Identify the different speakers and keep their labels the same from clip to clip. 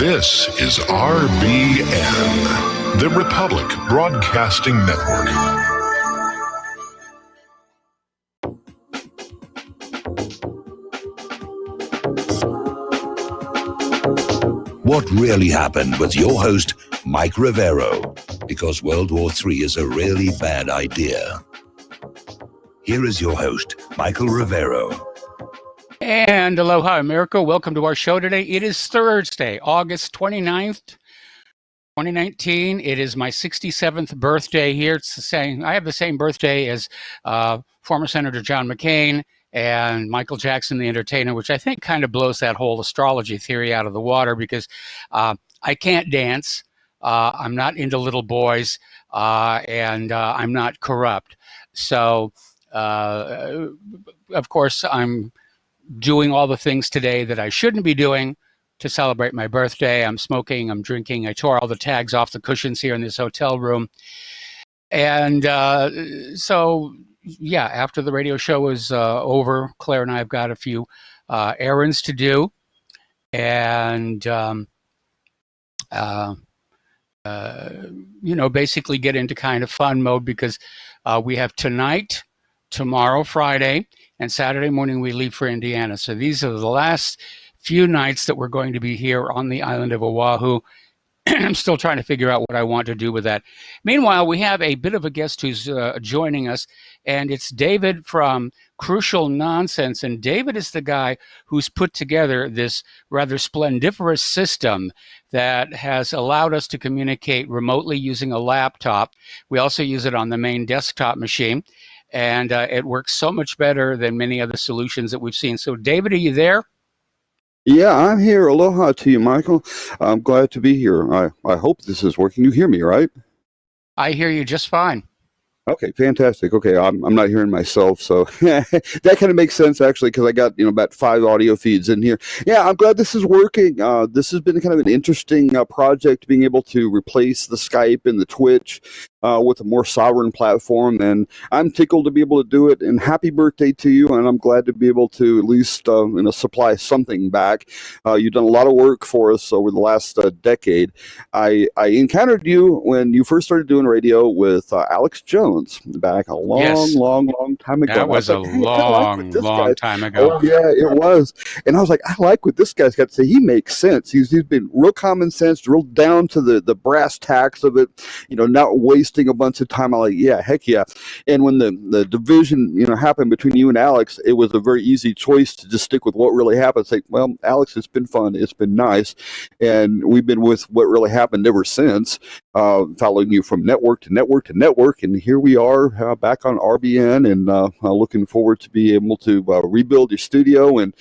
Speaker 1: This is RBN, the Republic Broadcasting Network.
Speaker 2: What really happened with your host, Mike Rivero, because World War III is a really bad idea. Here is your host, Michael Rivero.
Speaker 3: And aloha, America. Welcome to our show today. It is Thursday, August 29th, 2019. It is my 67th birthday here. It's the same. I have the same birthday as former Senator John McCain and Michael Jackson, the entertainer, which I think kind of blows that whole astrology theory out of the water because I can't dance. I'm not into little boys, and I'm not corrupt. So, of course, I'm doing all the things today that I shouldn't be doing to celebrate my birthday. I'm smoking, I'm drinking. I tore all the tags off the cushions here in this hotel room. And so, yeah, after the radio show is over, Claire and I have got a few errands to do. And, basically get into kind of fun mode because we have tonight, tomorrow, Friday, and Saturday morning we leave for Indiana. So these are the last few nights that we're going to be here on the island of Oahu. I'm still trying to figure out what I want to do with that. Meanwhile, we have a bit of a guest who's joining us, and it's David from Crucial Nonsense. And David is the guy who's put together this rather splendiferous system that has allowed us to communicate remotely using a laptop. We also use it on the main desktop machine, and it works so much better than many other solutions that we've seen. So, David, are you there?
Speaker 4: Yeah, I'm here. Aloha to you, Michael. I'm glad to be here. I hope this is working. You hear me, right?
Speaker 3: I hear you just fine.
Speaker 4: Okay, fantastic. Okay, I'm not hearing myself, so that kind of makes sense actually, because I got about 5 audio feeds in here. Yeah, I'm glad this is working. This has been kind of an interesting project, being able to replace the Skype and the Twitch with a more sovereign platform, and I'm tickled to be able to do it. And happy birthday to you! And I'm glad to be able to at least supply something back. You've done a lot of work for us over the last decade. I encountered you when you first started doing radio with Alex Jones back a long time ago.
Speaker 3: That was a long time ago.
Speaker 4: Oh yeah, it was. And I was like, I like what this guy's got to say. He makes sense. He's been real common sense, real down to the brass tacks of it. Not wasting a bunch of time. I'm like, yeah, heck yeah. And when the division happened between you and Alex, it was a very easy choice to just stick with what really happened. It's like, well, Alex, it's been fun, it's been nice, and we've been with what really happened ever since. Following you from network to network to network, and here we are back on RBN, and looking forward to be able to rebuild your studio and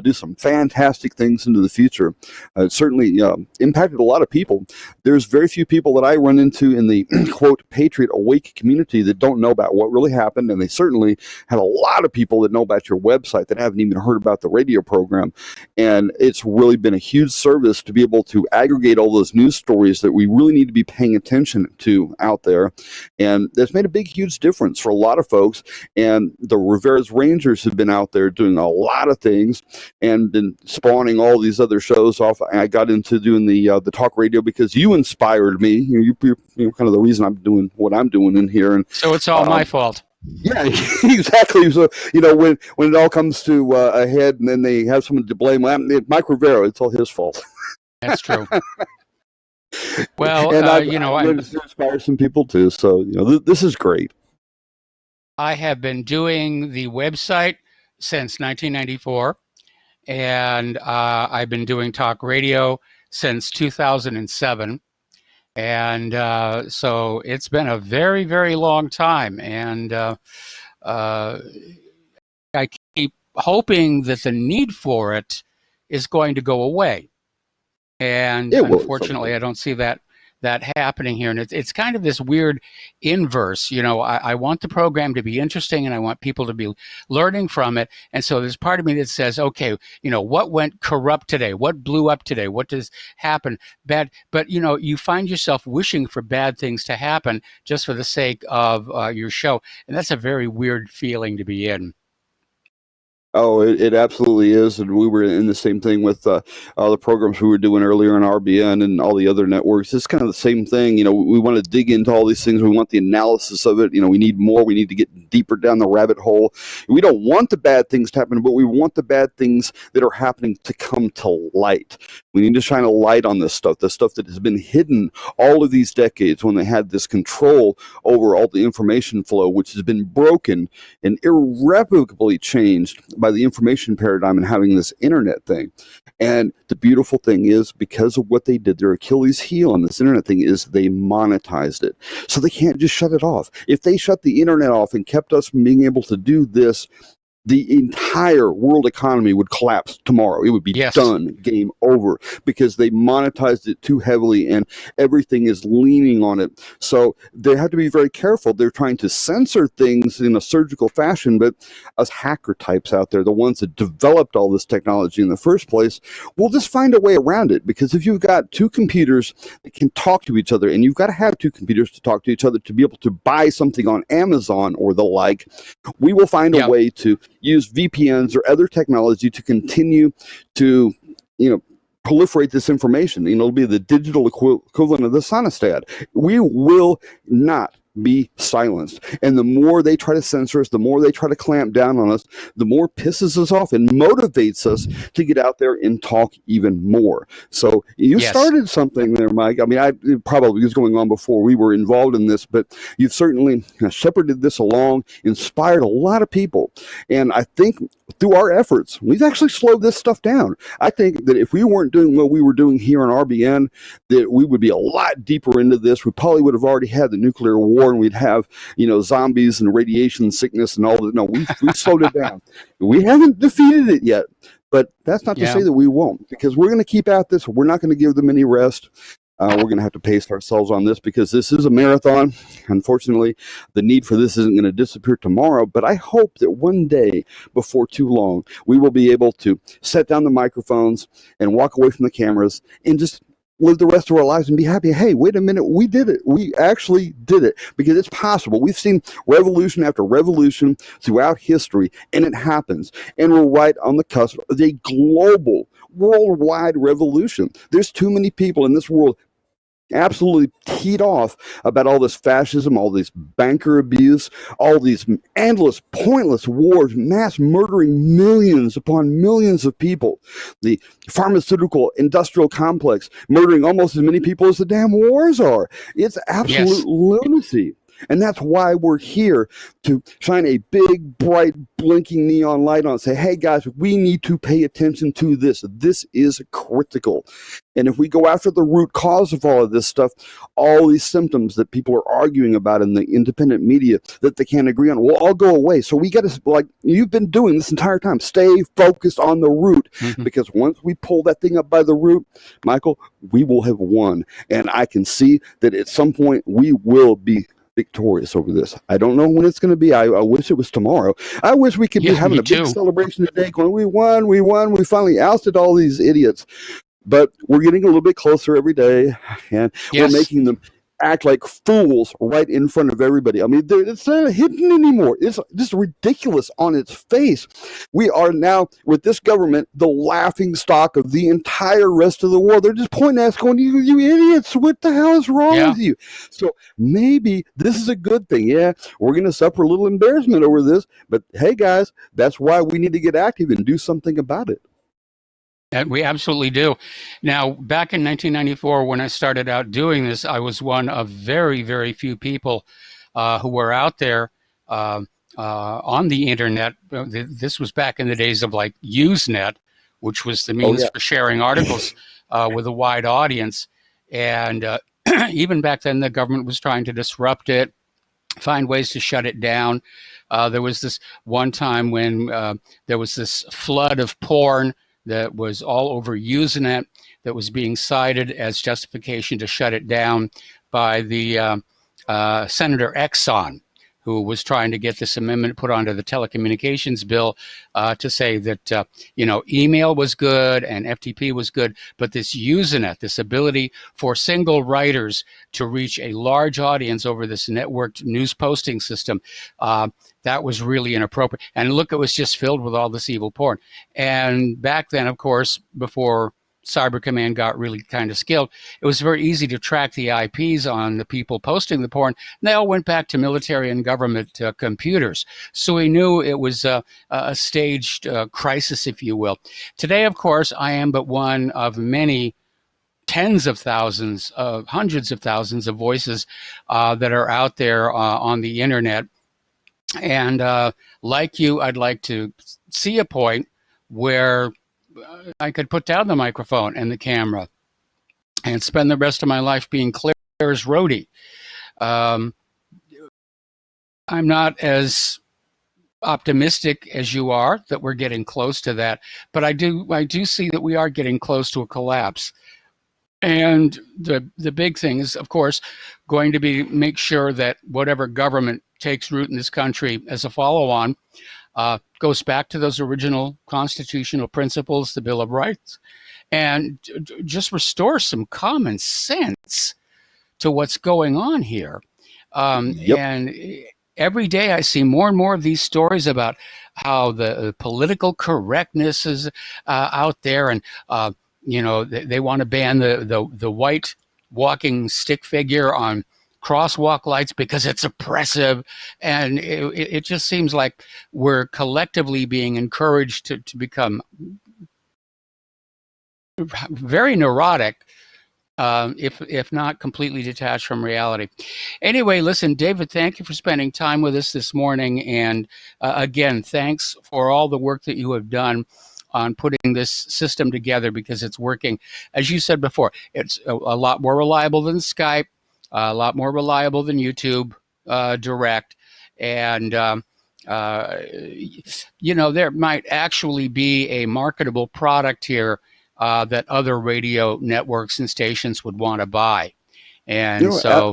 Speaker 4: do some fantastic things into the future. It certainly impacted a lot of people. There's very few people that I run into in the quote Patriot Awake community that don't know about what really happened, and they certainly have a lot of people that know about your website that haven't even heard about the radio program. And it's really been a huge service to be able to aggregate all those news stories that we really need to be paying attention to out there. And that's made a big, huge difference for a lot of folks. And the Rivera's Rangers have been out there doing a lot of things and been spawning all these other shows off. I got into doing the talk radio because you inspired me. You're kind of the reason I'm doing what I'm doing in here. And
Speaker 3: so it's all my fault.
Speaker 4: Yeah, exactly. So, when it all comes to a head and then they have someone to blame, Mike Rivero, it's all his fault.
Speaker 3: That's true. Well,
Speaker 4: and I inspire some people too. So, this is great.
Speaker 3: I have been doing the website since 1994, and I've been doing talk radio since 2007. And so it's been a very, very long time. And I keep hoping that the need for it is going to go away. And unfortunately, I don't see that happening here. And it's kind of this weird inverse. I want the program to be interesting and I want people to be learning from it. And so there's part of me that says, okay, what went corrupt today? What blew up today? What does happen bad? But, you find yourself wishing for bad things to happen just for the sake of your show. And that's a very weird feeling to be in.
Speaker 4: Oh, it absolutely is, and we were in the same thing with the programs we were doing earlier on RBN and all the other networks. It's kind of the same thing. We want to dig into all these things. We want the analysis of it. We need more. We need to get deeper down the rabbit hole. We don't want the bad things to happen, but we want the bad things that are happening to come to light. We need to shine a light on this stuff, the stuff that has been hidden all of these decades when they had this control over all the information flow, which has been broken and irrevocably changed by the information paradigm and having this internet thing. And the beautiful thing is, because of what they did, their Achilles heel on this internet thing is they monetized it. So they can't just shut it off. If they shut the internet off and kept us from being able to do this, the entire world economy would collapse tomorrow. It would be done, game over, because they monetized it too heavily and everything is leaning on it. So they have to be very careful. They're trying to censor things in a surgical fashion, but us hacker types out there, the ones that developed all this technology in the first place, will just find a way around it. Because if you've got two computers that can talk to each other, and you've got to have two computers to talk to each other to be able to buy something on Amazon or the like, we will find a way to use VPNs or other technology to continue to, proliferate this information. It'll be the digital equivalent of the Sonostat. We will not be silenced. And the more they try to censor us, the more they try to clamp down on us, the more pisses us off and motivates us to get out there and talk even more. So you started something there, Mike. I mean, it probably was going on before we were involved in this, but you've certainly shepherded this along, inspired a lot of people. And I think through our efforts, we've actually slowed this stuff down. I think that if we weren't doing what we were doing here on RBN, that we would be a lot deeper into this. We probably would have already had the nuclear war, and we'd have, zombies and radiation sickness and all that. No, we slowed it down. We haven't defeated it yet, but that's not to say that we won't, because we're going to keep at this. We're not going to give them any rest. We're going to have to pace ourselves on this, because this is a marathon. Unfortunately, the need for this isn't going to disappear tomorrow, but I hope that one day before too long, we will be able to set down the microphones and walk away from the cameras and just live the rest of our lives and be happy. Hey, wait a minute, we did it. We actually did it, because it's possible. We've seen revolution after revolution throughout history, and it happens. And we're right on the cusp of a global, worldwide revolution. There's too many people in this world absolutely teed off about all this fascism, all this banker abuse, all these endless, pointless wars, mass murdering millions upon millions of people, the pharmaceutical industrial complex murdering almost as many people as the damn wars are. It's absolute lunacy. And that's why we're here, to shine a big, bright, blinking neon light on and say, hey, guys, we need to pay attention to this. This is critical. And if we go after the root cause of all of this stuff, all these symptoms that people are arguing about in the independent media that they can't agree on will all go away. So we got to, like you've been doing this entire time, stay focused on the root, because once we pull that thing up by the root, Michael, we will have won. And I can see that at some point we will be victorious over this. I don't know when it's going to be. I wish it was tomorrow. I wish we could be having a big celebration today going, we won, we finally ousted all these idiots. But we're getting a little bit closer every day, and we're making them act like fools right in front of everybody. I mean, it's not hidden anymore. It's just ridiculous on its face. We are now, with this government, the laughing stock of the entire rest of the world. They're just pointing at us going, you idiots, what the hell is wrong with you? So maybe this is a good thing. Yeah, we're going to suffer a little embarrassment over this, but hey, guys, that's why we need to get active and do something about it.
Speaker 3: And we absolutely do. Now, back in 1994, when I started out doing this, I was one of very, very few people who were out there on the internet. This was back in the days of like Usenet, which was the means for sharing articles with a wide audience. And even back then, the government was trying to disrupt it, find ways to shut it down. There was this one time when there was this flood of porn that was all over Usenet that was being cited as justification to shut it down by the Senator Exxon, who was trying to get this amendment put onto the telecommunications bill to say that, email was good and FTP was good, but this Usenet, this ability for single writers to reach a large audience over this networked news posting system, that was really inappropriate. And look, it was just filled with all this evil porn. And back then, of course, before Cyber Command got really kind of skilled, it was very easy to track the IPs on the people posting the porn. And they all went back to military and government computers. So we knew it was a staged crisis, if you will. Today, of course, I am but one of many tens of thousands, hundreds of thousands of voices that are out there on the internet. And like you, I'd like to see a point where I could put down the microphone and the camera and spend the rest of my life being Claire's roadie. I'm not as optimistic as you are that we're getting close to that, but I do see that we are getting close to a collapse. And the big thing is, of course, going to be make sure that whatever government takes root in this country as a follow-on goes back to those original constitutional principles, the Bill of Rights, and just restore some common sense to what's going on here. And every day I see more and more of these stories about how the political correctness is out there, and they want to ban the white walking stick figure on crosswalk lights because it's oppressive. And it just seems like we're collectively being encouraged to become very neurotic, if not completely detached from reality. Anyway, listen, David, thank you for spending time with us this morning. And again, thanks for all the work that you have done on putting this system together, because it's working. As you said before, it's a lot more reliable than Skype, a lot more reliable than YouTube Direct. And, there might actually be a marketable product here that other radio networks and stations would want to buy. And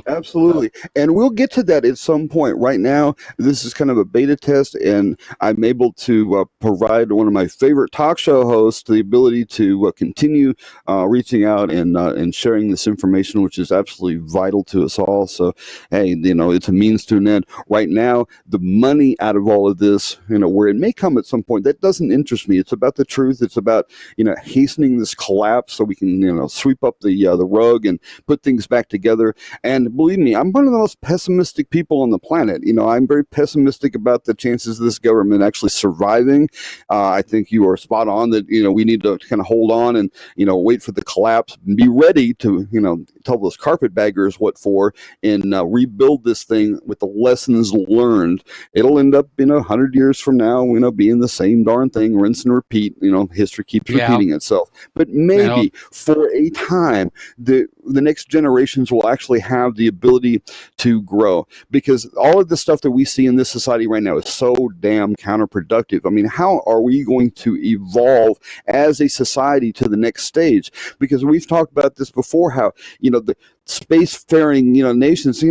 Speaker 4: absolutely. And we'll get to that at some point. Right now, this is kind of a beta test, and I'm able to provide one of my favorite talk show hosts the ability to continue reaching out and sharing this information, which is absolutely vital to us all. So, hey, it's a means to an end. Right now, the money out of all of this, where it may come at some point, that doesn't interest me. It's about the truth. It's about, hastening this collapse so we can, sweep up the rug and put things back together. And believe me, I'm one of the most pessimistic people on the planet. I'm very pessimistic about the chances of this government actually surviving. I think you are spot on that, we need to kind of hold on and, wait for the collapse and be ready to, tell those carpetbaggers what for and rebuild this thing with the lessons learned. It'll end up, 100 years from now, being the same darn thing, rinse and repeat. History keeps repeating itself. But maybe for a time, the next generations will actually have the ability to grow, because all of the stuff that we see in this society right now is so damn counterproductive. I mean, how are we going to evolve as a society to the next stage? Because we've talked about this before, how, the spacefaring, nations,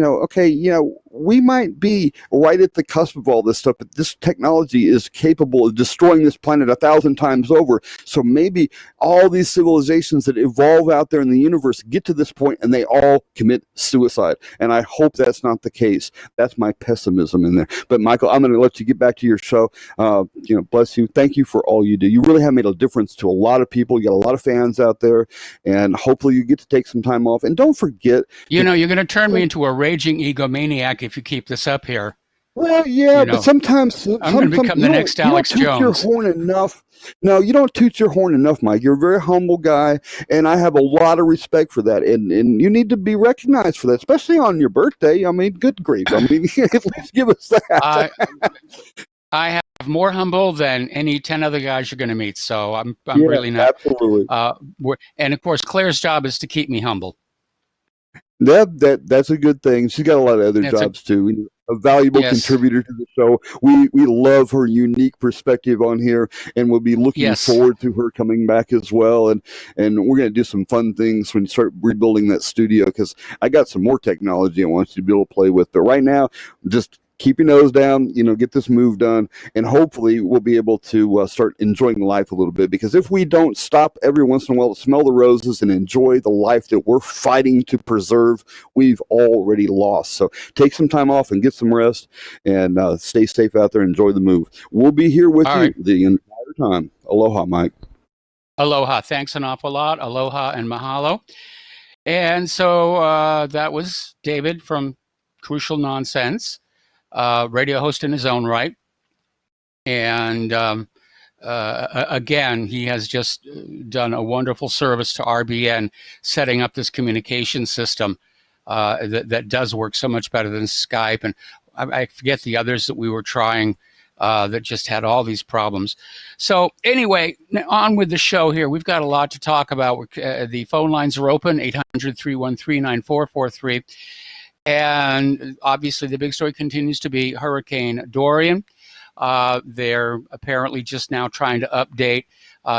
Speaker 4: we might be right at the cusp of all this stuff, but this technology is capable of destroying this planet 1,000 times over. So maybe all these civilizations that evolve out there in the universe get to this point and they all commit suicide. And I hope that's not the case. That's my pessimism in there. But Michael, I'm going to let you get back to your show. Bless you. Thank you for all you do. You really have made a difference to a lot of people. You got a lot of fans out there, and hopefully you get to take some time off. And don't forget,
Speaker 3: you're going to turn me into a raging egomaniac if you keep this up here.
Speaker 4: Well, yeah, but sometimes
Speaker 3: I'm going to become the next Alex Jones. You don't toot your horn enough. No, you don't toot your horn enough, Mike. You're a very humble guy, and I have a lot of respect for that. And you need to be recognized for that, especially on your birthday. I mean, good grief. I mean, at least give us that. I have more humble than any 10 other guys you're going to meet, so I'm really not.
Speaker 4: Absolutely.
Speaker 3: And of course, Claire's job is to keep me humble.
Speaker 4: That's a good thing. She's got a lot of other jobs too. A valuable contributor to the show. We love her unique perspective on here, and we'll be looking forward to her coming back as well. And we're going to do some fun things when you start rebuilding that studio, because I got some more technology I want you to be able to play with. But right now, just keep your nose down, get this move done, and hopefully we'll be able to start enjoying life a little bit. Because if we don't stop every once in a while to smell the roses and enjoy the life that we're fighting to preserve, we've already lost. So take some time off and get some rest, and stay safe out there. Enjoy the move. We'll be here with
Speaker 3: All
Speaker 4: you
Speaker 3: right.
Speaker 4: the entire time. Aloha, Mike.
Speaker 3: Aloha. Thanks an awful lot. Aloha and mahalo. And so that was David from Crucial Nonsense, radio host in his own right. And again, he has just done a wonderful service to RBN, setting up this communication system that does work so much better than Skype. And I forget the others that we were trying that just had all these problems. So anyway, on with the show here. We've got a lot to talk about. The phone lines are open, 800-313-9443. And obviously the big story continues to be Hurricane Dorian. They're apparently just now trying to update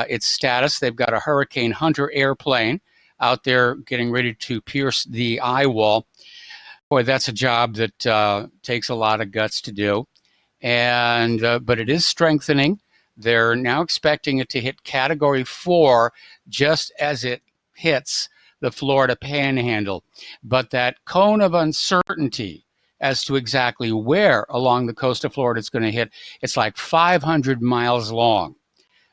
Speaker 3: its status. They've got a Hurricane Hunter airplane out there getting ready to pierce the eye wall. Boy, that's a job that takes a lot of guts to do. And but it is strengthening. They're now expecting it to hit Category 4 just as it hits the Florida Panhandle. But that cone of uncertainty as to exactly where along the coast of Florida it's going to hit, it's like 500 miles long.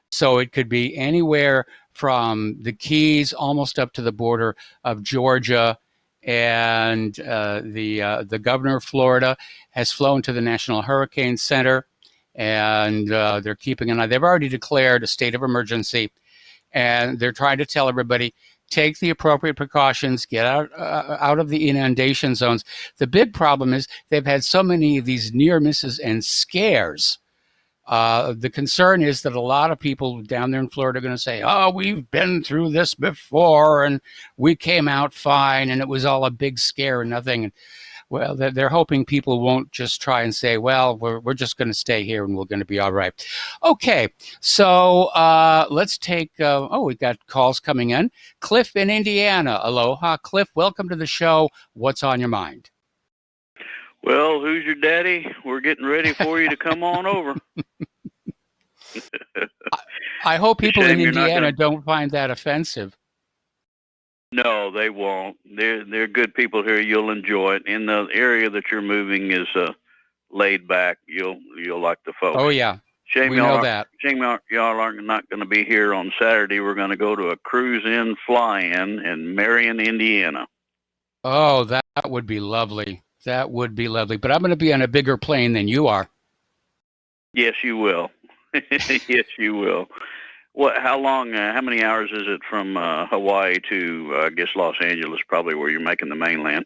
Speaker 3: So it could be anywhere from the Keys almost up to the border of Georgia. And the governor of Florida has flown to the National Hurricane Center, and they're keeping an eye. They've already declared a state of emergency, and they're trying to tell everybody, take the appropriate precautions, get out of the inundation zones. The big problem is they've had so many of these near misses and scares. The concern is that a lot of people down there in Florida are going to say, oh, we've been through this before and we came out fine and it was all a big scare and nothing. And, well, they're hoping people won't just try and say, well, we're just going to stay here and we're going to be all right. Okay, so let's take, we've got calls coming in. Cliff in Indiana. Aloha. Cliff, welcome to the show. What's on your mind?
Speaker 5: Well, who's your daddy? We're getting ready for you to come on over.
Speaker 3: I hope people in
Speaker 5: Shame you're not
Speaker 3: Indiana
Speaker 5: gonna-
Speaker 3: don't find that offensive.
Speaker 5: No, they won't. They're good people here. You'll enjoy it. In the area that you're moving is laid back. You'll like the folks.
Speaker 3: Oh, yeah.
Speaker 5: Shame
Speaker 3: We
Speaker 5: y'all
Speaker 3: know that.
Speaker 5: Shame y'all aren't not going to be here on Saturday. We're going to go to a cruise-in, fly-in in Marion, Indiana.
Speaker 3: Oh, that would be lovely. That would be lovely. But I'm going to be on a bigger plane than you are.
Speaker 5: Yes, you will. Yes, you will. What? How long? How many hours is it from Hawaii to, I guess, Los Angeles, probably where you're making the mainland?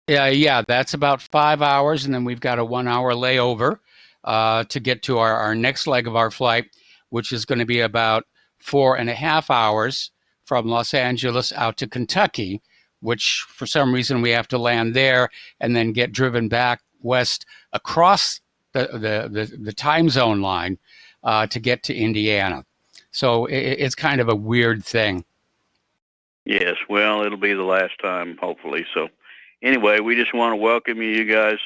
Speaker 3: Yeah, that's about 5 hours, and then we've got a 1 hour layover to get to our next leg of our flight, which is going to be about 4.5 hours from Los Angeles out to Kentucky, which for some reason we have to land there and then get driven back west across the time zone line to get to Indiana. So it's kind of a weird thing.
Speaker 5: Yes, well, it'll be the last time, hopefully. So anyway, we just want to welcome you. You guys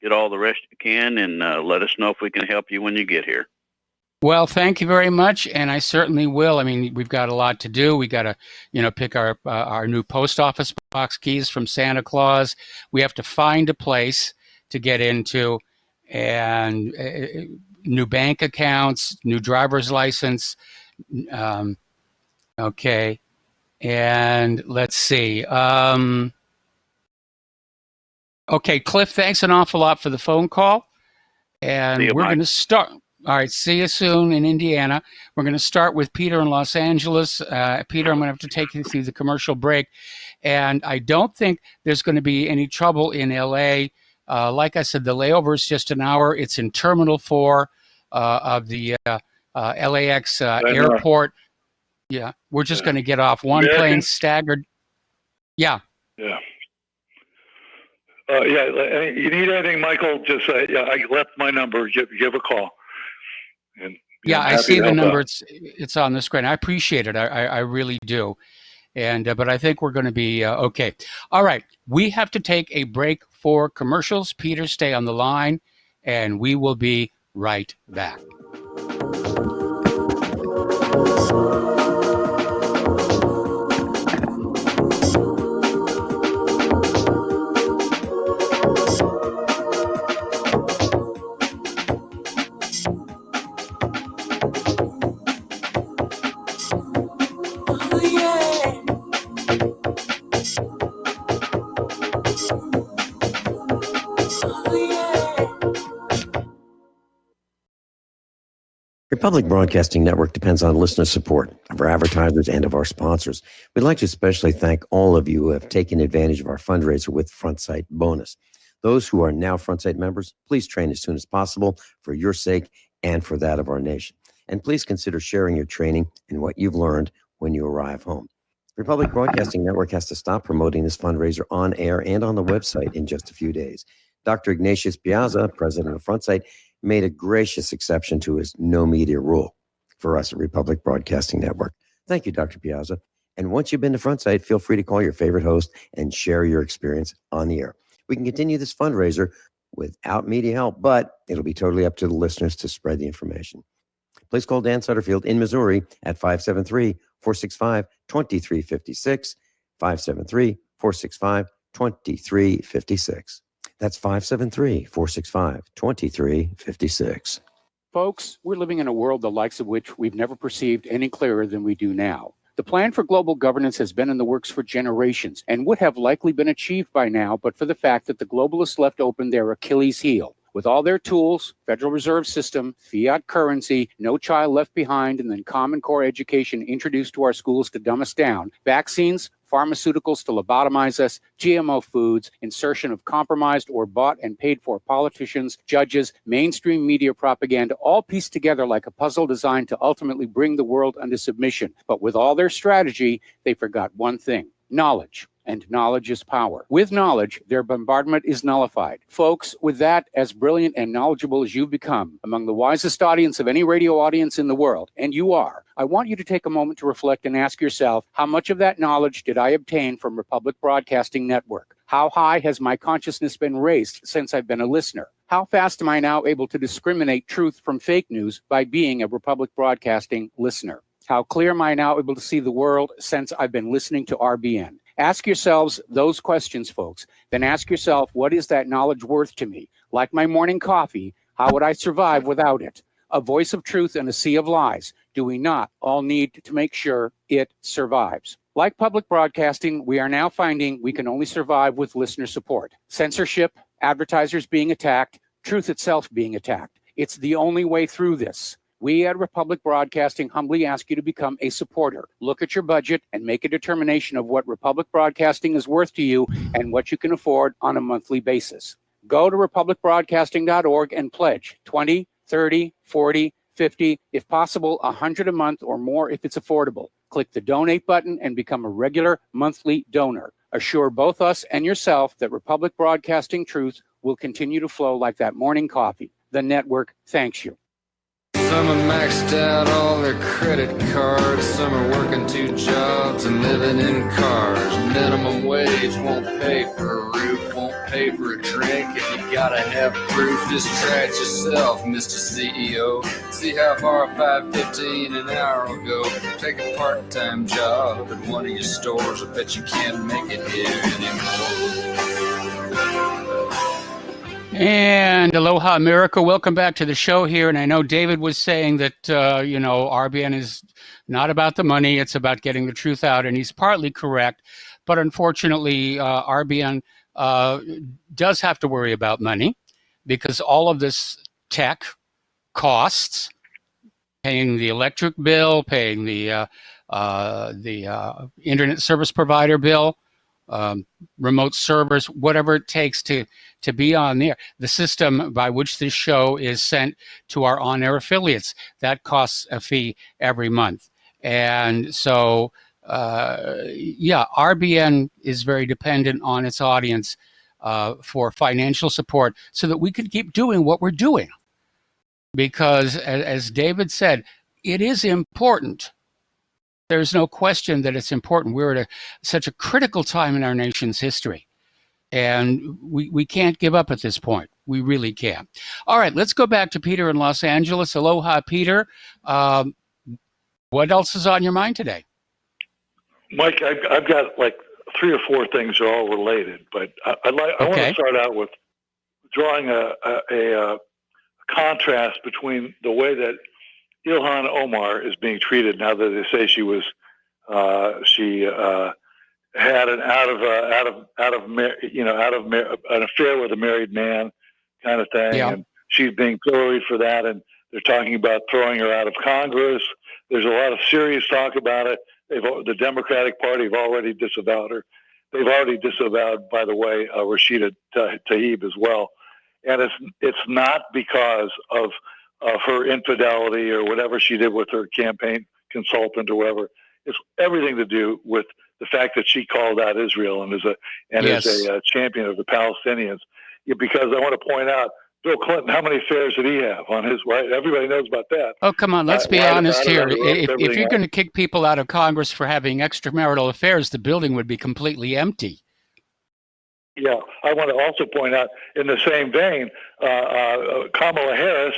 Speaker 5: get all the rest you can and let us know if we can help you when you get here.
Speaker 3: Well, thank you very much, and I certainly will. I mean, we've got a lot to do. We got to, pick our new post office box keys from Santa Claus. We have to find a place to get into, and new bank accounts, new driver's license. Okay, and let's see. Okay, Cliff, thanks an awful lot for the phone call, and
Speaker 5: See you,
Speaker 3: we're
Speaker 5: Mike.
Speaker 3: going to start. All right, see you soon in Indiana. We're going to start with Peter in Los Angeles. Peter, I'm going to have to take you through the commercial break. And I don't think there's going to be any trouble in LA. Like I said, the layover is just an hour. It's in Terminal 4 of the LAX airport. Yeah, we're just going to get off one
Speaker 6: American?
Speaker 3: plane staggered. Yeah.
Speaker 6: Yeah. You need anything, Michael? Just I left my number. Give a call. And
Speaker 3: Yeah,
Speaker 6: I'm
Speaker 3: I
Speaker 6: happy
Speaker 3: see
Speaker 6: to
Speaker 3: the
Speaker 6: help
Speaker 3: number.
Speaker 6: out.
Speaker 3: It's on the screen. I appreciate it. I really do. And but I think we're going to be okay. All right, we have to take a break for commercials. Peter, stay on the line, and we will be right back.
Speaker 7: Republic Broadcasting Network depends on listener support of our advertisers and of our sponsors. We'd like to especially thank all of you who have taken advantage of our fundraiser with FrontSight Bonus. Those who are now FrontSight members, please train as soon as possible for your sake and for that of our nation. And please consider sharing your training and what you've learned when you arrive home. Republic Broadcasting Network has to stop promoting this fundraiser on air and on the website in just a few days. Dr. Ignatius Piazza, president of FrontSight, made a gracious exception to his no media rule for us at Republic Broadcasting Network. Thank you, Dr. Piazza. And once you've been to FrontSight, feel free to call your favorite host and share your experience on the air. We can continue this fundraiser without media help, but it'll be totally up to the listeners to spread the information. Please call Dan Sutterfield in Missouri at 573-465-2356, 573-465-2356. That's 573-465-2356.
Speaker 3: Folks, we're living in a world the likes of which we've never perceived any clearer than we do now. The plan for global governance has been in the works for generations and would have likely been achieved by now, but for the fact that the globalists left open their Achilles heel. With all their tools, Federal Reserve System, fiat currency, no child left behind, and then Common Core education introduced to our schools to dumb us down, vaccines, pharmaceuticals to lobotomize us, GMO foods, insertion of compromised or bought and paid for politicians, judges, mainstream media propaganda, all pieced together like a puzzle designed to ultimately bring the world under submission. But with all their strategy, they forgot one thing: knowledge. And knowledge is power. With knowledge, their bombardment is nullified. Folks, with that, as brilliant and knowledgeable as you've become, among the wisest audience of any radio audience in the world, and you are, I want you to take a moment to reflect and ask yourself, how much of that knowledge did I obtain from Republic Broadcasting Network? How high has my consciousness been raised since I've been a listener? How fast am I now able to discriminate truth from fake news by being a Republic Broadcasting listener? How clear am I now able to see the world since I've been listening to RBN? Ask yourselves those questions, folks. Then ask yourself, what is that knowledge worth to me? Like my morning coffee, how would I survive without it? A voice of truth in a sea of lies. Do we not all need to make sure it survives? Like public broadcasting, we are now finding we can only survive with listener support. Censorship, advertisers being attacked, truth itself being attacked. It's the only way through this. We at Republic Broadcasting humbly ask you to become a supporter. Look at your budget and make a determination of what Republic Broadcasting is worth to you and what you can afford on a monthly basis. Go to republicbroadcasting.org and pledge 20, 30, 40, 50, if possible, 100 a month or more if it's affordable. Click the donate button and become a regular monthly donor. Assure both us and yourself that Republic Broadcasting truth will continue to flow like that morning coffee. The network thanks you.
Speaker 8: Some are maxed out all their credit cards. Some are working 2 jobs and living in cars. Minimum wage won't pay for a roof, won't pay for a drink. If you gotta have proof, just try it yourself, Mr. CEO. See how far $5.15 an hour will go. Take a part-time job at one of your stores. I bet you can't make it here anymore.
Speaker 3: And aloha, America. Welcome back to the show here. And I know David was saying that, RBN is not about the money. It's about getting the truth out. And he's partly correct. But unfortunately, RBN does have to worry about money because all of this tech costs, paying the electric bill, paying the internet service provider bill, remote servers, whatever it takes to be on there. The system by which this show is sent to our on-air affiliates, that costs a fee every month. And so, RBN is very dependent on its audience for financial support so that we can keep doing what we're doing. Because as David said, it is important. There's no question that it's important. We're at such a critical time in our nation's history. And we can't give up at this point. We really can't. All right, let's go back to Peter in Los Angeles. Aloha, Peter. What else is on your mind today?
Speaker 6: Mike, I've got like 3 or 4 things that are all related, but I want to start out with drawing a contrast between the way that Ilhan Omar is being treated now that they say she had an an affair with a married man kind of thing, and she's being pilloried for that, and they're talking about throwing her out of Congress. There's a lot of serious talk about it. The Democratic Party have already disavowed her. They've already disavowed, by the way, Rashida Tlaib as well, and it's not because of her infidelity or whatever she did with her campaign consultant or whatever. It's everything to do with the fact that she called out Israel and is a champion of the Palestinians. Because I want to point out, Bill Clinton, how many affairs did he have on his right? Everybody knows about that.
Speaker 3: Oh, come on, let's be honest here. If you're going to kick people out of Congress for having extramarital affairs, the building would be completely empty.
Speaker 6: Yeah, I want to also point out, in the same vein, Kamala Harris,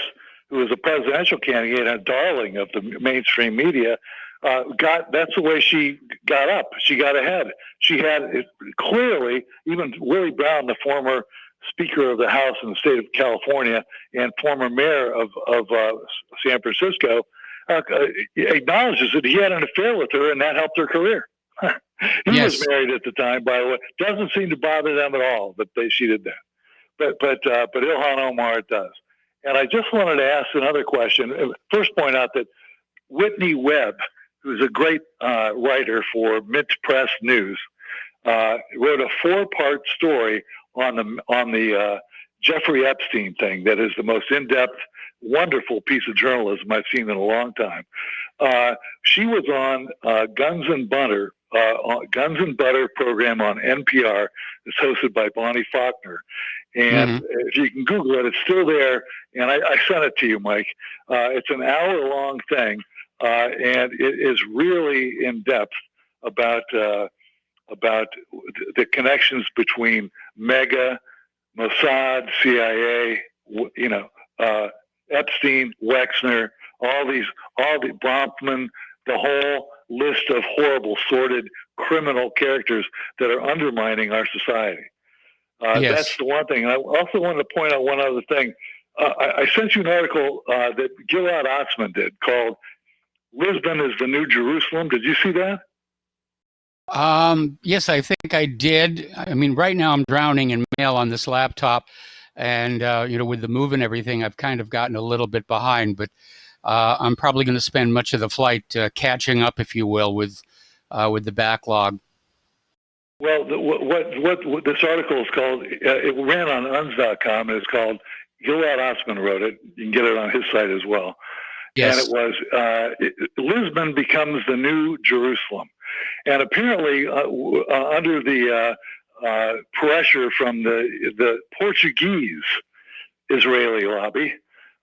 Speaker 6: who is a presidential candidate and a darling of the mainstream media, that's the way she got up. She got ahead. She had clearly, even Willie Brown, the former Speaker of the House in the state of California and former mayor of San Francisco, acknowledges that he had an affair with her and that helped her career. He was married at the time, by the way. Doesn't seem to bother them at all that she did that. But Ilhan Omar, it does. And I just wanted to ask another question. First, point out that Whitney Webb, who's a great writer for Mint Press News, wrote a 4-part story on the Jeffrey Epstein thing that is the most in-depth, wonderful piece of journalism I've seen in a long time. She was on Guns and Butter program on NPR. It's hosted by Bonnie Faulkner. And if you can Google it, it's still there. And I sent it to you, Mike. It's an hour-long thing, and it is really in depth about the connections between MEGA, Mossad, CIA, Epstein, Wexner, all the Bronfman, the whole list of horrible, sordid, criminal characters that are undermining our society. That's the one thing. I also wanted to point out one other thing. I sent you an article that Gilad Atzmon did called "Lisbon is the New Jerusalem." Did you see that?
Speaker 3: Yes, I think I did. I mean, right now I'm drowning in mail on this laptop, and with the move and everything, I've kind of gotten a little bit behind. But I'm probably going to spend much of the flight catching up, if you will, with the backlog.
Speaker 6: Well, what this article is called, it ran on UNS.com, and it's called, Gilad Atzmon wrote it. You can get it on his site as well. Yes. And it was, Lisbon becomes the new Jerusalem. And apparently, under the pressure from the Portuguese Israeli lobby,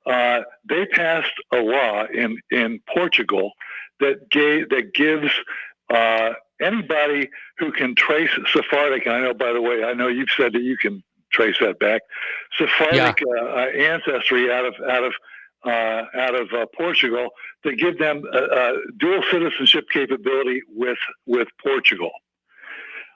Speaker 6: they passed a law in Portugal that gives anybody who can trace Sephardic. I know, by the way, I know you've said that you can trace that back. Sephardic ancestry out of Portugal, to give them dual citizenship capability with Portugal.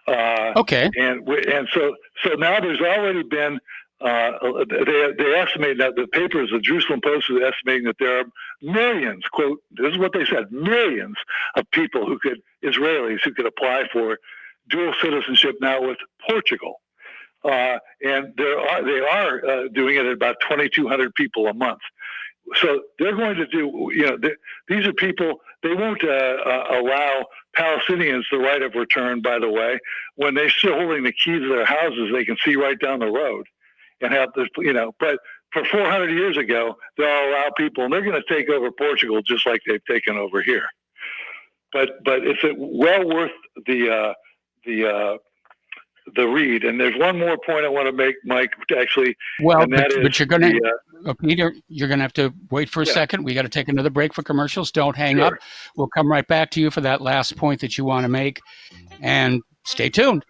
Speaker 3: Okay.
Speaker 6: And so now there's already been. They estimate that the papers, the Jerusalem Post, is estimating that there are millions. Quote: this is what they said: millions of people Israelis who could apply for dual citizenship now with Portugal. And they are doing it at about 2,200 people a month. So they're going to do, these are people, they won't allow Palestinians the right of return, by the way. When they're still holding the keys to their houses, they can see right down the road and have this, but for 400 years ago, they'll allow people, and they're going to take over Portugal just like they've taken over here. But it's well worth the read. And there's one more point I want to make, Mike, actually.
Speaker 3: Well, but you're going to, Peter, you're going to have to wait for a second. We got to take another break for commercials. Don't hang up. We'll come right back to you for that last point that you want to make. And stay tuned.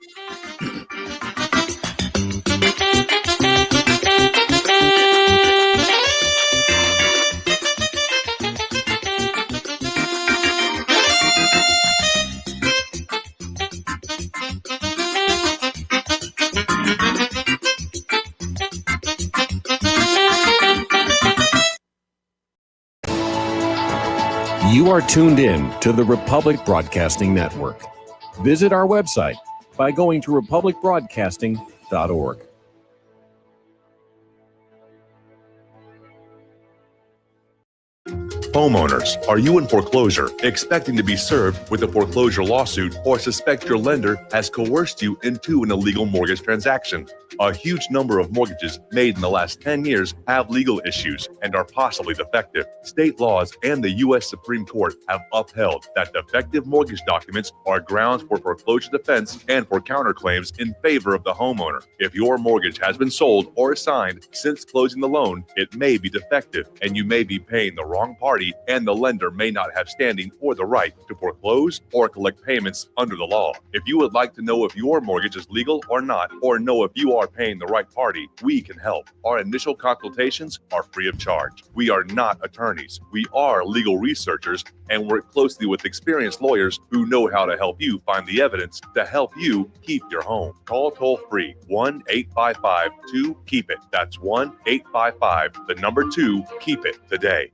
Speaker 9: You are tuned in to the Republic Broadcasting Network. Visit our website by going to republicbroadcasting.org.
Speaker 10: Homeowners, are you in foreclosure, expecting to be served with a foreclosure lawsuit, or suspect your lender has coerced you into an illegal mortgage transaction? A huge number of mortgages made in the last 10 years have legal issues and are possibly defective. State laws and the U.S. Supreme Court have upheld that defective mortgage documents are grounds for foreclosure defense and for counterclaims in favor of the homeowner. If your mortgage has been sold or assigned since closing the loan, it may be defective and you may be paying the wrong party, and the lender may not have standing or the right to foreclose or collect payments under the law. If you would like to know if your mortgage is legal or not, or know if you are paying the right party, we can help. Our initial consultations are free of charge. We are not attorneys. We are legal researchers and work closely with experienced lawyers who know how to help you find the evidence to help you keep your home. Call toll free 1-855-2-KEEP-IT. That's 1-855-2-KEEP-IT today.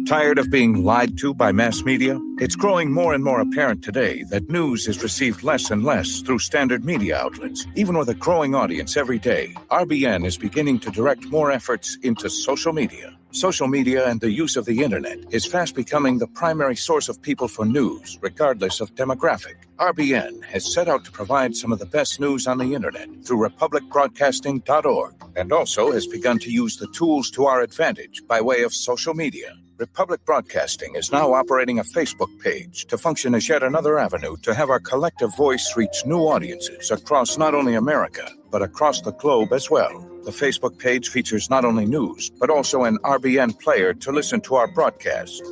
Speaker 11: Tired of being lied to by mass media? It's growing more and more apparent today that news is received less and less through standard media outlets. Even with a growing audience every day, RBN is beginning to direct more efforts into social media. Social media and the use of the internet is fast becoming the primary source of people for news, regardless of demographic. RBN has set out to provide some of the best news on the internet through republicbroadcasting.org, and also has begun to use the tools to our advantage by way of social media. Republic Broadcasting is now operating a Facebook page to function as yet another avenue to have our collective voice reach new audiences across not only America, but across the globe as well. The Facebook page features not only news, but also an RBN player to listen to our broadcast.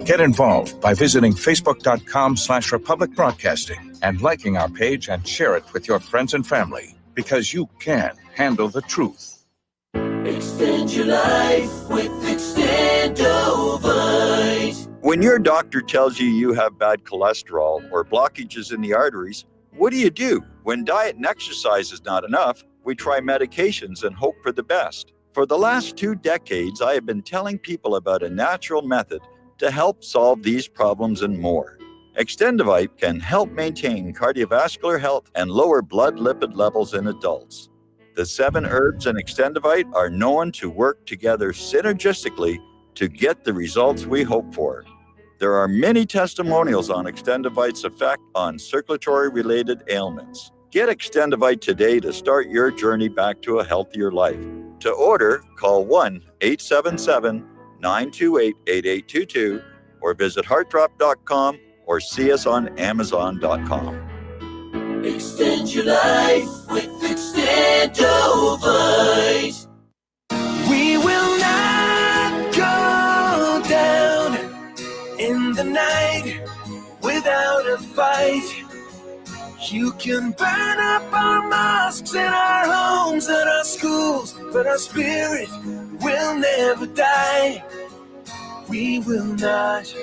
Speaker 11: Get involved by visiting facebook.com/Republic Broadcasting and liking our page and share it with your friends and family, because you can handle the truth.
Speaker 12: Extend your life with Extendovite. When your doctor tells you you have bad cholesterol or blockages in the arteries, what do? When diet and exercise is not enough, we try medications and hope for the best. For the last 2 decades, I have been telling people about a natural method to help solve these problems and more. Extendovite can help maintain cardiovascular health and lower blood lipid levels in adults. The 7 herbs in Extendovite are known to work together synergistically to get the results we hope for. There are many testimonials on Extendovite's effect on circulatory-related ailments. Get Extendovite today to start your journey back to a healthier life. To order, call 1-877-928-8822 or visit heartdrop.com or see us on amazon.com. Extend your life with Extendovite.
Speaker 13: We will not go down in the night without a fight. You can burn up our mosques and our homes and our schools, but our spirit will never die. We will not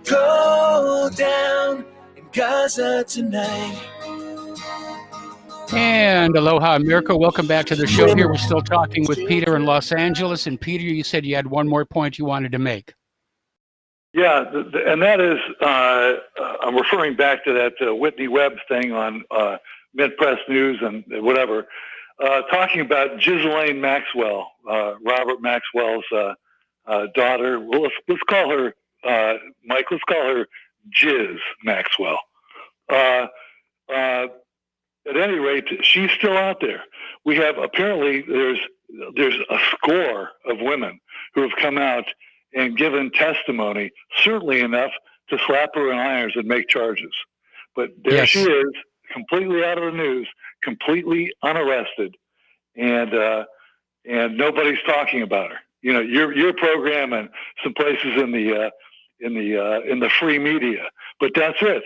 Speaker 13: go down in Gaza tonight.
Speaker 3: And aloha, America. Welcome back to the show here. We're still talking with Peter in Los Angeles. And Peter, you said you had one more point you wanted to make.
Speaker 6: Yeah, and that is, I'm referring back to that Whitney Webb thing on Mint Press News and whatever, talking about Ghislaine Maxwell, Robert Maxwell's daughter. Well, let's call her, Mike, let's call her Jiz Maxwell. At any rate, she's still out there. We have, apparently, there's a score of women who have come out and given testimony, certainly enough to slap her in irons and make charges. But there she is, completely out of the news, completely unarrested, and nobody's talking about her. You know, your program and some places in the free media, but that's it.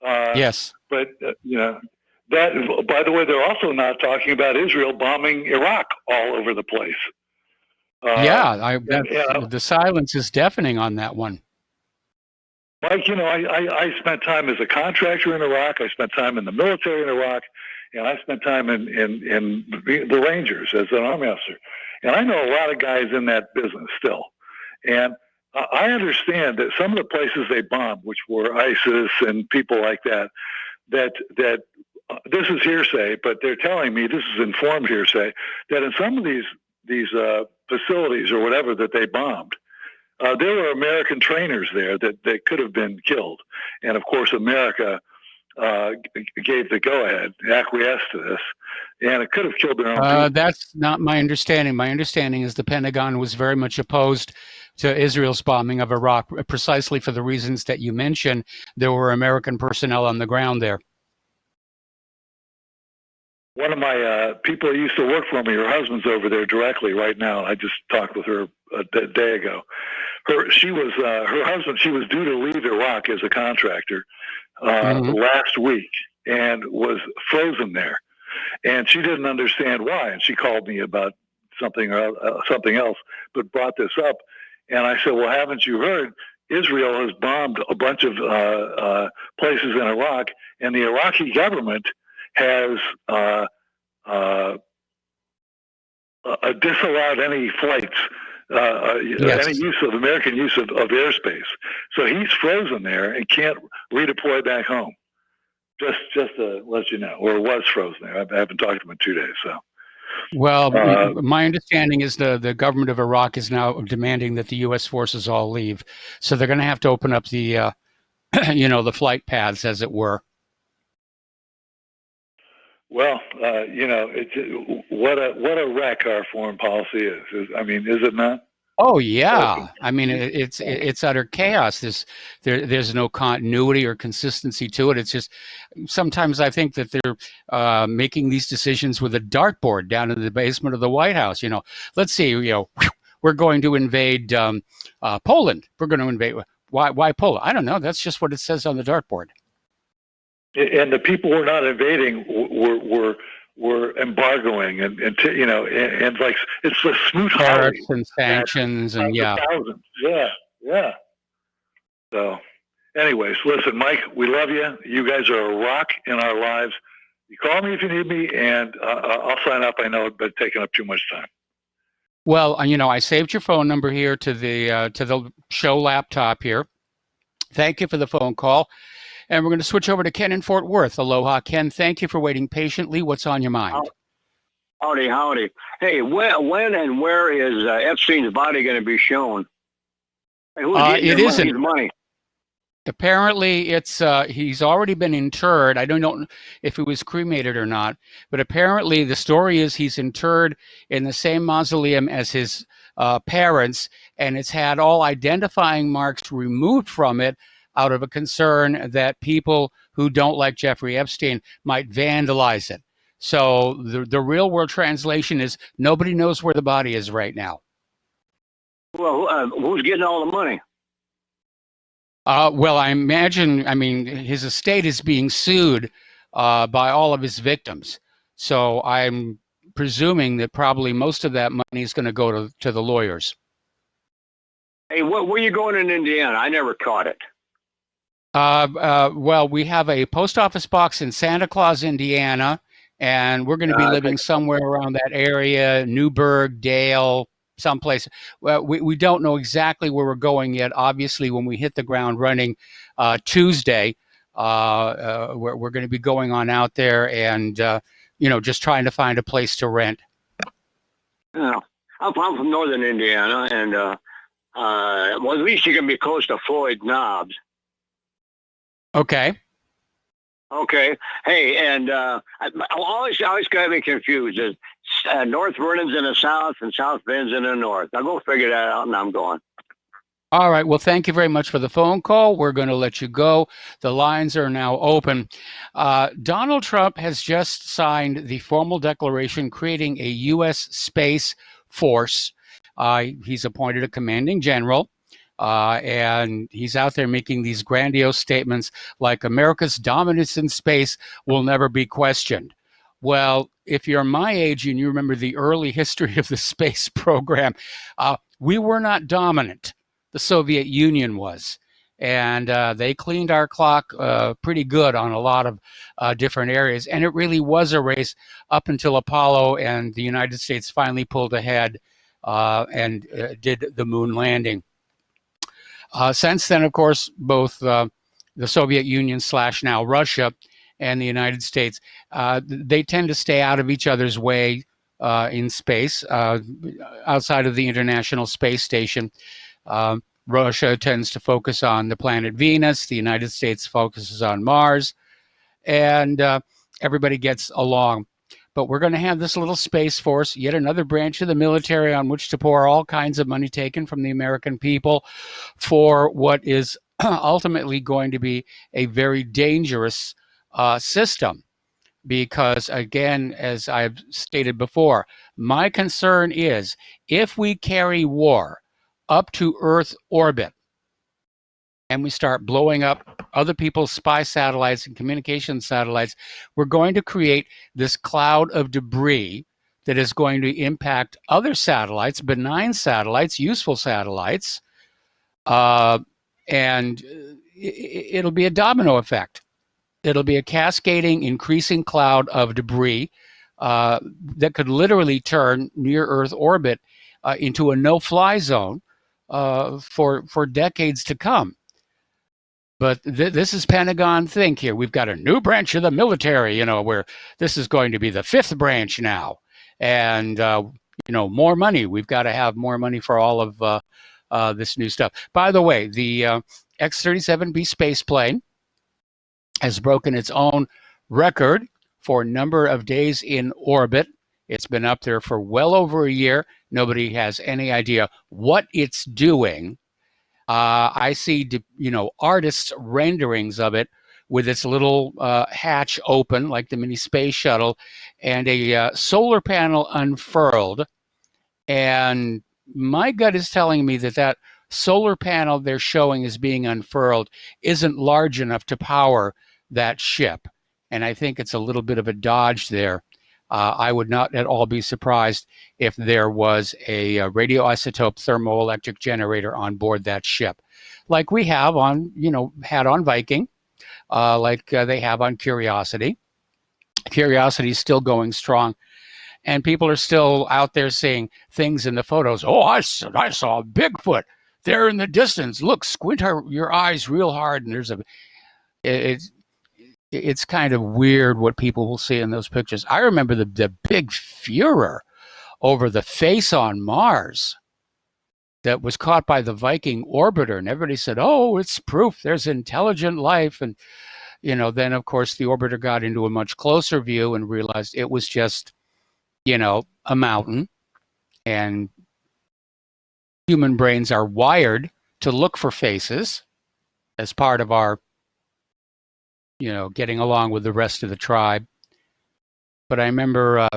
Speaker 3: Yes.
Speaker 6: But you know. That, by the way, they're also not talking about Israel bombing Iraq all over the place.
Speaker 3: The silence is deafening on that one.
Speaker 6: Mike, you know, I spent time as a contractor in Iraq. I spent time in the military in Iraq, and I spent time in the Rangers as an army officer. And I know a lot of guys in that business still. And I understand that some of the places they bombed, which were ISIS and people like that, that this is hearsay, but they're telling me, this is informed hearsay, that in some of these facilities or whatever that they bombed, there were American trainers there that could have been killed. And of course, America gave the go-ahead, acquiesced to this, and it could have killed their own people.
Speaker 3: That's not my understanding. My understanding is the Pentagon was very much opposed to Israel's bombing of Iraq, precisely for the reasons that you mentioned. There were American personnel on the ground there.
Speaker 6: One of my people who used to work for me, her husband's over there directly right now. I just talked with her a day ago. Her husband, she was due to leave Iraq as a contractor last week and was frozen there. And she didn't understand why. And she called me about something else, but brought this up. And I said, well, haven't you heard? Israel has bombed a bunch of places in Iraq, and the Iraqi government has disallowed any flights, any use of American use of airspace. So he's frozen there and can't redeploy back home. Just to let you know, or was frozen there. I haven't talked to him in 2 days. So.
Speaker 3: Well, my understanding is the government of Iraq is now demanding that the U.S. forces all leave. So they're going to have to open up the, the flight paths, as it were.
Speaker 6: Well, what a wreck our foreign policy is. Is it not?
Speaker 3: Oh yeah, I mean it's utter chaos. There's no continuity or consistency to it. It's just sometimes I think that they're making these decisions with a dartboard down in the basement of the White House. Let's see, we're going to invade Poland. We're going to invade. Why Poland? I don't know. That's just what it says on the dartboard.
Speaker 6: And the people who are not invading were embargoing and like it's the Smoot Hawley
Speaker 3: and sanctions and
Speaker 6: thousands. Yeah. So, anyways, listen, Mike, we love you. You guys are a rock in our lives. You call me if you need me, and I'll sign up. I know, but taking up too much time.
Speaker 3: Well, I saved your phone number here to the show laptop here. Thank you for the phone call. And we're going to switch over to Ken in Fort Worth. Aloha, Ken. Thank you for waiting patiently. What's on your mind?
Speaker 14: Howdy. Hey, when and where is Epstein's body going to be shown? Hey, who's
Speaker 3: it isn't.
Speaker 14: His money?
Speaker 3: Apparently, it's he's already been interred. I don't know if he was cremated or not, but apparently the story is he's interred in the same mausoleum as his parents, and it's had all identifying marks removed from it out of a concern that people who don't like Jeffrey Epstein might vandalize it. So the real world translation is nobody knows where the body is right now.
Speaker 14: Well, who's getting all the money?
Speaker 3: Well, I imagine, his estate is being sued by all of his victims. So I'm presuming that probably most of that money is going to go to the lawyers.
Speaker 14: Hey, where are you going in Indiana? I never caught it.
Speaker 3: Well, we have a post office box in Santa Claus, Indiana, and we're going to be living somewhere around that area, Newburgh, Dale, someplace. Well, we don't know exactly where we're going yet. Obviously, when we hit the ground running Tuesday, we're going to be going on out there and, just trying to find a place to rent.
Speaker 14: Yeah. I'm from northern Indiana, and well, at least you can be close to Floyd Knobs.
Speaker 3: Okay.
Speaker 14: Hey, and I always got me confused. North Vernon's in the south and South Bend's in the north. I'll go figure that out, and I'm going.
Speaker 3: All right. Well, thank you very much for the phone call. We're going to let you go. The lines are now open. Donald Trump has just signed the formal declaration creating a U.S. Space Force. He's appointed a commanding general. And he's out there making these grandiose statements like America's dominance in space will never be questioned. Well, if you're my age and you remember the early history of the space program, we were not dominant. The Soviet Union was. And they cleaned our clock pretty good on a lot of different areas. And it really was a race up until Apollo and the United States finally pulled ahead and did the moon landing. Since then, of course, both the Soviet Union / now Russia and the United States, they tend to stay out of each other's way in space, outside of the International Space Station. Russia tends to focus on the planet Venus. The United States focuses on Mars, and everybody gets along. But we're going to have this little Space Force, yet another branch of the military on which to pour all kinds of money taken from the American people for what is ultimately going to be a very dangerous system. Because, again, as I've stated before, my concern is if we carry war up to Earth orbit and we start blowing up other people's spy satellites and communication satellites, we're going to create this cloud of debris that is going to impact other satellites, benign satellites, useful satellites, and it'll be a domino effect. It'll be a cascading, increasing cloud of debris that could literally turn near Earth orbit into a no-fly zone for decades to come. But this is Pentagon think here. We've got a new branch of the military, where this is going to be the 5th branch now. And, more money. We've got to have more money for all of this new stuff. By the way, the X-37B space plane has broken its own record for number of days in orbit. It's been up there for well over a year. Nobody has any idea what it's doing. I see, artists' renderings of it with its little hatch open, like the mini space shuttle, and a solar panel unfurled. And my gut is telling me that solar panel they're showing as being unfurled isn't large enough to power that ship. And I think it's a little bit of a dodge there. I would not at all be surprised if there was a radioisotope thermoelectric generator on board that ship, like we have on, had on Viking, like they have on Curiosity. Curiosity is still going strong, and people are still out there seeing things in the photos. Oh, I saw a Bigfoot there in the distance. Look, squint your eyes real hard, and there's it's kind of weird what people will see in those pictures. I remember the big furor over the face on Mars that was caught by the Viking orbiter, and everybody said, oh, it's proof there's intelligent life. And, then, of course, the orbiter got into a much closer view and realized it was just, a mountain. And human brains are wired to look for faces as part of our getting along with the rest of the tribe. But I remember,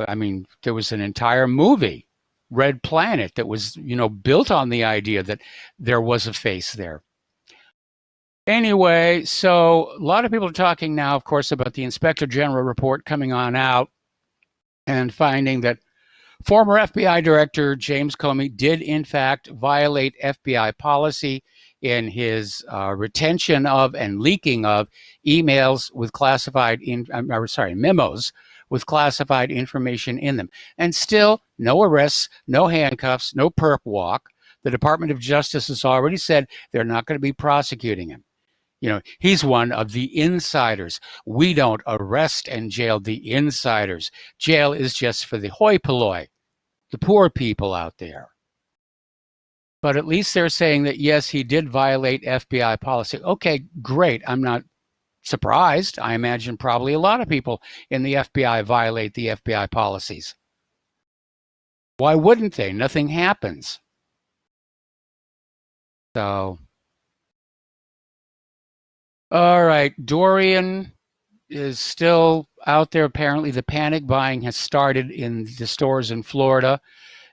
Speaker 3: there was an entire movie, Red Planet, that was, built on the idea that there was a face there. Anyway, so a lot of people are talking now, of course, about the Inspector General report coming on out and finding that former FBI Director James Comey did, in fact, violate FBI policy in his retention of and leaking of emails with memos with classified information in them. And still, no arrests, no handcuffs, no perp walk. The Department of Justice has already said they're not going to be prosecuting him. He's one of the insiders. We don't arrest and jail the insiders. Jail is just for the hoi polloi, the poor people out there. But at least they're saying that, yes, he did violate FBI policy. Okay, great. I'm not surprised. I imagine probably a lot of people in the FBI violate the FBI policies. Why wouldn't they? Nothing happens. So, all right, Dorian is still out there. Apparently, the panic buying has started in the stores in Florida,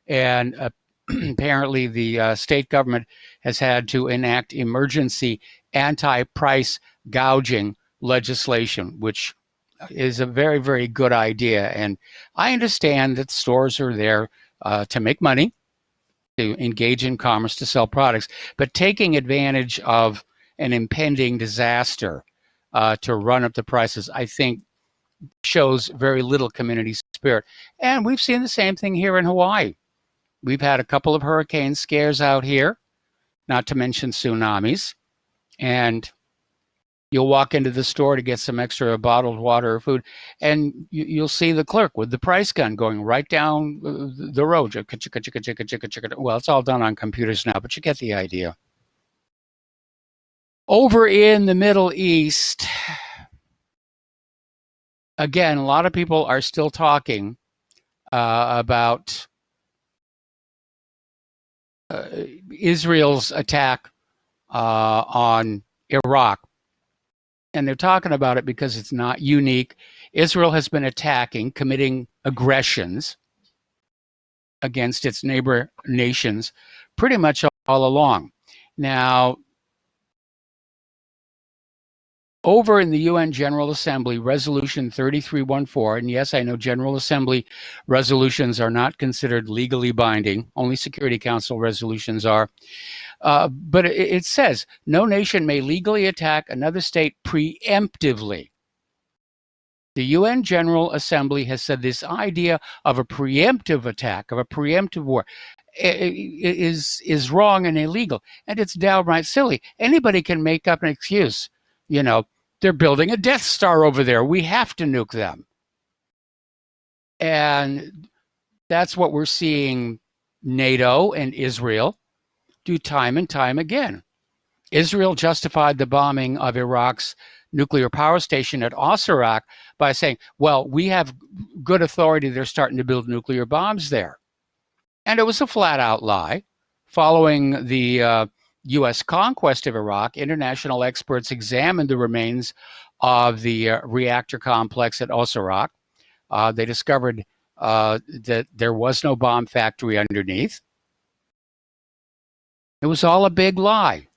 Speaker 3: and apparently the state government has had to enact emergency anti-price gouging legislation, which is a very, very good idea. And I understand that stores are there to make money, to engage in commerce, to sell products, but taking advantage of an impending disaster to run up the prices, I think, shows very little community spirit. And we've seen the same thing here in Hawaii. we've had a couple of hurricane scares out here, not to mention tsunamis. And you'll walk into the store to get some extra bottled water or food, and you'll see the clerk with the price gun going right down the road. Well, it's all done on computers now, but you get the idea. Over in the Middle East, again, a lot of people are still talking about Israel's attack on Iraq. And they're talking about it because it's not unique. Israel has been attacking, committing aggressions against its neighbor nations pretty much all along. Now, over in the UN General Assembly, Resolution 3314, and yes, I know General Assembly resolutions are not considered legally binding, only Security Council resolutions are. But it says, no nation may legally attack another state preemptively. The UN General Assembly has said this idea of a preemptive attack, of a preemptive war, is wrong and illegal. And it's downright silly. Anybody can make up an excuse. You know, they're building a Death Star over there. We have to nuke them. And that's what we're seeing NATO and Israel do time and time again. Israel justified the bombing of Iraq's nuclear power station at Osirak by saying, well, we have good authority. They're starting to build nuclear bombs there. And it was a flat out lie. Following the U.S. conquest of Iraq, international experts examined the remains of the reactor complex at Osirak. They discovered that there was no bomb factory underneath. It was all a big lie.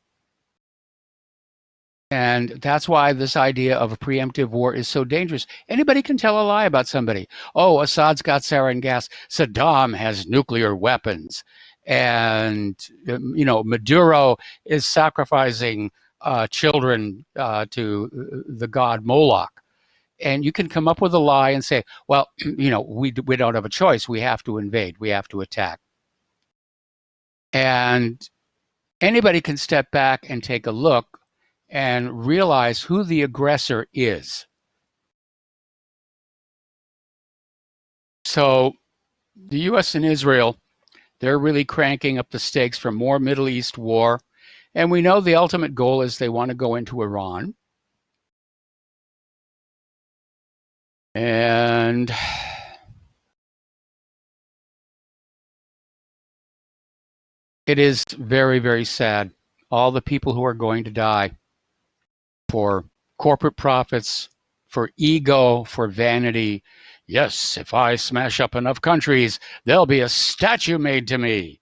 Speaker 3: And that's why this idea of a preemptive war is so dangerous. Anybody can tell a lie about somebody. Oh, Assad's got sarin gas. Saddam has nuclear weapons. And, you know, Maduro is sacrificing children to the god Moloch. And you can come up with a lie and say, well, you know, we don't have a choice. We have to invade. We have to attack. And anybody can step back and take a look and realize who the aggressor is. So the U.S. and Israel, they're really cranking up the stakes for more Middle East war. And we know the ultimate goal is they want to go into Iran. And it is very, very sad. All the people who are going to die for corporate profits, for ego, for vanity. Yes, if I smash up enough countries, there'll be a statue made to me,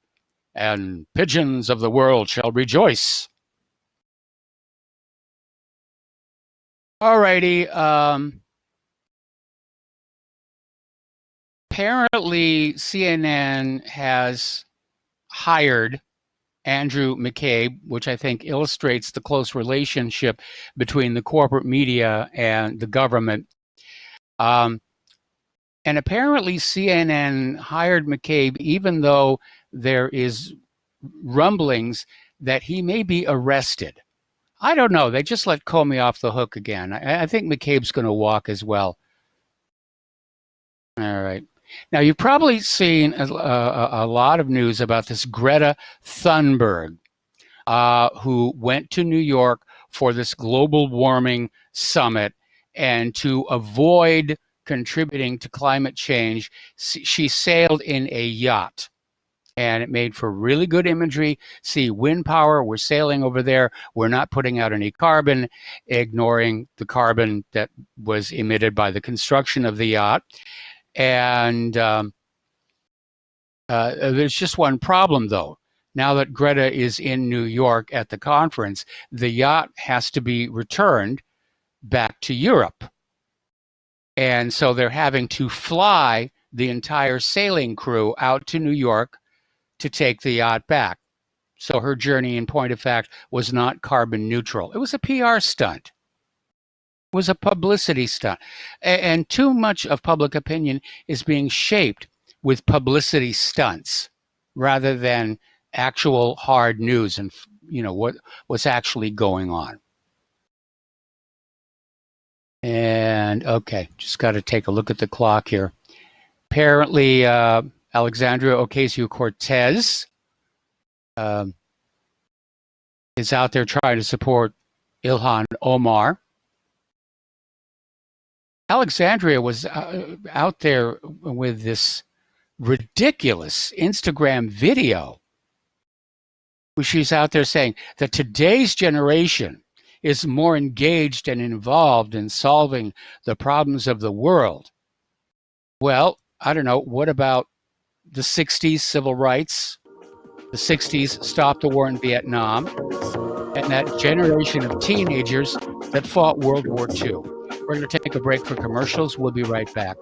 Speaker 3: and pigeons of the world shall rejoice. All righty. Apparently, CNN has hired Andrew McCabe, which I think illustrates the close relationship between the corporate media and the government. And apparently CNN hired McCabe even though there is rumblings that he may be arrested. I don't know. They just let Comey off the hook again. I think McCabe's going to walk as well. All right. Now, you've probably seen a lot of news about this Greta Thunberg, who went to New York for this global warming summit, and to avoid contributing to climate change, she sailed in a yacht. And it made for really good imagery. See, wind power, we're sailing over there. We're not putting out any carbon, ignoring the carbon that was emitted by the construction of the yacht. And there's just one problem, though. Now that Greta is in New York at the conference, the yacht has to be returned back to Europe. And so they're having to fly the entire sailing crew out to New York to take the yacht back. So her journey, in point of fact, was not carbon neutral. It was a PR stunt. It was a publicity stunt. And too much of public opinion is being shaped with publicity stunts. rather than actual hard news and what's actually going on. And okay, just got to take a look at the clock here. Apparently, Alexandria Ocasio-Cortez is out there trying to support Ilhan Omar. Alexandria was out there with this ridiculous Instagram video where she's out there saying that today's generation is more engaged and involved in solving the problems of the world. Well, I don't know. What about the 60s civil rights? The 60s stop the war in Vietnam, and that generation of teenagers that fought World War II. We're going to take a break for commercials. We'll be right back.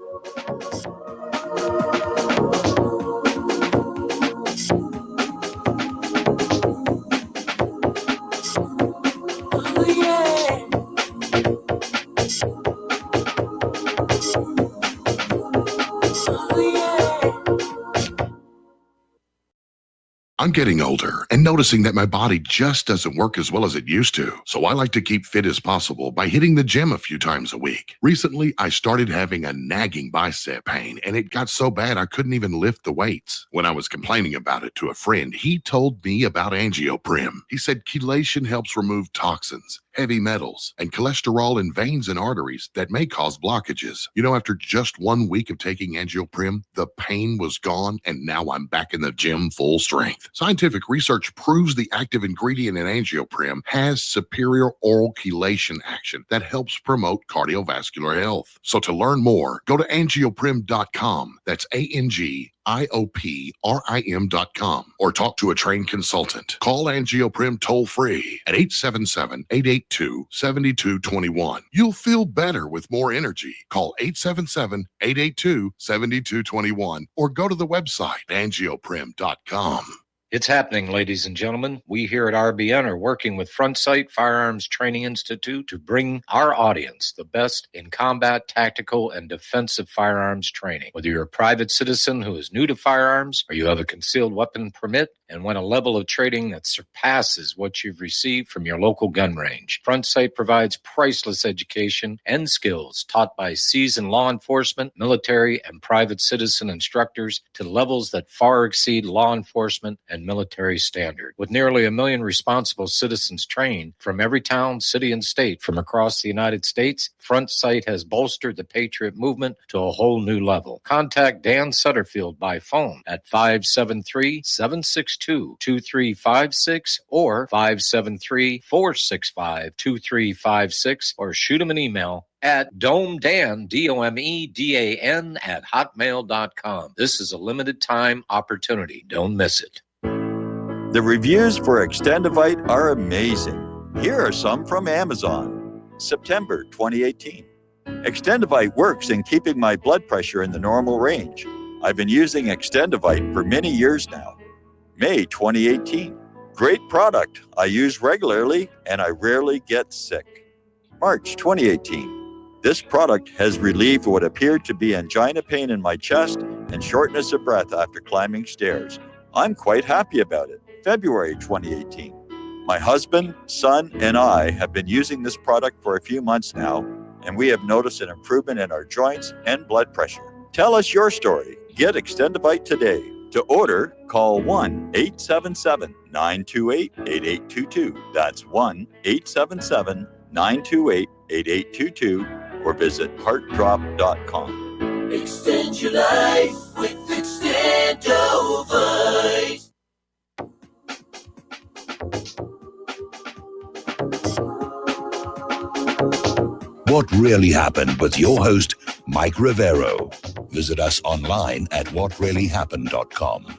Speaker 1: I'm getting older and noticing that my body just doesn't work as well as it used to. So I like to keep fit as possible by hitting the gym a few times a week. Recently, I started having a nagging bicep pain, and it got so bad I couldn't even lift the weights. When I was complaining about it to a friend, he told me about Angioprim. He said chelation helps remove toxins, heavy metals, and cholesterol in veins and arteries that may cause blockages. You know, after just 1 week of taking Angioprim, the pain was gone, and now I'm back in the gym full strength. Scientific research proves the active ingredient in Angioprim has superior oral chelation action that helps promote cardiovascular health. So to learn more, go to angioprim.com. That's ANGIOPRIM.com, or talk to a trained consultant. Call Angioprim toll free at 877-882-7221. You'll feel better with more energy. Call 877-882-7221 or go to the website angioprim.com.
Speaker 15: It's happening, ladies and gentlemen. We here at RBN are working with Front Sight Firearms Training Institute to bring our audience the best in combat, tactical, and defensive firearms training. Whether you're a private citizen who is new to firearms or you have a concealed weapon permit and want a level of training that surpasses what you've received from your local gun range, Front Sight provides priceless education and skills taught by seasoned law enforcement, military, and private citizen instructors to levels that far exceed law enforcement and military standard. With nearly 1 million responsible citizens trained from every town, city, and state from across the United States, Front Sight has bolstered the Patriot movement to a whole new level. Contact Dan Sutterfield by phone at 573-762-2356 or 573-465-2356, or shoot him an email at domedan, DOMEDAN, at hotmail.com. This is a limited time opportunity. Don't miss it.
Speaker 12: The reviews for Extendivite are amazing. Here are some from Amazon. September 2018. Extendivite works in keeping my blood pressure in the normal range. I've been using Extendivite for many years now. May 2018. Great product. I use regularly and I rarely get sick. March 2018. This product has relieved what appeared to be angina pain in my chest and shortness of breath after climbing stairs. I'm quite happy about it. February 2018. My husband, son, and I have been using this product for a few months now, and we have noticed an improvement in our joints and blood pressure. Tell us your story. Get Extendivite today. To order, call 1-877-928-8822. That's 1-877-928-8822, or visit heartdrop.com.
Speaker 13: Extend your life with Extendovite.
Speaker 2: What really happened with your host, Mike Rivero. Visit us online at whatreallyhappened.com.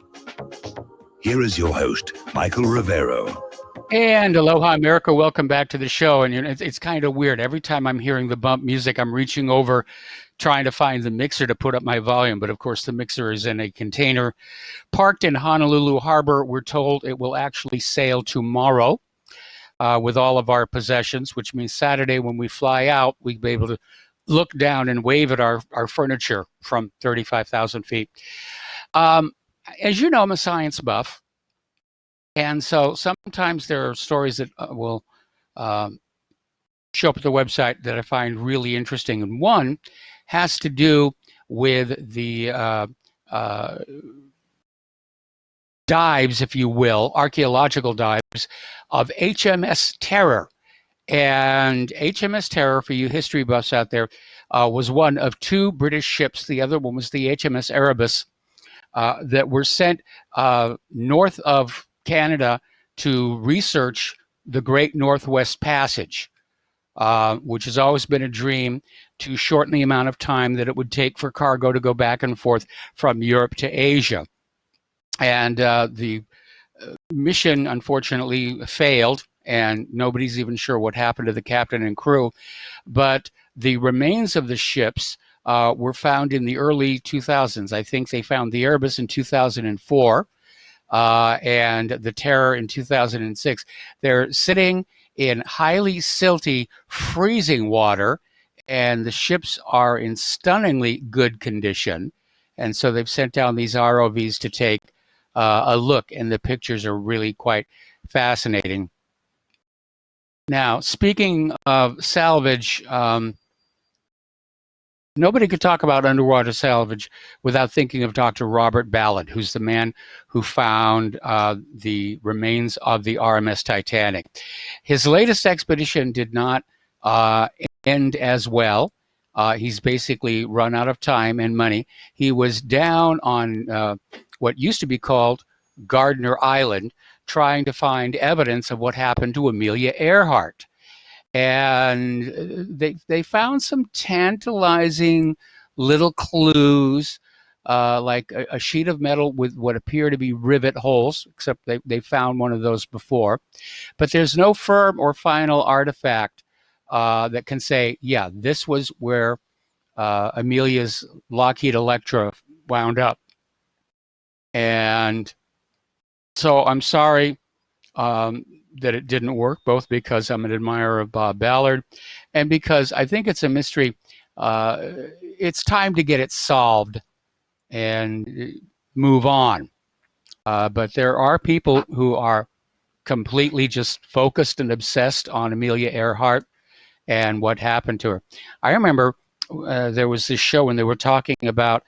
Speaker 2: Here is your host, Michael Rivero.
Speaker 3: And aloha, America. Welcome back to the show. And it's kind of weird. Every time I'm hearing the bump music, I'm reaching over trying to find the mixer to put up my volume. But of course, the mixer is in a container parked in Honolulu Harbor. We're told it will actually sail tomorrow with all of our possessions, which means Saturday when we fly out, we'll be able to look down and wave at our furniture from 35,000 feet. as you know, I'm a science buff. And so sometimes there are stories that will show up at the website that I find really interesting. And one has to do with the dives, if you will, archaeological dives of HMS Terror. And HMS Terror, for you history buffs out there, was one of two British ships. The other one was the HMS Erebus that were sent north of Canada to research the Great Northwest Passage, which has always been a dream to shorten the amount of time that it would take for cargo to go back and forth from Europe to Asia. And the mission, unfortunately, failed, and nobody's even sure what happened to the captain and crew. But the remains of the ships were found in the early 2000s. I think they found the Erebus in 2004 and the Terror in 2006. They're sitting in highly silty, freezing water, and the ships are in stunningly good condition. And so they've sent down these ROVs to take a look, and the pictures are really quite fascinating. Now, speaking of salvage, nobody could talk about underwater salvage without thinking of Dr. Robert Ballard, who's the man who found the remains of the RMS Titanic. His latest expedition did not end as well. He's basically run out of time and money. He was down on what used to be called Gardner Island, trying to find evidence of what happened to Amelia Earhart. And they found some tantalizing little clues, like a sheet of metal with what appear to be rivet holes, except they found one of those before. But there's no firm or final artifact that can say, yeah, this was where Amelia's Lockheed Electra wound up. And so I'm sorry that it didn't work, both because I'm an admirer of Bob Ballard and because I think it's a mystery. It's time to get it solved and move on. But there are people who are completely just focused and obsessed on Amelia Earhart and what happened to her. I remember there was this show when they were talking about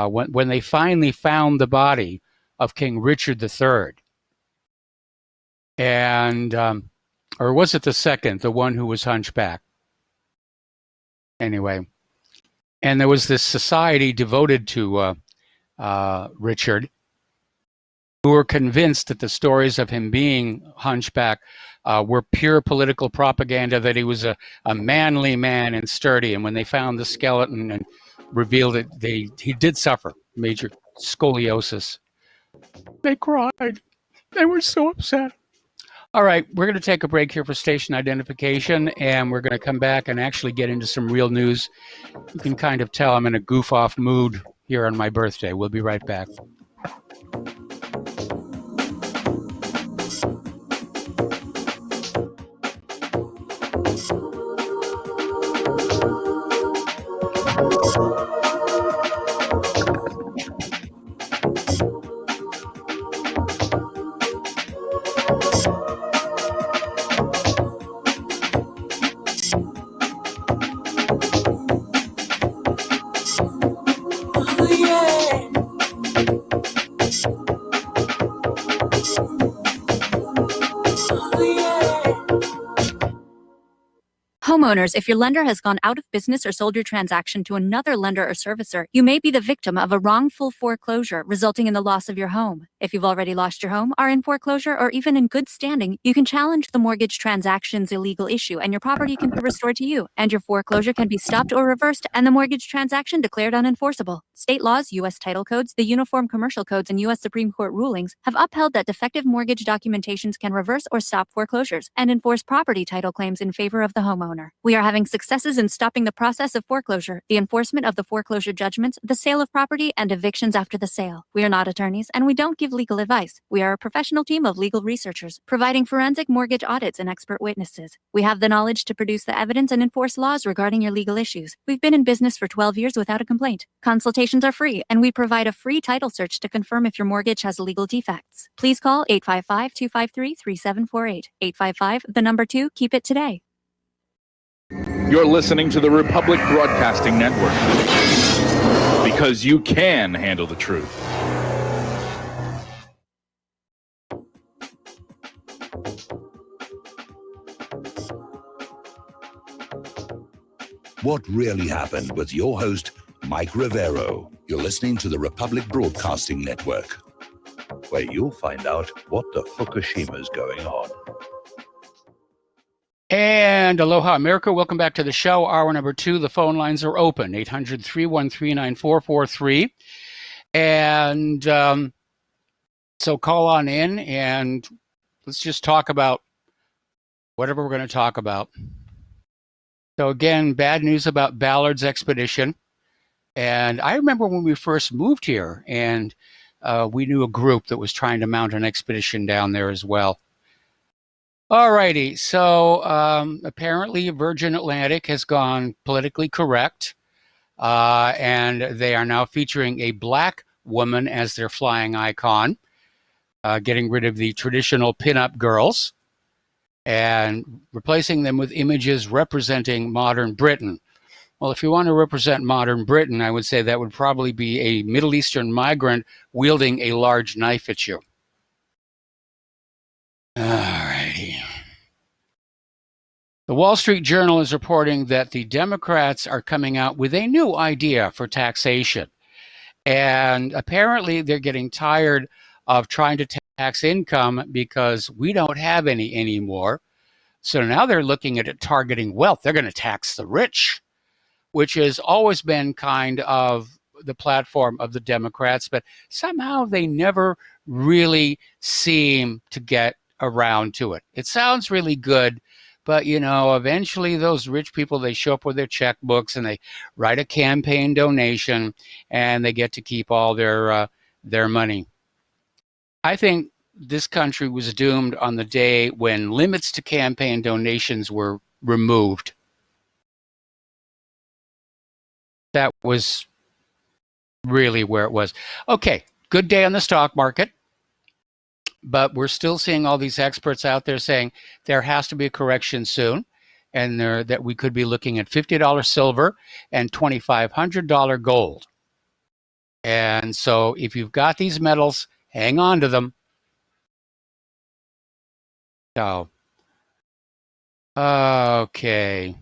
Speaker 3: when they finally found the body of King Richard III. And, or was it the second, the one who was hunchback? Anyway, and there was this society devoted to Richard, who were convinced that the stories of him being hunchback were pure political propaganda, that he was a manly man and sturdy. And when they found the skeleton and revealed that he did suffer major scoliosis, they cried. They were so upset. All right, we're going to take a break here for station identification, and we're going to come back and actually get into some real news. You can kind of tell I'm in a goof-off mood here on my birthday. We'll be right back.
Speaker 16: Homeowners, if your lender has gone out of business or sold your transaction to another lender or servicer, you may be the victim of a wrongful foreclosure, resulting in the loss of your home. If you've already lost your home, are in foreclosure, or even in good standing, you can challenge the mortgage transaction's illegal issue, and your property can be restored to you, and your foreclosure can be stopped or reversed, and the mortgage transaction declared unenforceable. State laws, U.S. title codes, the Uniform Commercial Codes, and U.S. Supreme Court rulings have upheld that defective mortgage documentations can reverse or stop foreclosures and enforce property title claims in favor of the homeowner. homeowner. We are having successes in stopping the process of foreclosure, the enforcement of the foreclosure judgments, the sale of property, and evictions after the sale. We are not attorneys, and we don't give legal advice. We are a professional team of legal researchers, providing forensic mortgage audits and expert witnesses. We have the knowledge to produce the evidence and enforce laws regarding your legal issues. We've been in business for 12 years without a complaint. Consultations are free, and we provide a free title search to confirm if your mortgage has legal defects. Please call 855-253-3748. 855, the number 2, keep it today.
Speaker 17: You're listening to the Republic Broadcasting Network, because you can handle the truth.
Speaker 2: What really happened with your host, Mike Rivero. You're listening to the Republic Broadcasting Network, where you'll find out what the Fukushima's going on.
Speaker 3: And aloha, America. Welcome back to the show. Hour number 2. The phone lines are open, 800-313-9443. And so call on in and let's just talk about whatever we're going to talk about. So again, bad news about Ballard's expedition. And I remember when we first moved here and we knew a group that was trying to mount an expedition down there as well. Alrighty, so apparently Virgin Atlantic has gone politically correct, and they are now featuring a black woman as their flying icon, getting rid of the traditional pinup girls and replacing them with images representing modern Britain. Well, if you want to represent modern Britain, I would say that would probably be a Middle Eastern migrant wielding a large knife at you. Alrighty. The Wall Street Journal is reporting that the Democrats are coming out with a new idea for taxation. And apparently they're getting tired of trying to tax income because we don't have any anymore. So now they're looking at it targeting wealth. They're going to tax the rich, which has always been kind of the platform of the Democrats, but somehow they never really seem to get around to it. It sounds really good, but you know, eventually those rich people, they show up with their checkbooks and they write a campaign donation and they get to keep all their money. I think this country was doomed on the day when limits to campaign donations were removed. That was really where it was. Okay, good day on the stock market. But we're still seeing all these experts out there saying there has to be a correction soon, and that we could be looking at $50 silver and $2,500 gold. And so if you've got these metals, hang on to them. So, okay.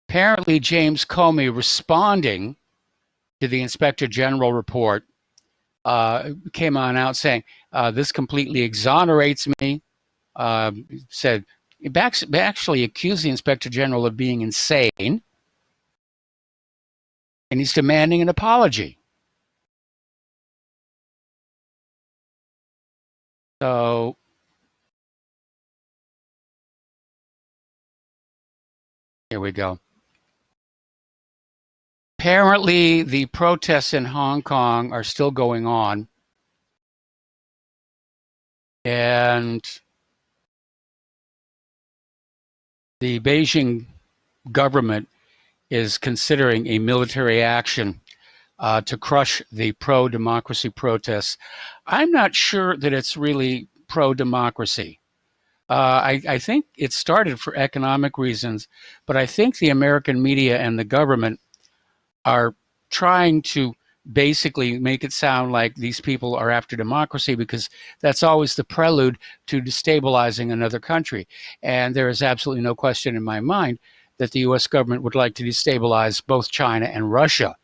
Speaker 3: Apparently, James Comey responding to the Inspector General report came on out saying, this completely exonerates me. Said, actually accused the Inspector General of being insane. And he's demanding an apology. So, here we go. Apparently, the protests in Hong Kong are still going on. And the Beijing government is considering a military action to crush the pro-democracy protests. I'm not sure that it's really pro-democracy. I think it started for economic reasons, but I think the American media and the government are trying to basically make it sound like these people are after democracy, because that's always the prelude to destabilizing another country. And there is absolutely no question in my mind that the U.S. government would like to destabilize both China and Russia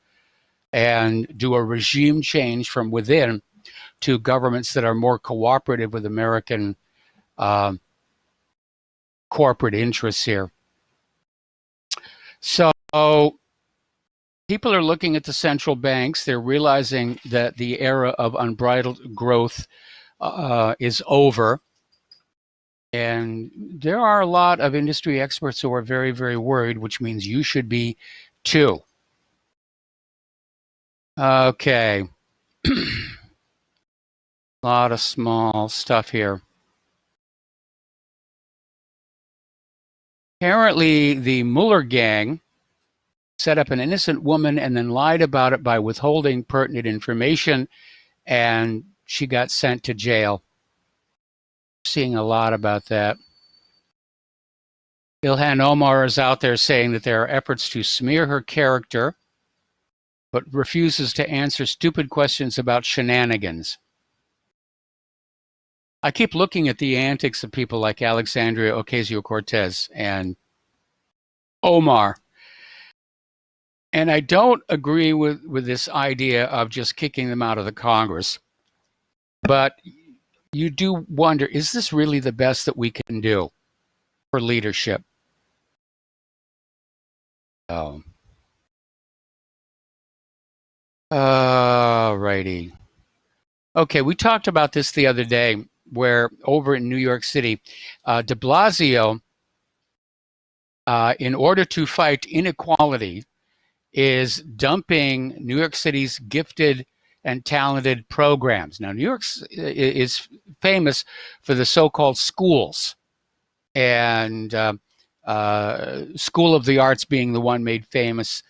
Speaker 3: and do a regime change from within to governments that are more cooperative with American corporate interests here. So people are looking at the central banks. They're realizing that the era of unbridled growth is over. And there are a lot of industry experts who are very, very worried, which means you should be too. Okay. A lot of small stuff here. Apparently, the Mueller gang set up an innocent woman and then lied about it by withholding pertinent information, and she got sent to jail. Seeing a lot about that. Ilhan Omar is out there saying that there are efforts to smear her character, but refuses to answer stupid questions about shenanigans. I keep looking at the antics of people like Alexandria Ocasio-Cortez and Omar. And I don't agree with this idea of just kicking them out of the Congress. But you do wonder, is this really the best that we can do for leadership? Oh. Righty. Okay, we talked about this the other day, where over in New York City, de Blasio, in order to fight inequality, is dumping New York City's gifted and talented programs. Now, New York is famous for the so-called schools, and School of the Arts being the one made famous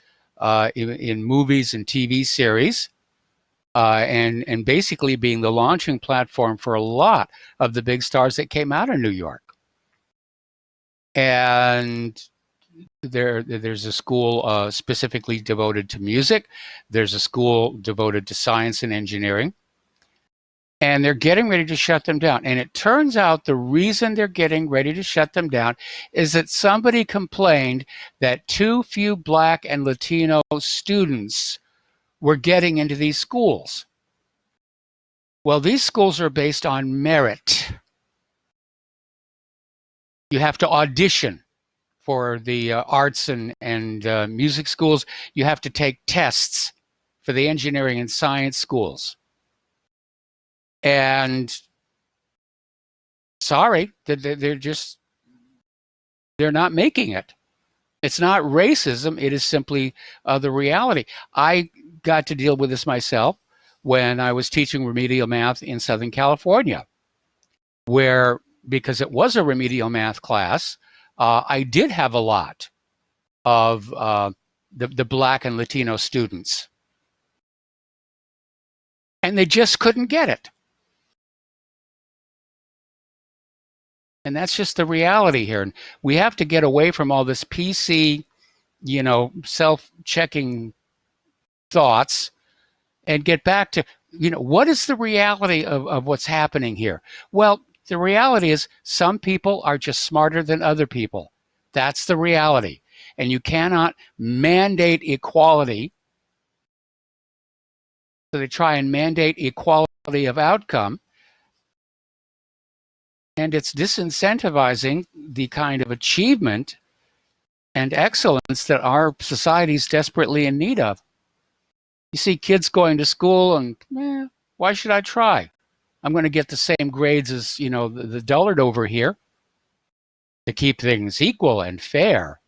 Speaker 3: in movies and TV series, and basically being the launching platform for a lot of the big stars that came out of New York. And there's a school specifically devoted to music. There's a school devoted to science and engineering. And they're getting ready to shut them down. And it turns out the reason they're getting ready to shut them down is that somebody complained that too few Black and Latino students were getting into these schools. Well, these schools are based on merit. You have to audition for the arts and music schools. You have to take tests for the engineering and science schools. And sorry, they're not making it. It's not racism. It is simply the reality. I got to deal with this myself when I was teaching remedial math in Southern California, where, because it was a remedial math class, I did have a lot of the Black and Latino students. And they just couldn't get it. And that's just the reality here. And we have to get away from all this PC, self-checking thoughts and get back to, what is the reality of what's happening here? Well, the reality is some people are just smarter than other people. That's the reality. And you cannot mandate equality. So they try and mandate equality of outcome. And it's disincentivizing the kind of achievement and excellence that our society is desperately in need of. You see kids going to school and, why should I try? I'm going to get the same grades as, the dullard over here, to keep things equal and fair.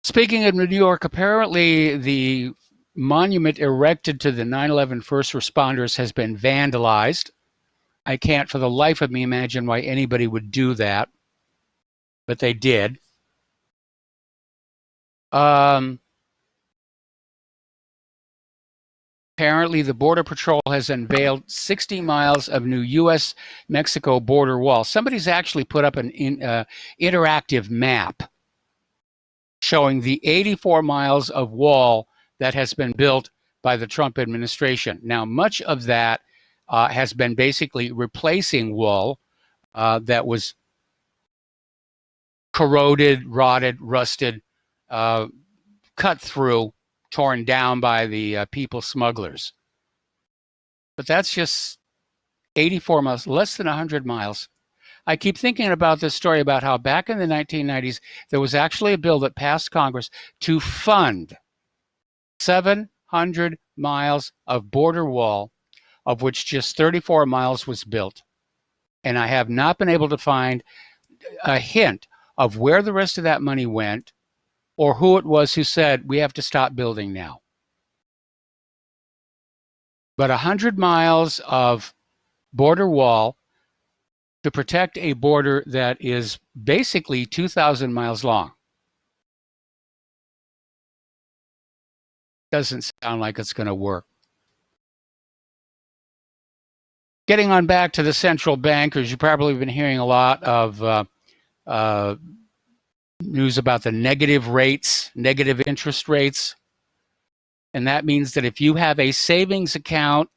Speaker 3: Speaking of New York, apparently the monument erected to the 9/11 first responders has been vandalized. I can't for the life of me imagine why anybody would do that, but they did. Apparently, the Border Patrol has unveiled 60 miles of new U.S.-Mexico border wall. Somebody's actually put up an interactive map showing the 84 miles of wall that has been built by the Trump administration. Now, much of that has been basically replacing wall that was corroded, rotted, rusted, cut through, torn down by the people smugglers. But that's just 84 miles, less than 100 miles. I keep thinking about this story about how back in the 1990s, there was actually a bill that passed Congress to fund 700 miles of border wall, of which just 34 miles was built. And I have not been able to find a hint of where the rest of that money went or who it was who said, we have to stop building now. But 100 miles of border wall to protect a border that is basically 2,000 miles long doesn't sound like it's going to work. Getting on back to the central bankers, you've probably been hearing a lot of news about the negative rates, negative interest rates. And that means that if you have a savings account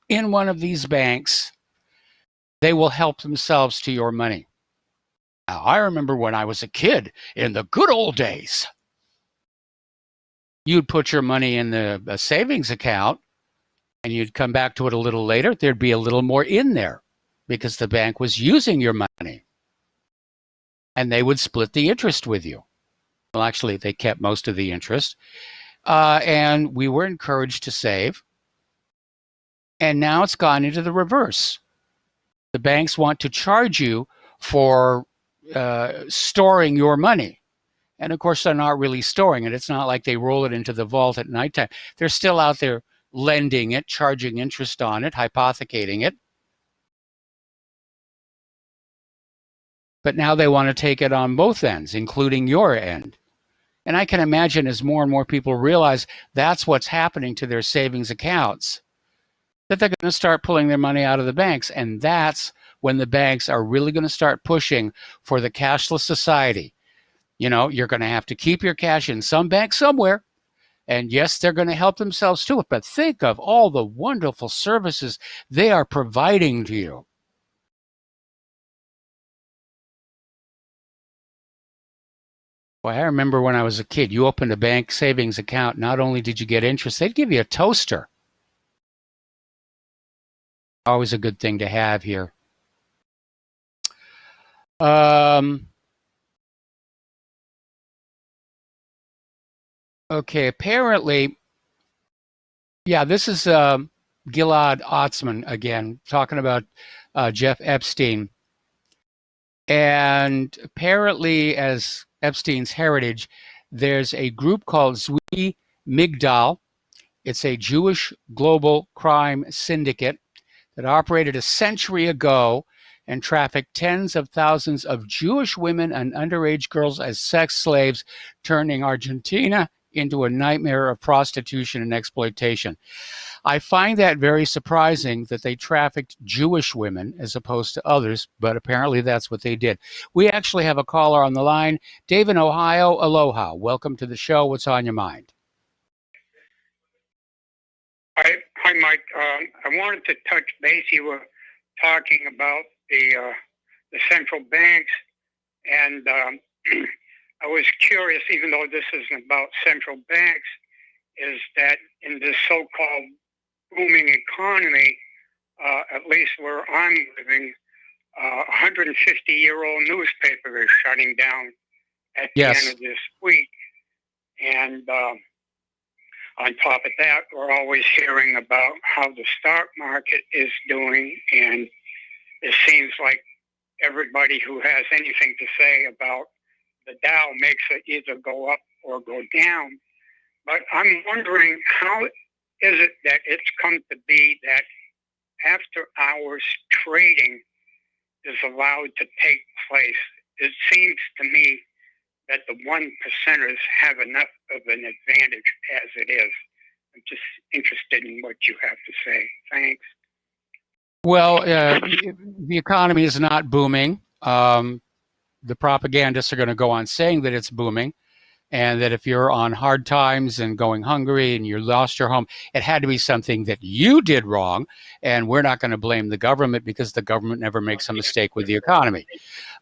Speaker 3: in one of these banks, they will help themselves to your money. Now, I remember when I was a kid in the good old days, you'd put your money in a savings account and you'd come back to it a little later. There'd be a little more in there because the bank was using your money and they would split the interest with you. Well, actually, they kept most of the interest. And we were encouraged to save. And now it's gone into the reverse. The banks want to charge you for storing your money. And of course, they're not really storing it. It's not like they roll it into the vault at nighttime. They're still out there lending it, charging interest on it, hypothecating it. But now they want to take it on both ends, including your end. And I can imagine as more and more people realize that's what's happening to their savings accounts, that they're going to start pulling their money out of the banks. And that's when the banks are really going to start pushing for the cashless society. You know, you're going to have to keep your cash in some bank somewhere. And yes, they're going to help themselves to it. But think of all the wonderful services they are providing to you. Boy, I remember when I was a kid, you opened a bank savings account. Not only did you get interest, they'd give you a toaster. Always a good thing to have here. Okay, apparently, yeah, this is Gilad Atzmon again, talking about Jeff Epstein. And apparently, as Epstein's heritage, there's a group called Zwi Migdal. It's a Jewish global crime syndicate that operated a century ago and trafficked tens of thousands of Jewish women and underage girls as sex slaves, turning Argentina into a nightmare of prostitution and exploitation. I find that very surprising that they trafficked Jewish women as opposed to others, but apparently that's what they did. We actually have a caller on the line. Dave in Ohio, aloha. Welcome to the show. What's on your mind?
Speaker 18: Hi, Mike. I wanted to touch base. You were talking about the central banks, and I was curious, even though this isn't about central banks, is that in this so-called booming economy, at least where I'm living, a 150-year-old newspaper is shutting down at the end of this week. And on top of that, we're always hearing about how the stock market is doing, and it seems like everybody who has anything to say about the Dow makes it either go up or go down. But I'm wondering, how is it that it's come to be that after hours trading is allowed to take place? It seems to me that the 1%ers have enough of an advantage as it is. I'm just interested in what you have to say. Thanks.
Speaker 3: Well, the economy is not booming. The propagandists are going to go on saying that it's booming, and that if you're on hard times and going hungry and you lost your home, it had to be something that you did wrong, and we're not going to blame the government because the government never makes a mistake with the economy.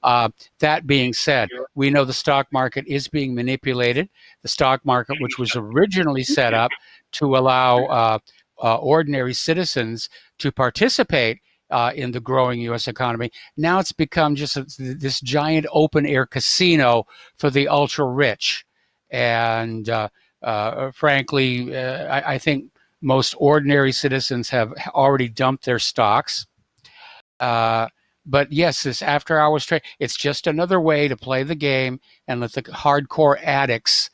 Speaker 3: That being said, we know the stock market is being manipulated. The stock market, which was originally set up to allow ordinary citizens to participate in the growing U.S. economy, now it's become just this giant open-air casino for the ultra-rich. And frankly, I think most ordinary citizens have already dumped their stocks. But yes, this after-hours trade, it's just another way to play the game and let the hardcore addicts,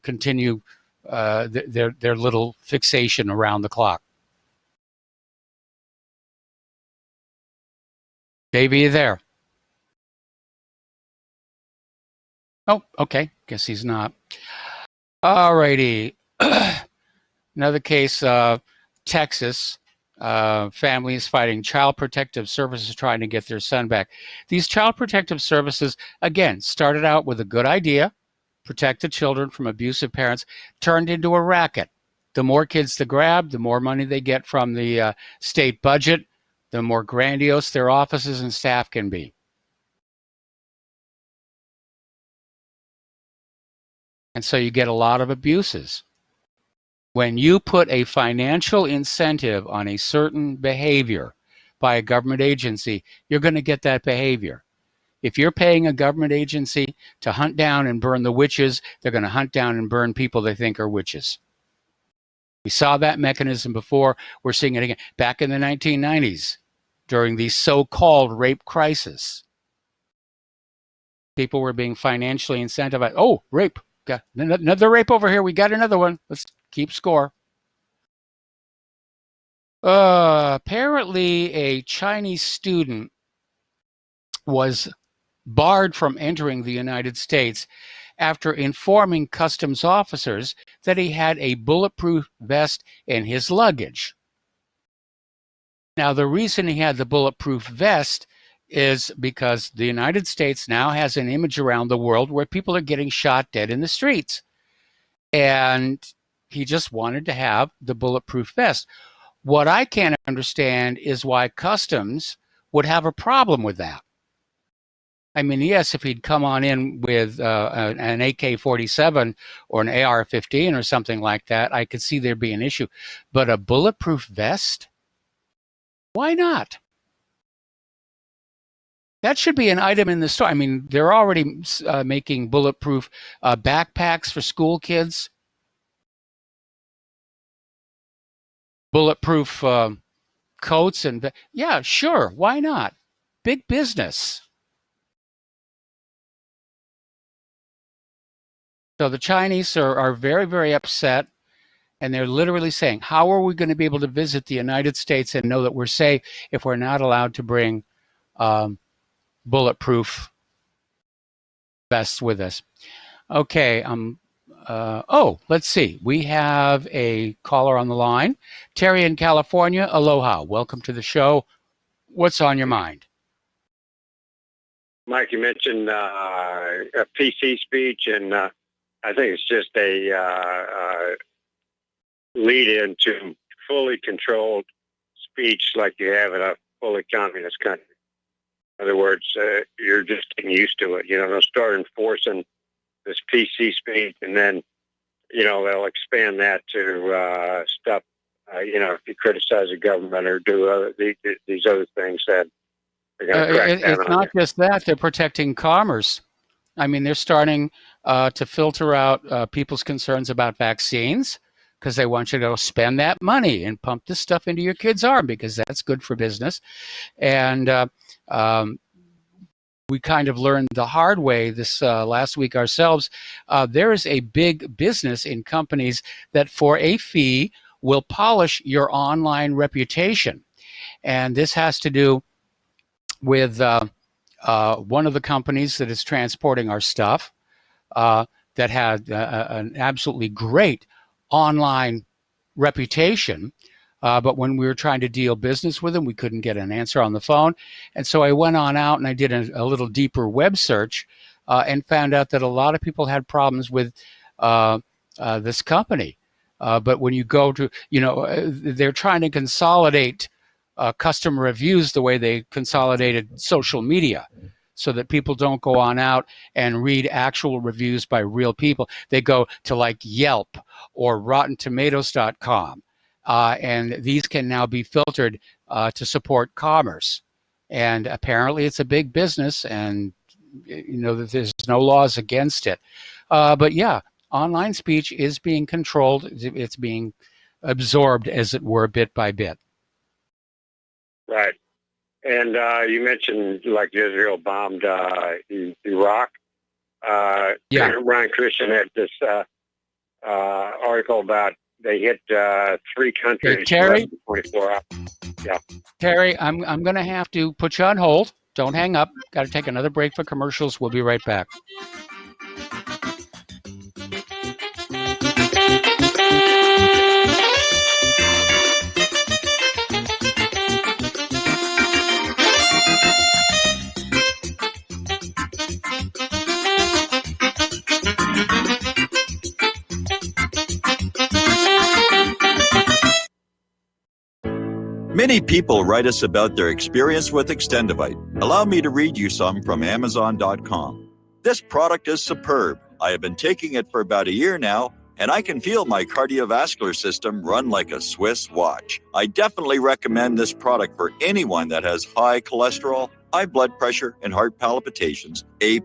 Speaker 3: continue their little fixation around the clock. Dave, are you there? Oh, okay. Guess he's not. All righty. Another case, Texas. Families fighting Child Protective Services trying to get their son back. These Child Protective Services, again, started out with a good idea, protect the children from abusive parents, turned into a racket. The more kids they grab, the more money they get from the state budget, the more grandiose their offices and staff can be. And so you get a lot of abuses. When you put a financial incentive on a certain behavior by a government agency, you're going to get that behavior. If you're paying a government agency to hunt down and burn the witches, they're going to hunt down and burn people they think are witches. We saw that mechanism before. We're seeing it again. Back in the 1990s, during the so-called rape crisis, people were being financially incentivized. Oh, rape. Got another rape over here. We got another one. Let's keep score. Apparently, a Chinese student was barred from entering the United States after informing customs officers that he had a bulletproof vest in his luggage. Now, the reason he had the bulletproof vest is because the United States now has an image around the world where people are getting shot dead in the streets. And he just wanted to have the bulletproof vest. What I can't understand is why customs would have a problem with that. I mean, yes, if he'd come on in with an AK-47 or an AR-15 or something like that, I could see there'd be an issue. But a bulletproof vest? Why not? That should be an item in the store. I mean, they're already making bulletproof backpacks for school kids. Bulletproof coats and yeah, sure, why not? Big business. So the Chinese are very, very upset, and they're literally saying, how are we going to be able to visit the United States and know that we're safe if we're not allowed to bring bulletproof vests with us? Okay, let's see. We have a caller on the line. Terry in California, aloha. Welcome to the show. What's on your mind?
Speaker 19: Mike, you mentioned a PC speech, and I think it's just a lead-in to fully controlled speech like you have in a fully communist country. In other words, you're just getting used to it. They'll start enforcing this PC speech, and then, they'll expand that to stuff, if you criticize the government or do these other things that they're going to crack down on.
Speaker 3: It's not just that. They're protecting commerce. I mean, they're starting to filter out people's concerns about vaccines because they want you to go spend that money and pump this stuff into your kid's arm because that's good for business. And we kind of learned the hard way this last week ourselves. There is a big business in companies that for a fee will polish your online reputation. And this has to do with one of the companies that is transporting our stuff that had an absolutely great online reputation. But when we were trying to deal business with them, we couldn't get an answer on the phone. And so I went on out and I did a little deeper web search and found out that a lot of people had problems with this company. But when you go to, they're trying to consolidate customer reviews the way they consolidated social media so that people don't go on out and read actual reviews by real people. They go to like Yelp or RottenTomatoes.com. And these can now be filtered to support commerce. And apparently it's a big business and, that there's no laws against it. But yeah, online speech is being controlled. It's being absorbed, as it were, bit by bit.
Speaker 19: Right. And you mentioned like Israel bombed Iraq.
Speaker 3: Yeah.
Speaker 19: Ryan Christian had this article about they hit 3 countries.
Speaker 3: Hey, Terry?
Speaker 19: less than 24 hours. Yeah.
Speaker 3: Terry, I'm going to have to put you on hold. Don't hang up. Got to take another break for commercials. We'll be right back.
Speaker 12: Many people write us about their experience with Extendivite. Allow me to read you some from Amazon.com. This product is superb. I have been taking it for about a year now, and I can feel my cardiovascular system run like a Swiss watch. I definitely recommend this product for anyone that has high cholesterol, high blood pressure, and heart palpitations, A+.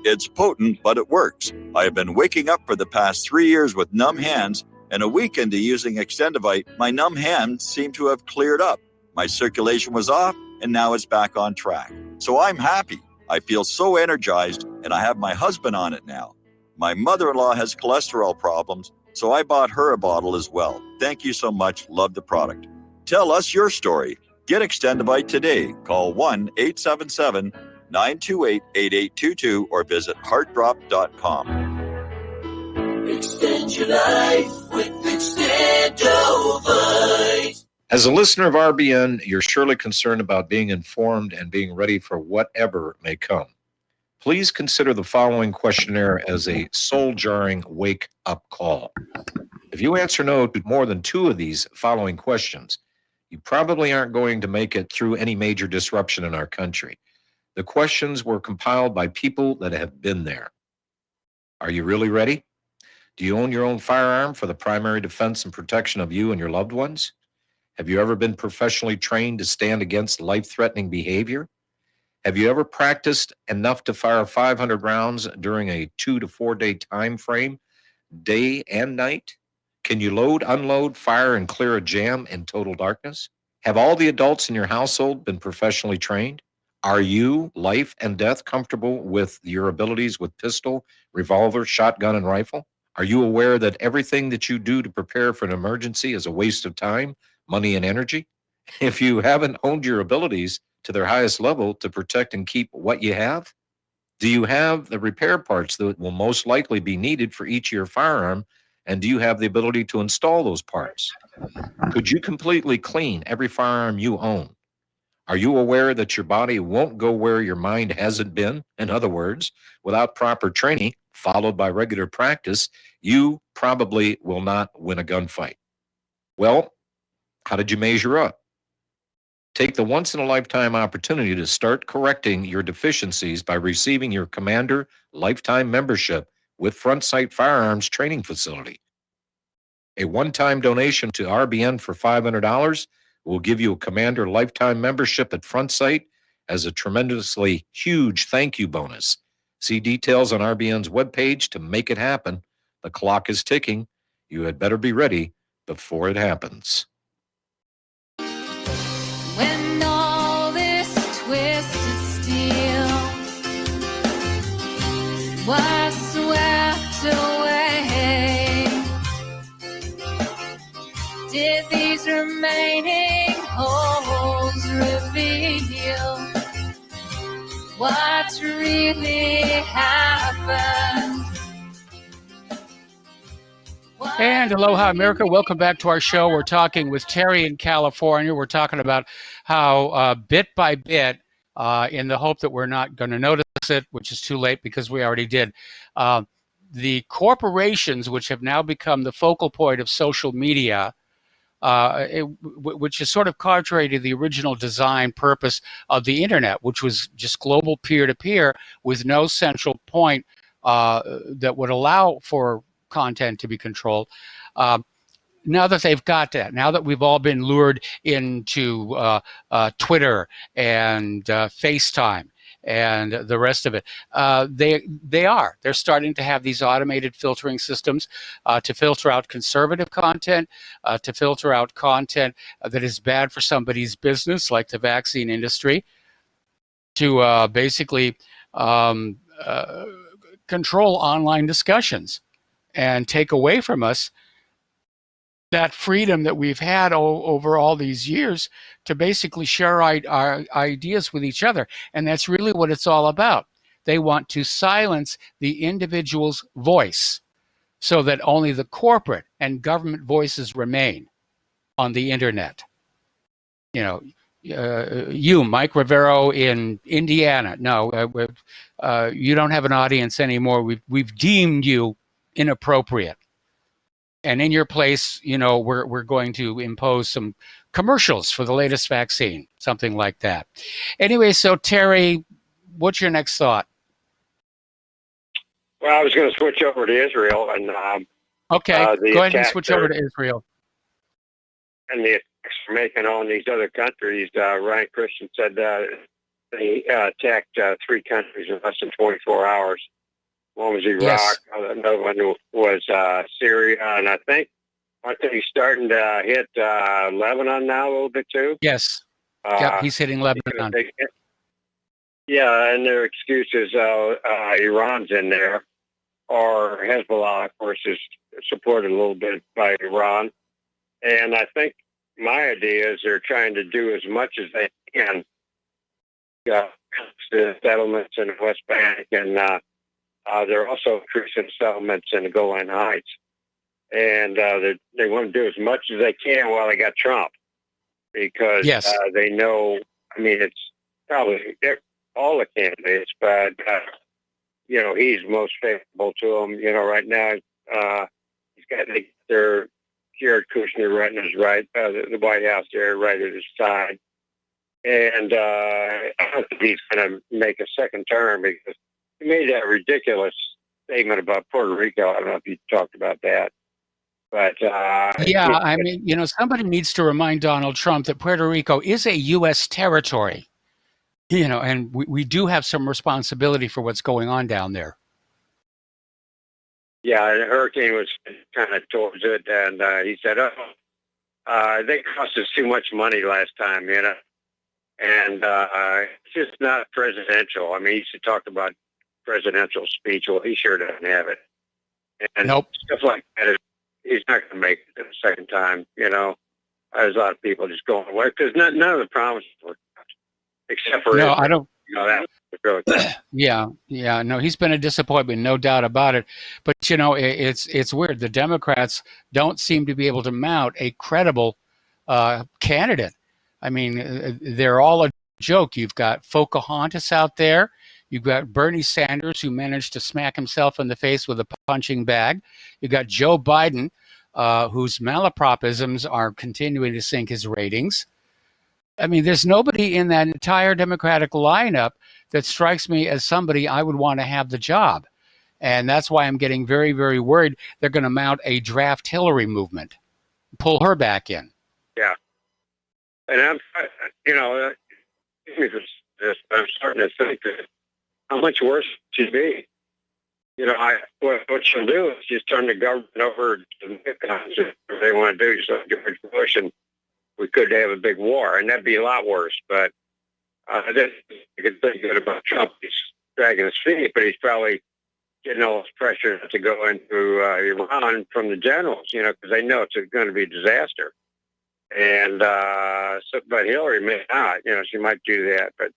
Speaker 12: It's potent, but it works. I have been waking up for the past 3 years with numb hands, and a week into using Extendivite, my numb hands seem to have cleared up. My circulation was off, and now it's back on track. So I'm happy. I feel so energized, and I have my husband on it now. My mother-in-law has cholesterol problems, so I bought her a bottle as well. Thank you so much. Love the product. Tell us your story. Get Extendivite today. Call 1-877-928-8822 or visit heartdrop.com.
Speaker 13: Extend your life with Extendovite.
Speaker 15: As a listener of RBN, you're surely concerned about being informed and being ready for whatever may come. Please consider the following questionnaire as a soul-jarring wake-up call. If you answer no to more than 2 of these following questions, you probably aren't going to make it through any major disruption in our country. The questions were compiled by people that have been there. Are you really ready? Do you own your own firearm for the primary defense and protection of you and your loved ones? Have you ever been professionally trained to stand against life-threatening behavior? Have you ever practiced enough to fire 500 rounds during a 2 to 4 day time frame, day and night? Can you load, unload, fire, and clear a jam in total darkness? Have all the adults in your household been professionally trained? Are you, life and death, comfortable with your abilities with pistol, revolver, shotgun, and rifle? Are you aware that everything that you do to prepare for an emergency is a waste of time, money, and energy? If you haven't honed your abilities to their highest level to protect and keep what you have, do you have the repair parts that will most likely be needed for each of your firearm, and do you have the ability to install those parts? Could you completely clean every firearm you own? Are you aware that your body won't go where your mind hasn't been? In other words, without proper training, followed by regular practice, you probably will not win a gunfight. Well, how did you measure up? Take the once-in-a-lifetime opportunity to start correcting your deficiencies by receiving your Commander Lifetime Membership with Front Sight Firearms Training Facility. A one-time donation to RBN for $500 will give you a Commander Lifetime Membership at Front Sight as a tremendously huge thank you bonus. See details on RBN's webpage to make it happen. The clock is ticking. You had better be ready before it happens.
Speaker 13: When all this twisted steel was swept away, did these remaining holes reveal what's really happened?
Speaker 3: And aloha, America. Welcome back to our show. We're talking with Terry in California. We're talking about how bit by bit, in the hope that we're not going to notice it, which is too late because we already did, the corporations, which have now become the focal point of social media, which is sort of contrary to the original design purpose of the internet, which was just global peer-to-peer with no central point that would allow for content to be controlled. Now that they've got that, now that we've all been lured into Twitter and FaceTime and the rest of it. They're starting to have these automated filtering systems to filter out conservative content, to filter out content that is bad for somebody's business, like the vaccine industry, to basically control online discussions and take away from us that freedom that we've had over all these years to basically share our ideas with each other. And that's really what it's all about. They want to silence the individual's voice so that only the corporate and government voices remain on the internet. You know, you, Mike Rivero in Indiana, no, you don't have an audience anymore. We've deemed you inappropriate. And in your place, you know, we're going to impose some commercials for the latest vaccine, something like that. Anyway, so Terry, what's your next thought?
Speaker 19: Well, I was going to switch over to Israel, and
Speaker 3: okay, go ahead and switch over to Israel.
Speaker 19: And the attacks they're making on these other countries. Ryan Christian said they attacked 3 countries in less than 24 hours. One was Iraq,
Speaker 3: Yes.
Speaker 19: another one was Syria, and I think he's starting to hit Lebanon now a little bit too.
Speaker 3: Yes. Yep, he's hitting Lebanon.
Speaker 19: Yeah, and their excuse is Iran's in there, or Hezbollah, of course, is supported a little bit by Iran. And I think my idea is they're trying to do as much as they can. The settlements in the West Bank, and they're also increasing settlements in the Golan Heights. And they want to do as much as they can while they got Trump, because
Speaker 3: Yes.
Speaker 19: they know, I mean, it's probably all the candidates, but, you know, he's most favorable to them. You know, right now, he's got their Jared Kushner right in his right, the White House there right at his side. And I don't think he's going to make a second term, because he made that ridiculous statement about Puerto Rico. I don't know if you talked about that. But
Speaker 3: yeah, I mean, you know, somebody needs to remind Donald Trump that Puerto Rico is a U.S. territory, you know, and we do have some responsibility for what's going on down there.
Speaker 19: yeah, the hurricane was kind of towards it, and he said, they cost us too much money last time, you know. And it's just not presidential. I mean, he used to talk about presidential speech. Well, he sure doesn't have it. And stuff like that, he's not going to make it the second time, you know. There's a lot of people just going away because none of the promises were kept, except for
Speaker 3: No,
Speaker 19: Israel.
Speaker 3: I don't.
Speaker 19: You know, that was really
Speaker 3: Yeah, no, he's been a disappointment, no doubt about it. But you know, it's weird. The Democrats don't seem to be able to mount a credible candidate. I mean, they're all a joke. You've got Pocahontas out there. You've got Bernie Sanders, who managed to smack himself in the face with a punching bag. You've got Joe Biden, whose malapropisms are continuing to sink his ratings. I mean, there's nobody in that entire Democratic lineup that strikes me as somebody I would want to have the job. And that's why I'm getting very, very worried they're going to mount a draft Hillary movement, pull her back in.
Speaker 19: Yeah. And I'm, you know, I'm starting to think that how much worse should be. You know, what she'll do is just turn the government over to the Mexicans if they want to do, just like George Bush, and we could have a big war, and that'd be a lot worse. But I could think good about Trump. He's dragging his feet, but he's probably getting all this pressure to go into Iran from the generals, you know, because they know it's going to be a disaster. And but Hillary may not, you know, she might do that. But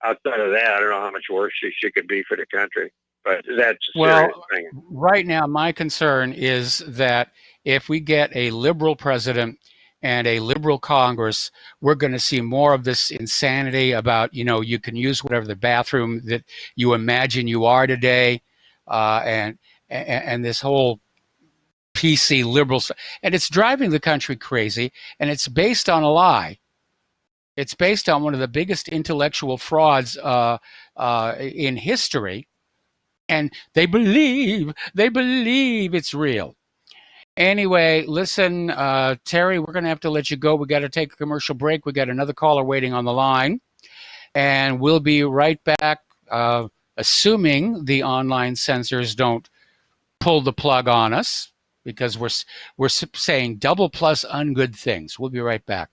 Speaker 19: outside of that, I don't know how much worse she could be for the country. But that's a serious thing.
Speaker 3: Right now, my concern is that if we get a liberal president and a liberal Congress, we're going to see more of this insanity about, you know, you can use whatever the bathroom that you imagine you are today, and this whole PC liberal stuff. And it's driving the country crazy, and it's based on a lie. It's based on one of the biggest intellectual frauds in history, and they believe it's real. Anyway, listen, Terry, we're going to have to let you go. We got to take a commercial break. We got another caller waiting on the line. And we'll be right back, assuming the online censors don't pull the plug on us, because we're saying double plus ungood things. We'll be right back.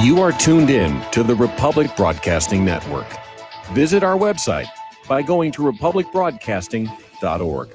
Speaker 9: You are tuned in to the Republic Broadcasting Network. Visit our website by going to republicbroadcasting.org.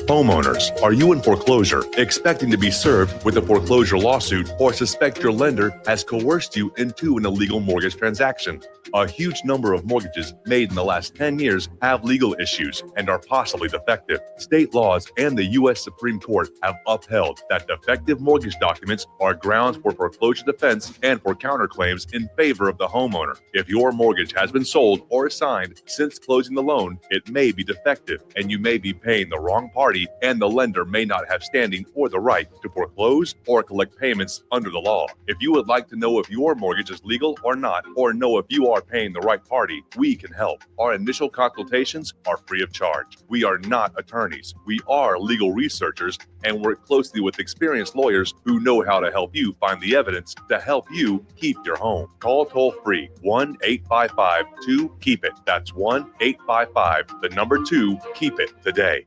Speaker 10: Homeowners, are you in foreclosure, expecting to be served with a foreclosure lawsuit, or suspect your lender has coerced you into an illegal mortgage transaction? A huge number of mortgages made in the last 10 years have legal issues and are possibly defective. State laws and the U.S. Supreme Court have upheld that defective mortgage documents are grounds for foreclosure defense and for counterclaims in favor of the homeowner. If your mortgage has been sold or assigned since closing the loan, it may be defective and you may be paying the wrong party, and the lender may not have standing or the right to foreclose or collect payments under the law. If you would like to know if your mortgage is legal or not, or know if you are paying the right party, we can help. Our initial consultations are free of charge. We are not attorneys. We are legal researchers and work closely with experienced lawyers who know how to help you find the evidence to help you keep your home. Call toll free 1-855-2-KEEP-IT. That's 1-855-2-KEEP-IT today.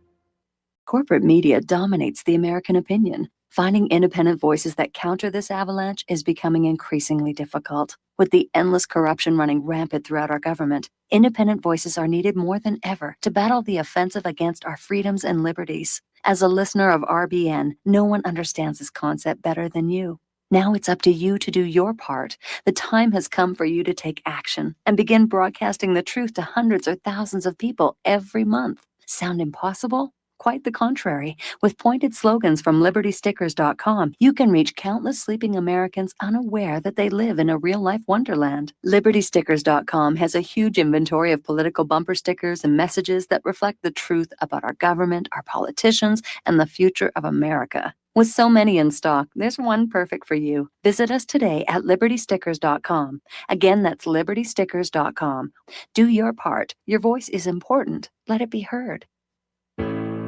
Speaker 20: Corporate media dominates the American opinion. Finding independent voices that counter this avalanche is becoming increasingly difficult. With the endless corruption running rampant throughout our government, independent voices are needed more than ever to battle the offensive against our freedoms and liberties. As a listener of RBN, no one understands this concept better than you. Now it's up to you to do your part. The time has come for you to take action and begin broadcasting the truth to hundreds or thousands of people every month. Sound impossible? Quite the contrary. With pointed slogans from LibertyStickers.com, you can reach countless sleeping Americans unaware that they live in a real-life wonderland. LibertyStickers.com has a huge inventory of political bumper stickers and messages that reflect the truth about our government, our politicians, and the future of America. With so many in stock, there's one perfect for you. Visit us today at LibertyStickers.com. Again, that's LibertyStickers.com. Do your part. Your voice is important. Let it be heard.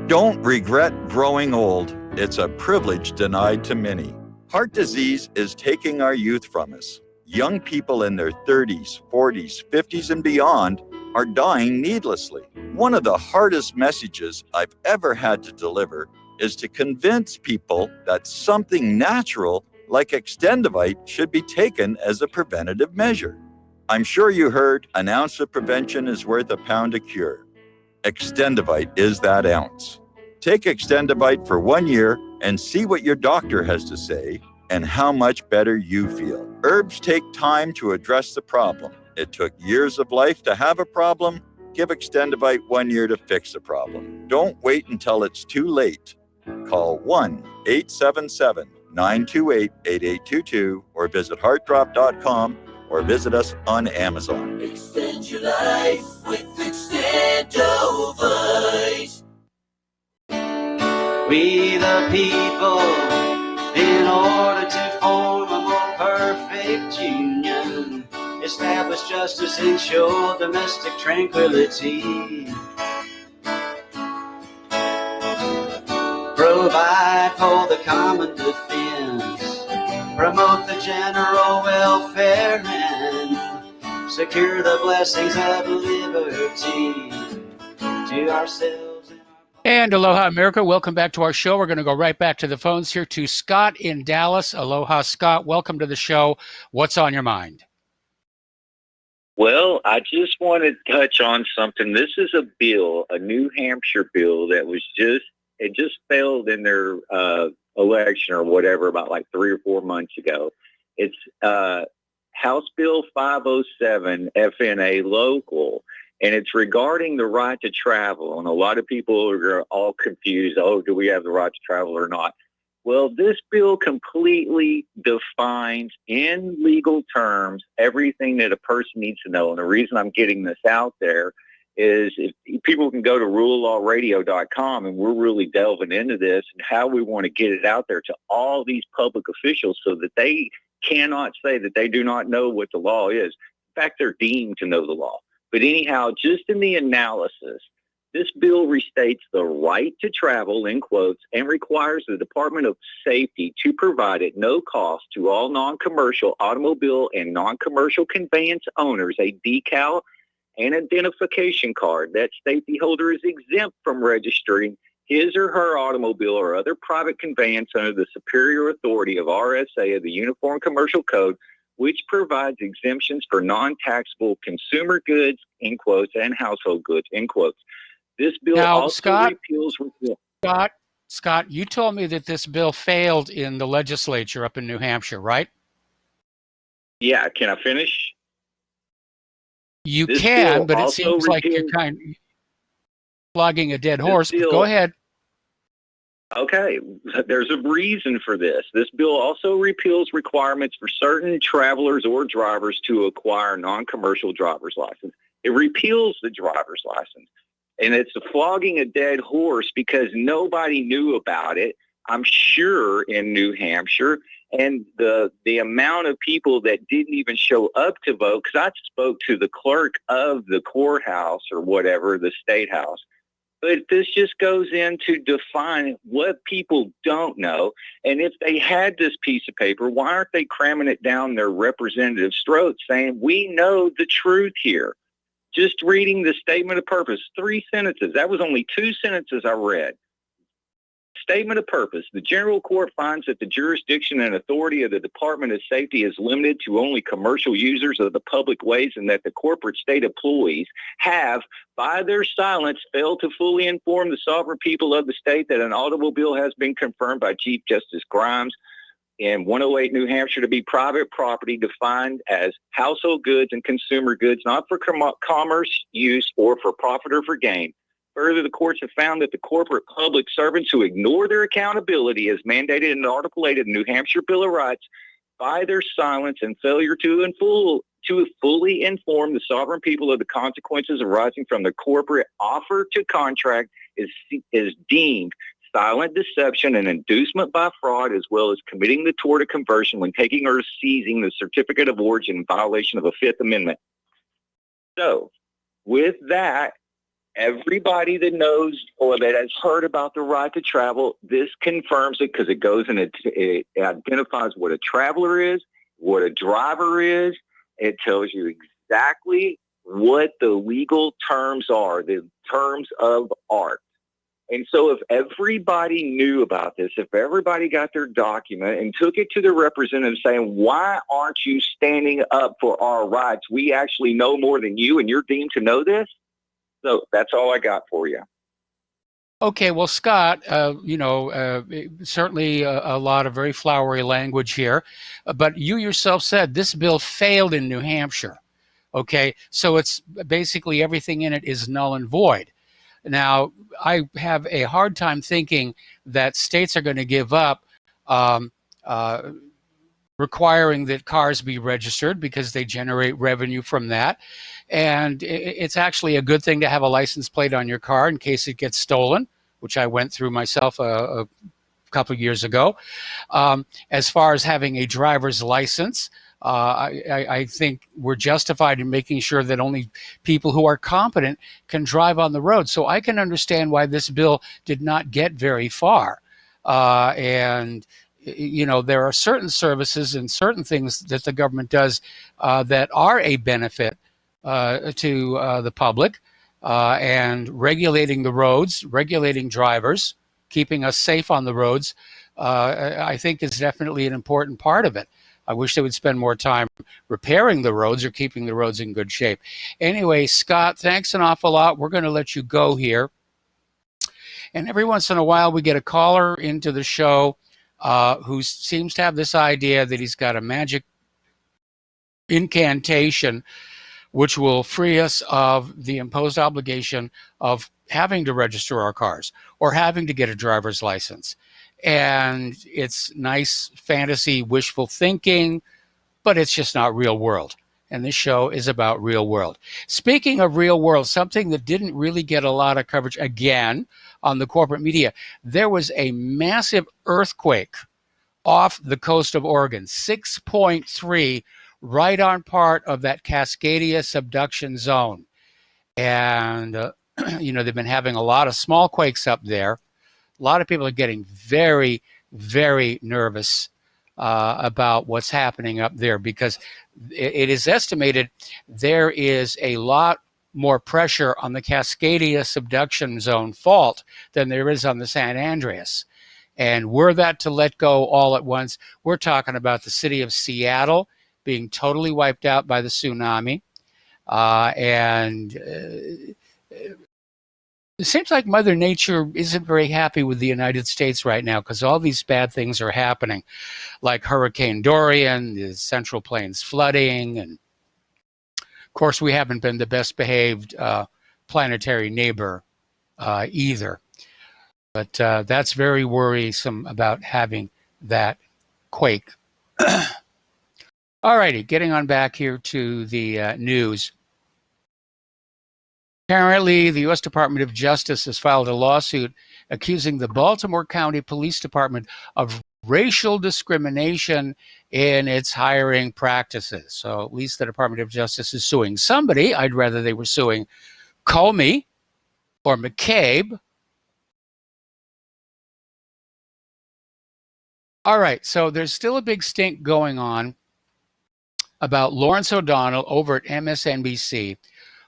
Speaker 12: Don't regret growing old. It's a privilege denied to many. Heart disease is taking our youth from us. Young people in their 30s, 40s, 50s, and beyond are dying needlessly. One of the hardest messages I've ever had to deliver is to convince people that something natural like Extendivite should be taken as a preventative measure. I'm sure you heard an ounce of prevention is worth a pound of cure. Extendivite is that ounce. Take Extendivite for 1 year and see what your doctor has to say and how much better you feel. Herbs take time to address the problem. It took years of life to have a problem. Give Extendivite 1 year to fix the problem. Don't wait until it's too late. Call 1-877-928-8822 or visit heartdrop.com or visit us on Amazon.
Speaker 13: Extend your life with Extendovite. We the people, in order to form a more perfect union, establish justice, ensure domestic tranquility, provide for the common defense, promote the general welfare, and secure the blessings of liberty to ourselves.
Speaker 3: And aloha, America. Welcome back to our show. We're going to go right back to the phones here to Scott in Dallas. Aloha, Scott. Welcome to the show. What's on your mind?
Speaker 21: Well, I just want to touch on something. This is a bill, a New Hampshire bill that was just failed in their election or whatever about like 3 or 4 months ago. It's House Bill 507 FNA local. And it's regarding the right to travel. And a lot of people are all confused. Oh, do we have the right to travel or not? Well, this bill completely defines in legal terms everything that a person needs to know. And the reason I'm getting this out there is if people can go to rurallawradio.com, and we're really delving into this and how we want to get it out there to all these public officials so that they cannot say that they do not know what the law is. In fact, they're deemed to know the law. But anyhow, just in the analysis, this bill restates the right to travel, in quotes, and requires the Department of Safety to provide at no cost to all non-commercial automobile and non-commercial conveyance owners a decal and identification card. That safety holder is exempt from registering his or her automobile or other private conveyance under the superior authority of RSA of the Uniform Commercial Code, which provides exemptions for non-taxable consumer goods, in quotes, and household goods, in quotes. This bill
Speaker 3: Now,
Speaker 21: also repeals...
Speaker 3: Scott, you told me that this bill failed in the legislature up in New Hampshire, right?
Speaker 21: Yeah, can I finish?
Speaker 3: You
Speaker 21: This
Speaker 3: can,
Speaker 21: bill
Speaker 3: but it
Speaker 21: also
Speaker 3: seems like you're
Speaker 21: repeals-
Speaker 3: kind of flogging a dead
Speaker 21: This
Speaker 3: horse. But
Speaker 21: bill-
Speaker 3: go ahead.
Speaker 21: Okay, there's a reason for this. This bill also repeals requirements for certain travelers or drivers to acquire non-commercial driver's license. It repeals the driver's license. And it's flogging a dead horse because nobody knew about it, I'm sure, in New Hampshire. And the amount of people that didn't even show up to vote, because I spoke to the clerk of the courthouse or whatever, the state house. But this just goes in to define what people don't know. And if they had this piece of paper, why aren't they cramming it down their representative's throat saying, we know the truth here? Just reading the statement of purpose, 3 sentences. That was only 2 sentences I read. Statement of purpose. The general court finds that the jurisdiction and authority of the Department of Safety is limited to only commercial users of the public ways, and that the corporate state employees have, by their silence, failed to fully inform the sovereign people of the state that an automobile has been confirmed by Chief Justice Grimes in 108 New Hampshire to be private property defined as household goods and consumer goods, not for commerce use or for profit or for gain. Further, the courts have found that the corporate public servants who ignore their accountability as mandated in Article 8 of the New Hampshire Bill of Rights by their silence and failure to fully inform the sovereign people of the consequences arising from the corporate offer to contract is deemed silent deception and inducement by fraud, as well as committing the tort of conversion when taking or seizing the certificate of origin in violation of the Fifth Amendment. So, with that, everybody that knows or that has heard about the right to travel, this confirms it because it goes and it identifies what a traveler is, what a driver is. It tells you exactly what the legal terms are, the terms of art. And so if everybody knew about this, if everybody got their document and took it to the representative saying, why aren't you standing up for our rights? We actually know more than you and you're deemed to know this. So that's all I got for you.
Speaker 3: Okay, well, Scott, certainly a lot of very flowery language here, but you yourself said this bill failed in New Hampshire. Okay, so it's basically everything in it is null and void. Now, I have a hard time thinking that states are going to give up requiring that cars be registered because they generate revenue from that. And it's actually a good thing to have a license plate on your car in case it gets stolen, which I went through myself a couple of years ago. As far as having a driver's license, I think we're justified in making sure that only people who are competent can drive on the road. So I can understand why this bill did not get very far. And there are certain services and certain things that the government does that are a benefit to the public, and regulating the roads, regulating drivers, keeping us safe on the roads, I think is definitely an important part of it. I wish they would spend more time repairing the roads or keeping the roads in good shape. Anyway, Scott, thanks an awful lot. We're going to let you go here. And every once in a while, we get a caller into the show who seems to have this idea that he's got a magic incantation which will free us of the imposed obligation of having to register our cars or having to get a driver's license. And it's nice fantasy, wishful thinking, but it's just not real world. And this show is about real world. Speaking of real world, something that didn't really get a lot of coverage again on the corporate media, there was a massive earthquake off the coast of Oregon, 6.3, right on part of that Cascadia subduction zone. And, they've been having a lot of small quakes up there. A lot of people are getting very, very nervous about what's happening up there, because it is estimated there is a lot more pressure on the Cascadia subduction zone fault than there is on the San Andreas. And were that to let go all at once, we're talking about the city of Seattle being totally wiped out by the tsunami. It seems like Mother Nature isn't very happy with the United States right now, because all these bad things are happening, like Hurricane Dorian, the Central Plains flooding, and of course we haven't been the best behaved planetary neighbor either. But that's very worrisome about having that quake. All righty, getting on back here to the news. Apparently, the U.S. Department of Justice has filed a lawsuit accusing the Baltimore County Police Department of racial discrimination in its hiring practices. So at least the Department of Justice is suing somebody. I'd rather they were suing Comey or McCabe. All right, so there's still a big stink going on about Lawrence O'Donnell over at MSNBC,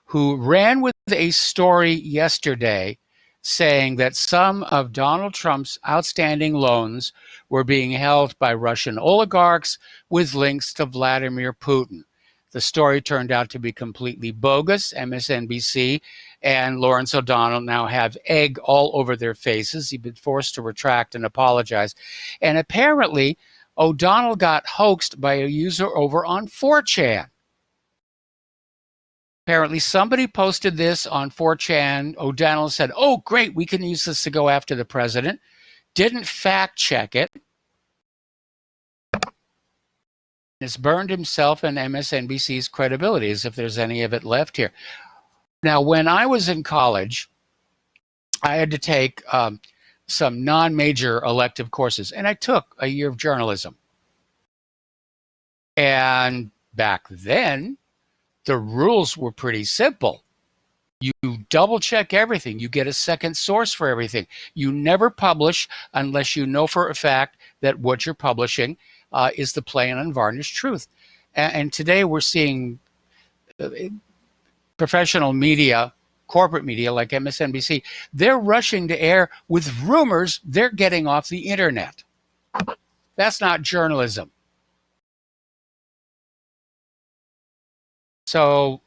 Speaker 3: who ran with a story yesterday saying that some of Donald Trump's outstanding loans were being held by Russian oligarchs with links to Vladimir Putin. The story turned out to be completely bogus. MSNBC and Lawrence O'Donnell now have egg all over their faces. He's been forced to retract and apologize. And apparently, O'Donnell got hoaxed by a user over on 4chan. Apparently, somebody posted this on 4chan. O'Donnell said, "Oh, great, we can use this to go after the president." Didn't fact check it. Has burned himself and MSNBC's credibility, as if there's any of it left here. Now, when I was in college, I had to take some non-major elective courses, and I took a year of journalism. And back then, the rules were pretty simple. You double check everything. You get a second source for everything. You never publish unless you know for a fact that what you're publishing is the plain unvarnished truth. And today we're seeing professional media, corporate media like MSNBC, they're rushing to air with rumors they're getting off the internet. That's not journalism. So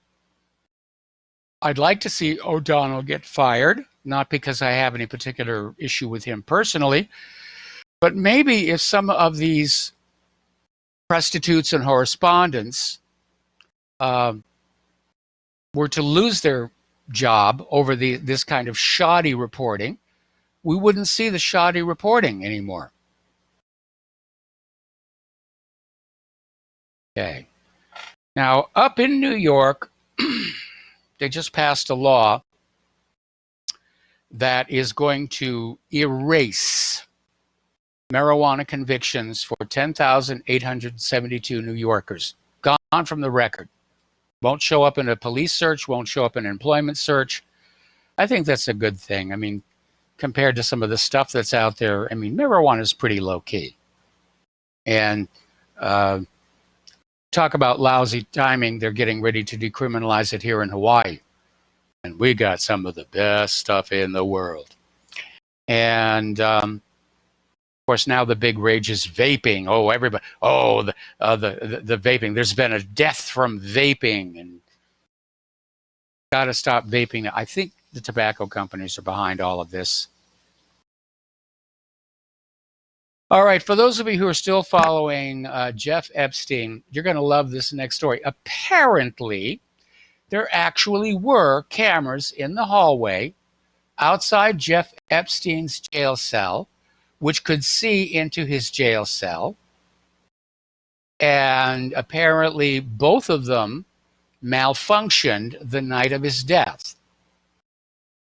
Speaker 3: I'd like to see O'Donnell get fired, not because I have any particular issue with him personally, but maybe if some of these prostitutes and correspondents were to lose their job over this kind of shoddy reporting, we wouldn't see the shoddy reporting anymore. Okay. Now, up in New York, they just passed a law that is going to erase marijuana convictions for 10,872 New Yorkers. Gone from the record. Won't show up in a police search, won't show up in an employment search. I think that's a good thing. I mean, compared to some of the stuff that's out there, I mean, marijuana is pretty low-key. And talk about lousy timing, they're getting ready to decriminalize it here in Hawaii. And we got some of the best stuff in the world. And, of course, now the big rage is vaping. Oh, everybody, the vaping. There's been a death from vaping. And got to stop vaping. I think the tobacco companies are behind all of this. All right, for those of you who are still following Jeff Epstein, you're going to love this next story. Apparently, there actually were cameras in the hallway outside Jeff Epstein's jail cell which could see into his jail cell. And apparently both of them malfunctioned the night of his death.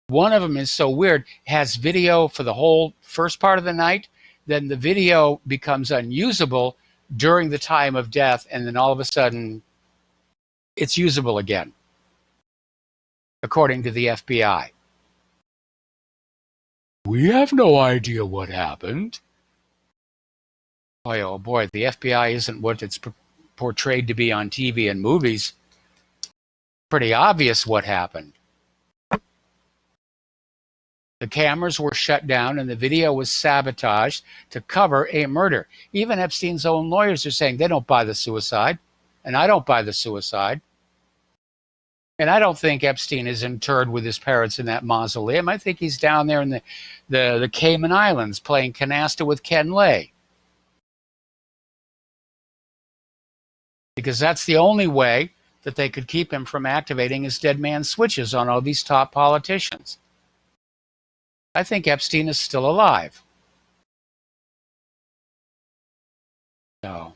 Speaker 3: One of them is so weird, has video for the whole first part of the night, then the video becomes unusable during the time of death, and then all of a sudden it's usable again, according to the FBI. We have no idea what happened. Boy, oh boy, the FBI isn't what it's portrayed to be on TV and movies. Pretty obvious what happened. The cameras were shut down and the video was sabotaged to cover a murder. Even Epstein's own lawyers are saying they don't buy the suicide, and I don't buy the suicide. And I don't think Epstein is interred with his parents in that mausoleum. I think he's down there in the Cayman Islands playing canasta with Ken Lay. Because that's the only way that they could keep him from activating his dead man switches on all these top politicians. I think Epstein is still alive. So,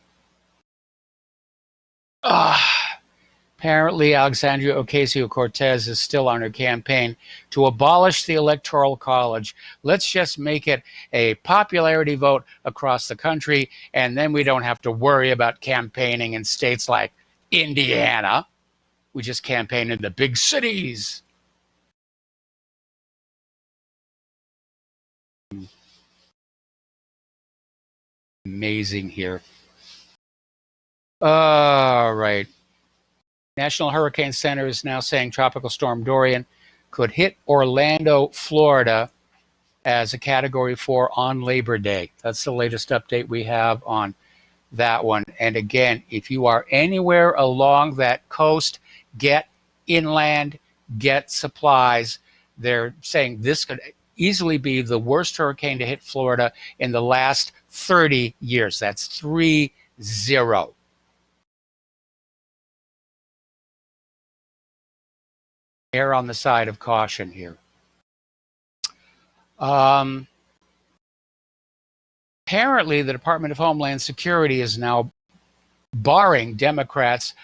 Speaker 3: apparently Alexandria Ocasio-Cortez is still on her campaign to abolish the Electoral College. Let's just make it a popularity vote across the country, and then we don't have to worry about campaigning in states like Indiana. We just campaign in the big cities. Amazing here. All right. National Hurricane Center is now saying Tropical Storm Dorian could hit Orlando, Florida as a Category 4 on Labor Day. That's the latest update we have on that one. And again, if you are anywhere along that coast, get inland, get supplies. They're saying this could easily be the worst hurricane to hit Florida in the last 30 years. That's 30. Err on the side of caution here. Apparently, the Department of Homeland Security is now barring Democrats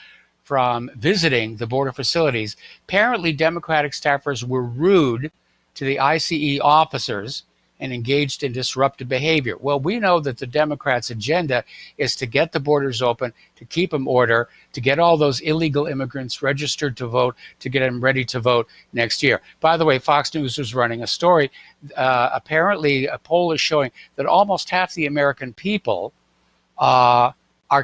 Speaker 3: from visiting the border facilities. Apparently, Democratic staffers were rude to the ICE officers and engaged in disruptive behavior. Well, we know that the Democrats' agenda is to get the borders open, to keep them order, to get all those illegal immigrants registered to vote, to get them ready to vote next year. By the way, Fox News was running a story. Apparently, a poll is showing that almost half the American people are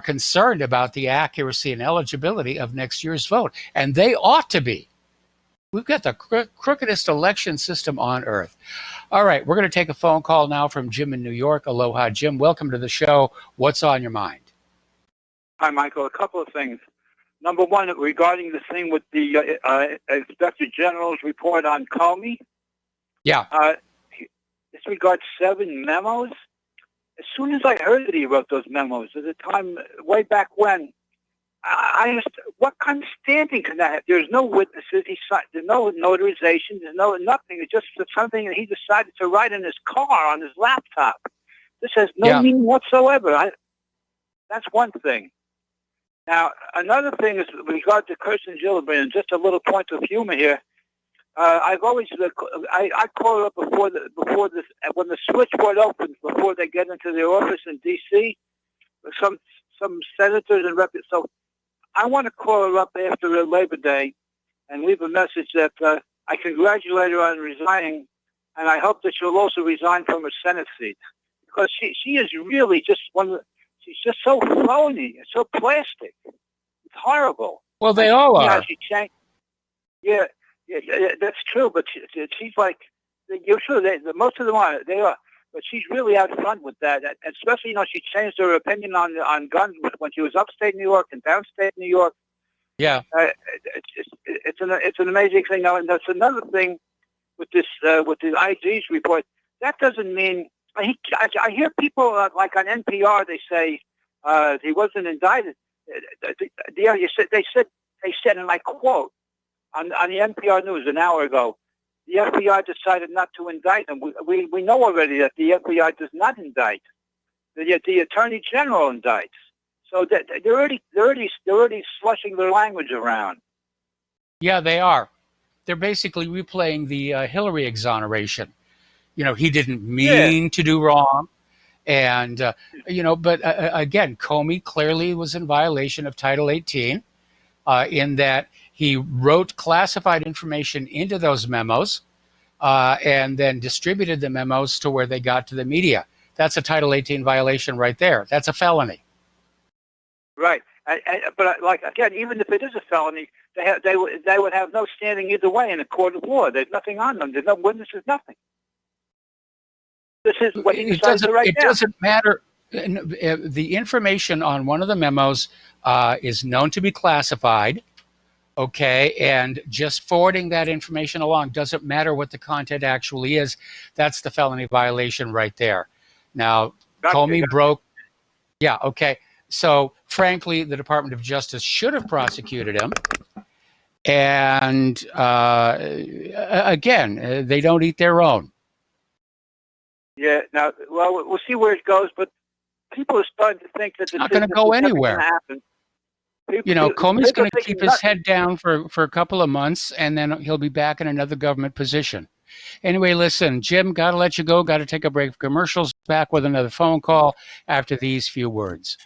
Speaker 3: concerned about the accuracy and eligibility of next year's vote, and they ought to be. We've got the crookedest election system on earth. All right, we're going to take a phone call now from Jim in New York. Aloha, Jim. Welcome to the show. What's on your mind?
Speaker 4: Hi, Michael. A couple of things. Number one, regarding the thing with the Inspector General's report on Comey.
Speaker 3: Yeah.
Speaker 4: This regards 7 memos. As soon as I heard that he wrote those memos, at the time, way back when, I asked, what kind of standing can that have? There's no witnesses. There's no notarization. There's no nothing. It's just something that he decided to write in his car on his laptop. This has no meaning whatsoever. That's one thing. Now, another thing is with regard to Kirsten Gillibrand, just a little point of humor here. I've always I call her up before this when the switchboard opens before they get into their office in D.C. Some senators and reps. So I want to call her up after Labor Day and leave a message that I congratulate her on resigning, and I hope that she'll also resign from her Senate seat, because she is really just she's just so phony and so plastic. It's horrible.
Speaker 3: Well, they all are.
Speaker 4: She changed. Yeah, that's true. But she's like, you're sure most of them are. They are. But she's really out front with that, especially, she changed her opinion on guns when she was upstate New York and downstate New York.
Speaker 3: Yeah.
Speaker 4: It's an amazing thing. Now, and that's another thing with the IG's report. That doesn't mean I hear people like on NPR. They say he wasn't indicted. They said, and I quote on the NPR News an hour ago. the FBI decided not to indict him. We know already that the FBI does not indict. Yet the Attorney General indicts. So they're already slushing their language around.
Speaker 3: Yeah, they are. They're basically replaying the Hillary exoneration. He didn't mean to do wrong. And, but again, Comey clearly was in violation of Title 18 in that he wrote classified information into those memos and then distributed the memos to where they got to the media. That's a Title 18 violation right there. That's a felony.
Speaker 4: Right. But like, again, even if it is a felony, they would have no standing either way in a court of law. There's nothing on them. There's no witnesses, nothing. This is what he decides to write down.
Speaker 3: It doesn't matter. The information on one of the memos is known to be classified, okay, and just forwarding that information along doesn't matter what the content actually is. That's the felony violation right there. Now, Comey broke. Yeah, okay. So, frankly, the Department of Justice should have prosecuted him. And again, they don't eat their own.
Speaker 4: Yeah. Now, well, we'll see where it goes, but people are starting to think that it's
Speaker 3: not going to go anywhere. Comey's going to keep his head down for a couple of months, and then he'll be back in another government position. Anyway, listen, Jim, got to let you go. Got to take a break for commercials. Back with another phone call after these few words.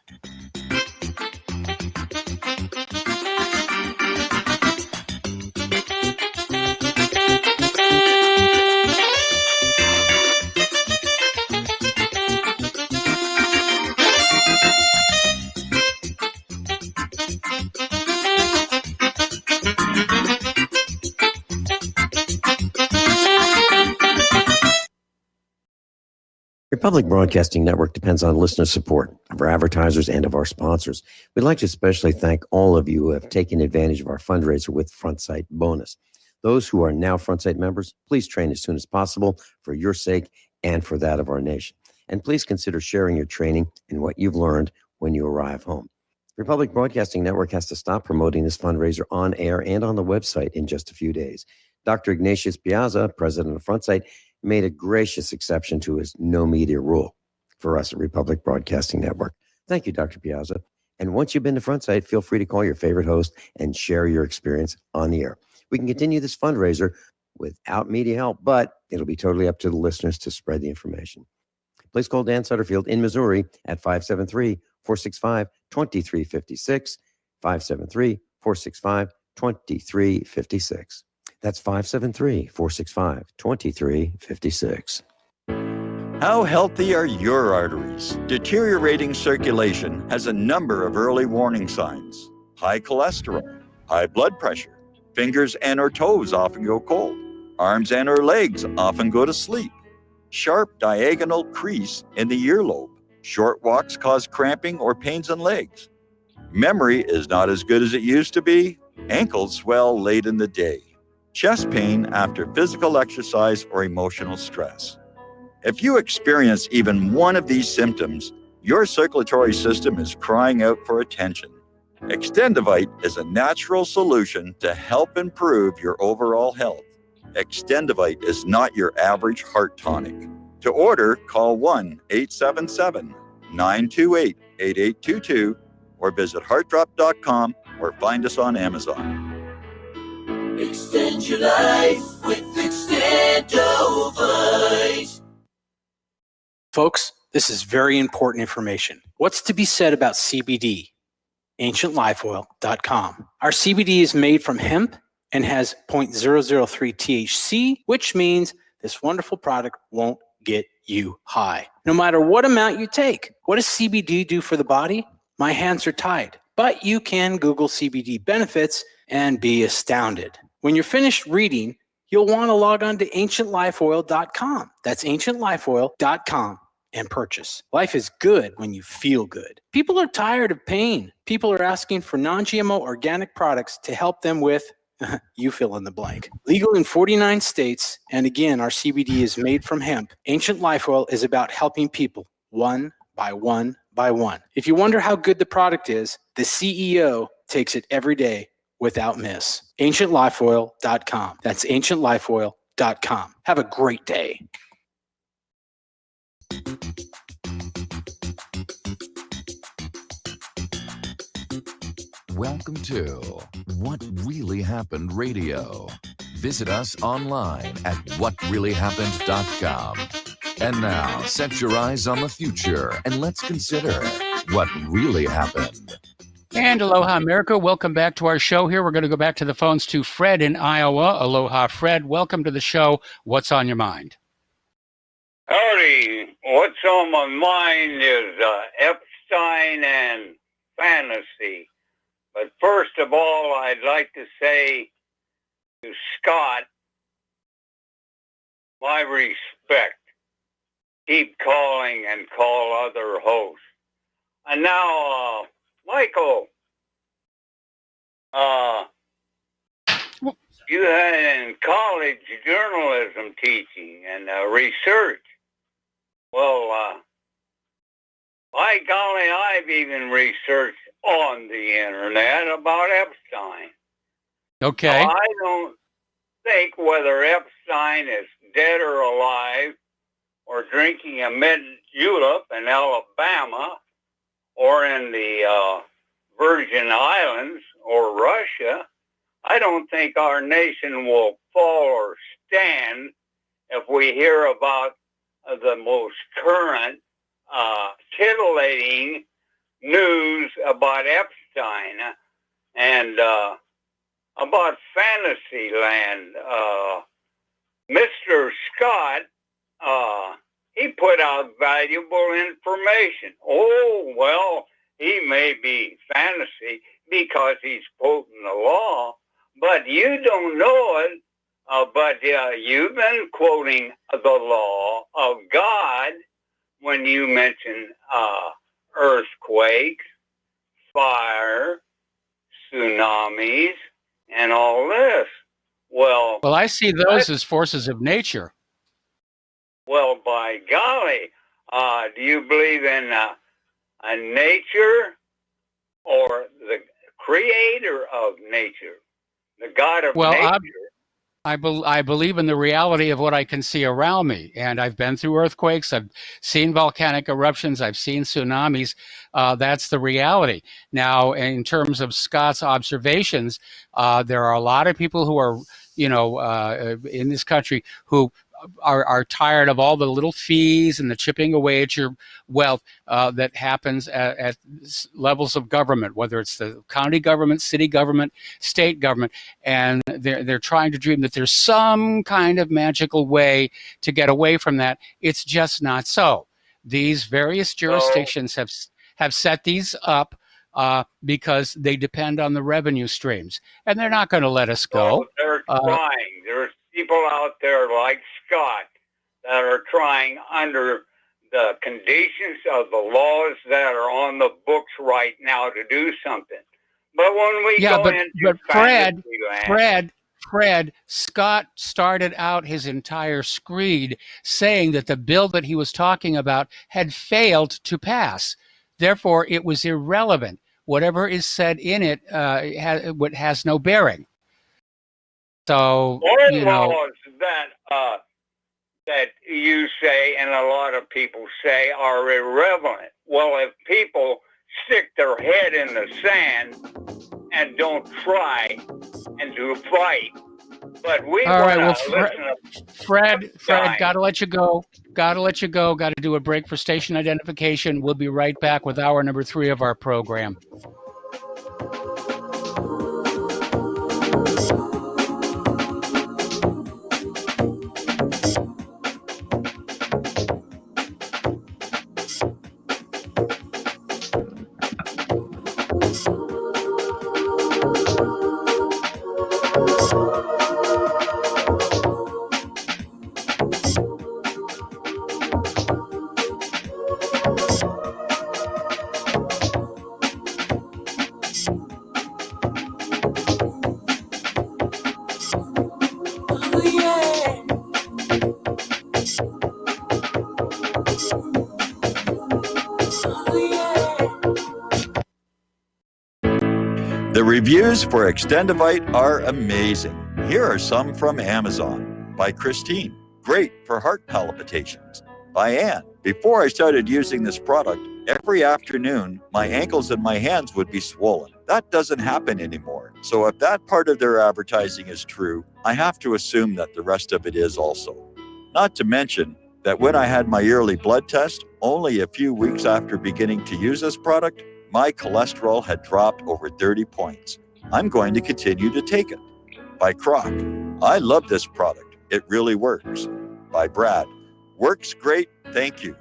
Speaker 7: Republic Broadcasting Network depends on listener support of our advertisers and of our sponsors. We'd like to especially thank all of you who have taken advantage of our fundraiser with FrontSight Bonus. Those who are now FrontSight members, please train as soon as possible for your sake and for that of our nation. And please consider sharing your training and what you've learned when you arrive home. Republic Broadcasting Network has to stop promoting this fundraiser on air and on the website in just a few days. Dr. Ignatius Piazza, president of FrontSight, made a gracious exception to his no media rule for us at Republic Broadcasting Network. Thank you, Dr. Piazza. And once you've been to FrontSight, feel free to call your favorite host and share your experience on the air. We can continue this fundraiser without media help, but it'll be totally up to the listeners to spread the information. Please call Dan Sutterfield in Missouri at 573-465-2356, 573-465-2356. That's 573-465-2356.
Speaker 12: How healthy are your arteries? Deteriorating circulation has a number of early warning signs. High cholesterol, high blood pressure, fingers and or toes often go cold, arms and or legs often go to sleep, sharp diagonal crease in the earlobe, short walks cause cramping or pains in legs, memory is not as good as it used to be, ankles swell late in the day, chest pain after physical exercise or emotional stress. If you experience even one of these symptoms, your circulatory system is crying out for attention. Extendivite is a natural solution to help improve your overall health. Extendivite is not your average heart tonic. To order, call 1-877-928-8822 or visit heartdrop.com or find us on Amazon.
Speaker 13: Extend your life with Extendovite.
Speaker 5: Folks, this is very important information. What's to be said about CBD? AncientLifeOil.com. Our CBD is made from hemp and has 0.003 THC, which means this wonderful product won't get you high, no matter what amount you take. What does CBD do for the body? My hands are tied, but you can Google CBD benefits and be astounded. When you're finished reading, you'll want to log on to AncientLifeOil.com. That's AncientLifeOil.com and purchase. Life is good when you feel good. People are tired of pain. People are asking for non-GMO organic products to help them with, you fill in the blank. Legal in 49 states, and again, our CBD is made from hemp. Ancient Life Oil is about helping people one by one by one. If you wonder how good the product is, the CEO takes it every day without miss. AncientLifeOil.com. That's AncientLifeOil.com. republicbroadcasting.com. Have a great day.
Speaker 8: Welcome to What Really Happened Radio. Visit us online at whatreallyhappened.com. And now, set your eyes on the future and let's consider what really happened.
Speaker 3: And aloha, America. Welcome back to our show here. We're going to go back to the phones to Fred in Iowa. Aloha, Fred. Welcome to the show. What's on your mind?
Speaker 22: Howdy. What's on my mind is Epstein and fantasy. But first of all, I'd like to say to Scott, my respect. Keep calling and call other hosts. And now, Michael, you had in college journalism teaching and research. Well, by golly, I've even researched on the internet about Epstein.
Speaker 3: Okay.
Speaker 22: Now, I don't think whether Epstein is dead or alive or drinking a mid-julep in Alabama or in the Virgin Islands or Russia, I don't think our nation will fall or stand if we hear about the most current titillating news about Epstein and about Fantasyland. Mr. Scott, he put out valuable information. Oh, well, he may be fantasy because he's quoting the law, but you don't know it. But you've been quoting the law of God when you mention earthquakes, fire, tsunamis, and all this. Well,
Speaker 3: I see those as forces of nature.
Speaker 22: Well, by golly, do you believe in a nature or the creator of nature, the God of nature?
Speaker 3: I believe in the reality of what I can see around me. And I've been through earthquakes. I've seen volcanic eruptions. I've seen tsunamis. That's the reality. Now, in terms of Scott's observations, there are a lot of people who are, in this country who are tired of all the little fees and the chipping away at your wealth that happens at levels of government, whether it's the county government, city government, state government, and they're trying to dream that there's some kind of magical way to get away from that. It's just not so. These various jurisdictions have set these up because they depend on the revenue streams, and they're not going to let us go.
Speaker 22: So they're trying. There's people out there like Scott that are trying under the conditions of the laws that are on the books right now to do something. But when we go into
Speaker 3: Fred, Scott started out his entire screed saying that the bill that he was talking about had failed to pass. Therefore, it was irrelevant. Whatever is said in it has no bearing. So,
Speaker 22: laws that you say and a lot of people say are irrelevant. Well, if people stick their head in the sand and don't try and do fight, but we want to listen to
Speaker 3: Fred, gotta let you go. Got to do a break for station identification. We'll be right back with hour number 3 of our program.
Speaker 12: The reviews for Extendivite are amazing. Here are some from Amazon. By Christine. Great for heart palpitations. By Ann. Before I started using this product, every afternoon, my ankles and my hands would be swollen. That doesn't happen anymore. So if that part of their advertising is true, I have to assume that the rest of it is also. Not to mention that when I had my yearly blood test, only a few weeks after beginning to use this product, my cholesterol had dropped over 30 points. I'm going to continue to take it. By Croc. I love this product. It really works. By Brad. Works great, thank you.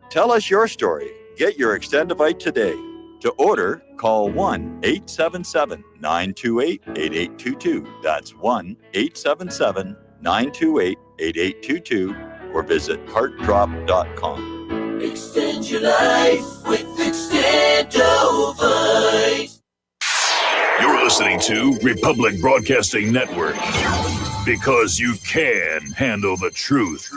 Speaker 12: Tell us your story. Get your Extendivite today. To order, call 1-877-928-8822. That's 1-877-928-8822 or visit heartdrop.com.
Speaker 13: Extend your life with Extendovite.
Speaker 6: You're listening to Republic Broadcasting Network because you can handle the truth.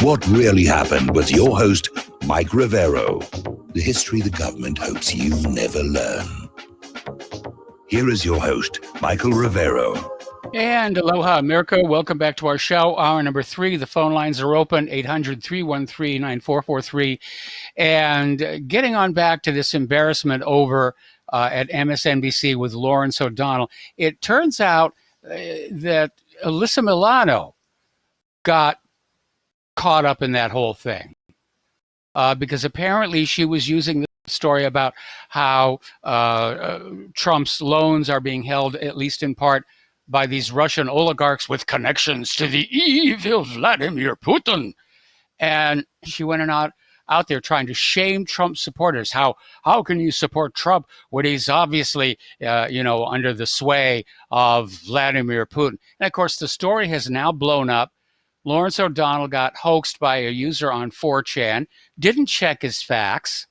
Speaker 2: What Really Happened with your host, Mike Rivero. The history the government hopes you never learn. Here is your host, Michael Rivero.
Speaker 3: And aloha, America. Welcome back to our show. Hour number 3. The phone lines are open, 800-313-9443. And getting on back to this embarrassment over at MSNBC with Lawrence O'Donnell, it turns out that Alyssa Milano got caught up in that whole thing because apparently she was using the story about how Trump's loans are being held, at least in part, by these Russian oligarchs with connections to the evil Vladimir Putin. And she went out there trying to shame Trump supporters. How can you support Trump when he's obviously, under the sway of Vladimir Putin? And of course, the story has now blown up. Lawrence O'Donnell got hoaxed by a user on 4chan, didn't check his facts,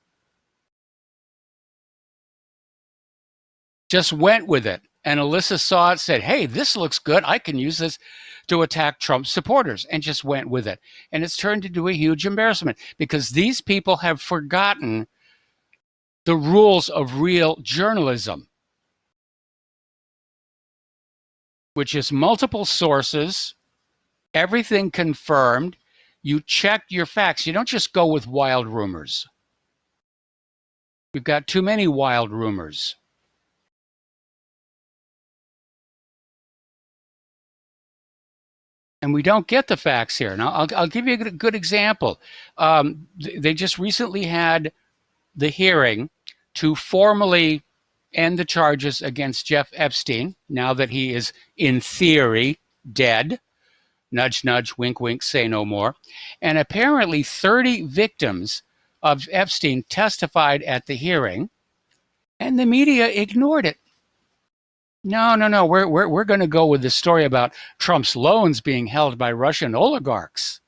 Speaker 3: just went with it. And Alyssa saw it, said, hey, this looks good. I can use this to attack Trump supporters, and just went with it. And it's turned into a huge embarrassment because these people have forgotten the rules of real journalism, which is multiple sources, everything confirmed. You check your facts. You don't just go with wild rumors. We've got too many wild rumors. And we don't get the facts here. Now, I'll give you a good example. They just recently had the hearing to formally end the charges against Jeff Epstein, now that he is, in theory, dead. Nudge, nudge, wink, wink, say no more. And apparently 30 victims of Epstein testified at the hearing, and the media ignored it. No. We're going to go with the story about Trump's loans being held by Russian oligarchs.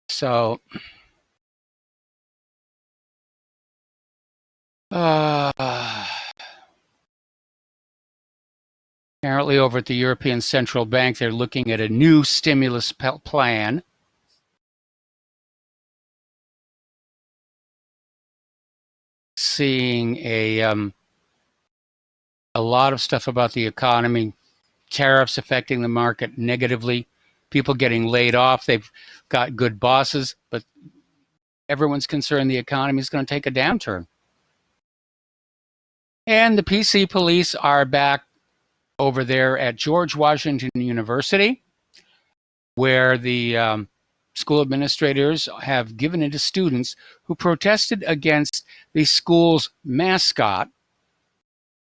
Speaker 3: So, apparently over at the European Central Bank, they're looking at a new stimulus plan. Seeing a lot of stuff about the economy, tariffs affecting the market negatively, people getting laid off. They've got good bosses, but everyone's concerned the economy is going to take a downturn. And the PC police are back over there at George Washington University, where the school administrators have given it to students who protested against the school's mascot,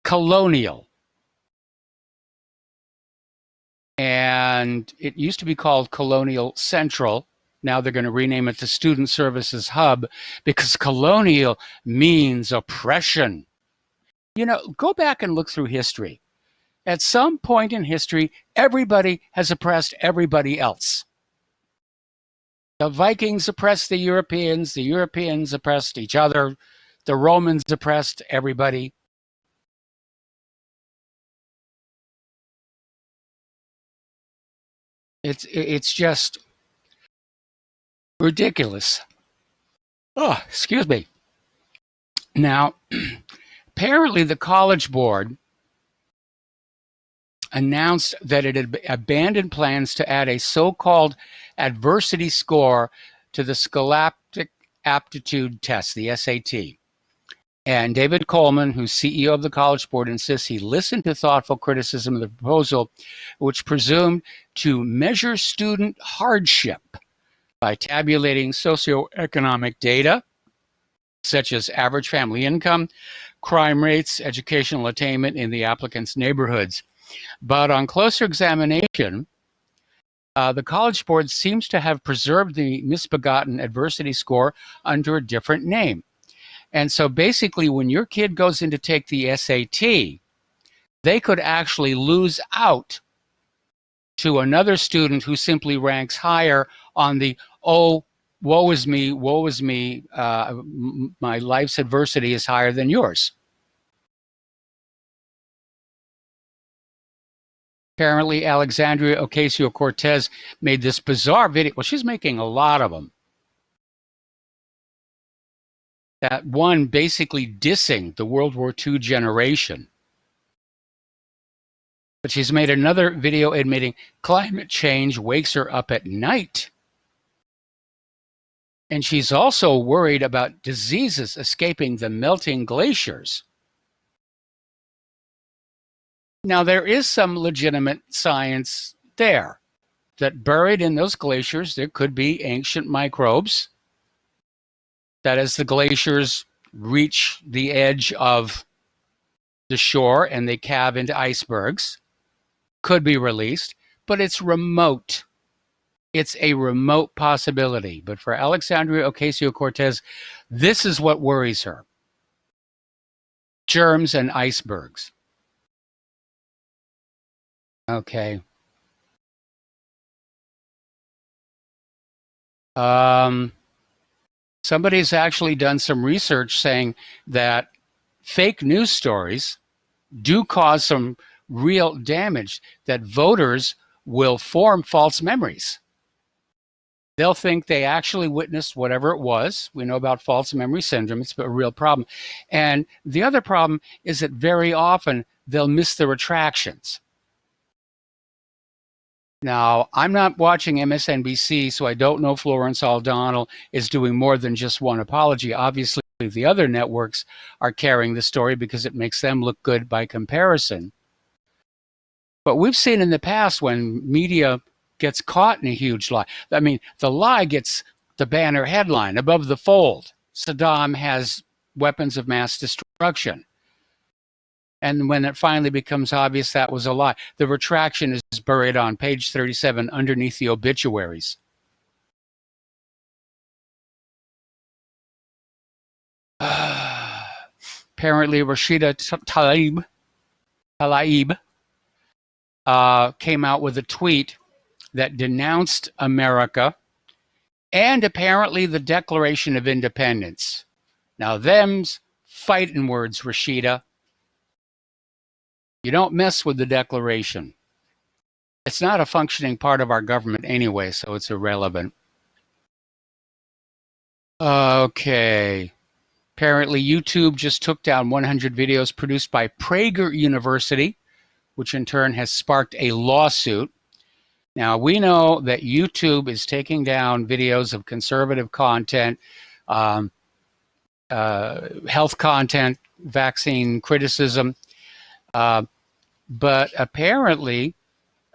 Speaker 3: Colonial. And it used to be called Colonial Central. Now they're going to rename it to Student Services Hub because Colonial means oppression. Go back and look through history. At some point in history, everybody has oppressed everybody else. The Vikings oppressed the Europeans oppressed each other, the Romans oppressed everybody. It's just ridiculous. Oh, excuse me. Now, apparently the College Board announced that it had abandoned plans to add a so-called adversity score to the Scholastic Aptitude Test, the SAT. And David Coleman, who's CEO of the College Board, insists he listened to thoughtful criticism of the proposal, which presumed to measure student hardship by tabulating socioeconomic data, such as average family income, crime rates, educational attainment in the applicants' neighborhoods. But on closer examination, the College Board seems to have preserved the misbegotten adversity score under a different name. And so basically, when your kid goes in to take the SAT, they could actually lose out to another student who simply ranks higher on the, oh, woe is me, my life's adversity is higher than yours. Apparently, Alexandria Ocasio-Cortez made this bizarre video. Well, she's making a lot of them. That one basically dissing the World War II generation. But she's made another video admitting climate change wakes her up at night. And she's also worried about diseases escaping the melting glaciers. Now, there is some legitimate science there, that buried in those glaciers, there could be ancient microbes, that as the glaciers reach the edge of the shore and they calve into icebergs, could be released, but it's remote. It's a remote possibility. But for Alexandria Ocasio-Cortez, this is what worries her. Germs and icebergs. Okay. Somebody's actually done some research saying that fake news stories do cause some real damage, that voters will form false memories. They'll think they actually witnessed whatever it was. We know about false memory syndrome. It's a real problem. And the other problem is that very often they'll miss the retractions. Now, I'm not watching MSNBC, so I don't know Florence O'Donnell is doing more than just one apology. Obviously, the other networks are carrying the story because it makes them look good by comparison. But we've seen in the past when media gets caught in a huge lie. I mean, the lie gets the banner headline above the fold. Saddam has weapons of mass destruction. And when it finally becomes obvious that was a lie, the retraction is buried on page 37 underneath the obituaries. Apparently, Rashida Tlaib came out with a tweet that denounced America and apparently the Declaration of Independence. Now, them's fighting words, Rashida. You don't mess with the Declaration. It's not a functioning part of our government anyway, so it's irrelevant. Okay. Apparently, YouTube just took down 100 videos produced by Prager University, which in turn has sparked a lawsuit. Now, we know that YouTube is taking down videos of conservative content, health content, vaccine criticism. But apparently,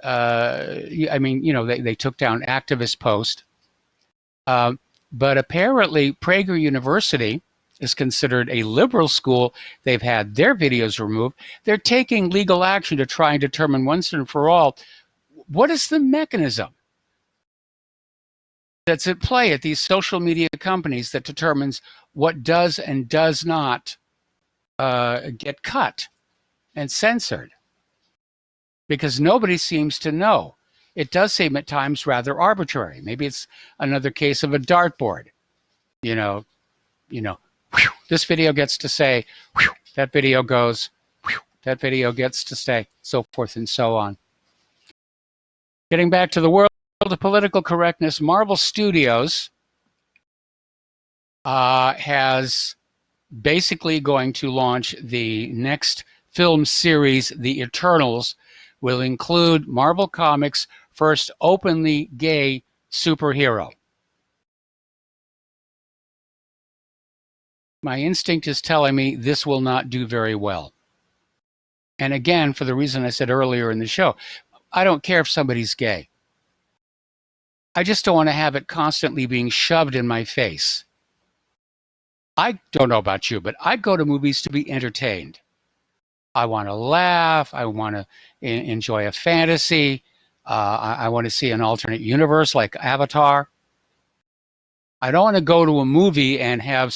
Speaker 3: I mean, you know, they took down activist post. But apparently, Prager University is considered a liberal school. They've had their videos removed. They're taking legal action to try and determine once and for all, what is the mechanism that's at play at these social media companies that determines what does and does not get cut and censored? Because nobody seems to know. It does seem at times rather arbitrary. Maybe it's another case of a dartboard. You know, whew, this video gets to say, whew, that video goes, whew, that video gets to stay, so forth and so on. Getting back to the world of political correctness, Marvel Studios has basically going to launch the next film series, The Eternals, will include Marvel Comics' first openly gay superhero. My instinct is telling me this will not do very well. And again, for the reason I said earlier in the show, I don't care if somebody's gay. I just don't want to have it constantly being shoved in my face. I don't know about you, but I go to movies to be entertained. I want to laugh. I want to enjoy a fantasy. I want to see an alternate universe like Avatar. I don't want to go to a movie and have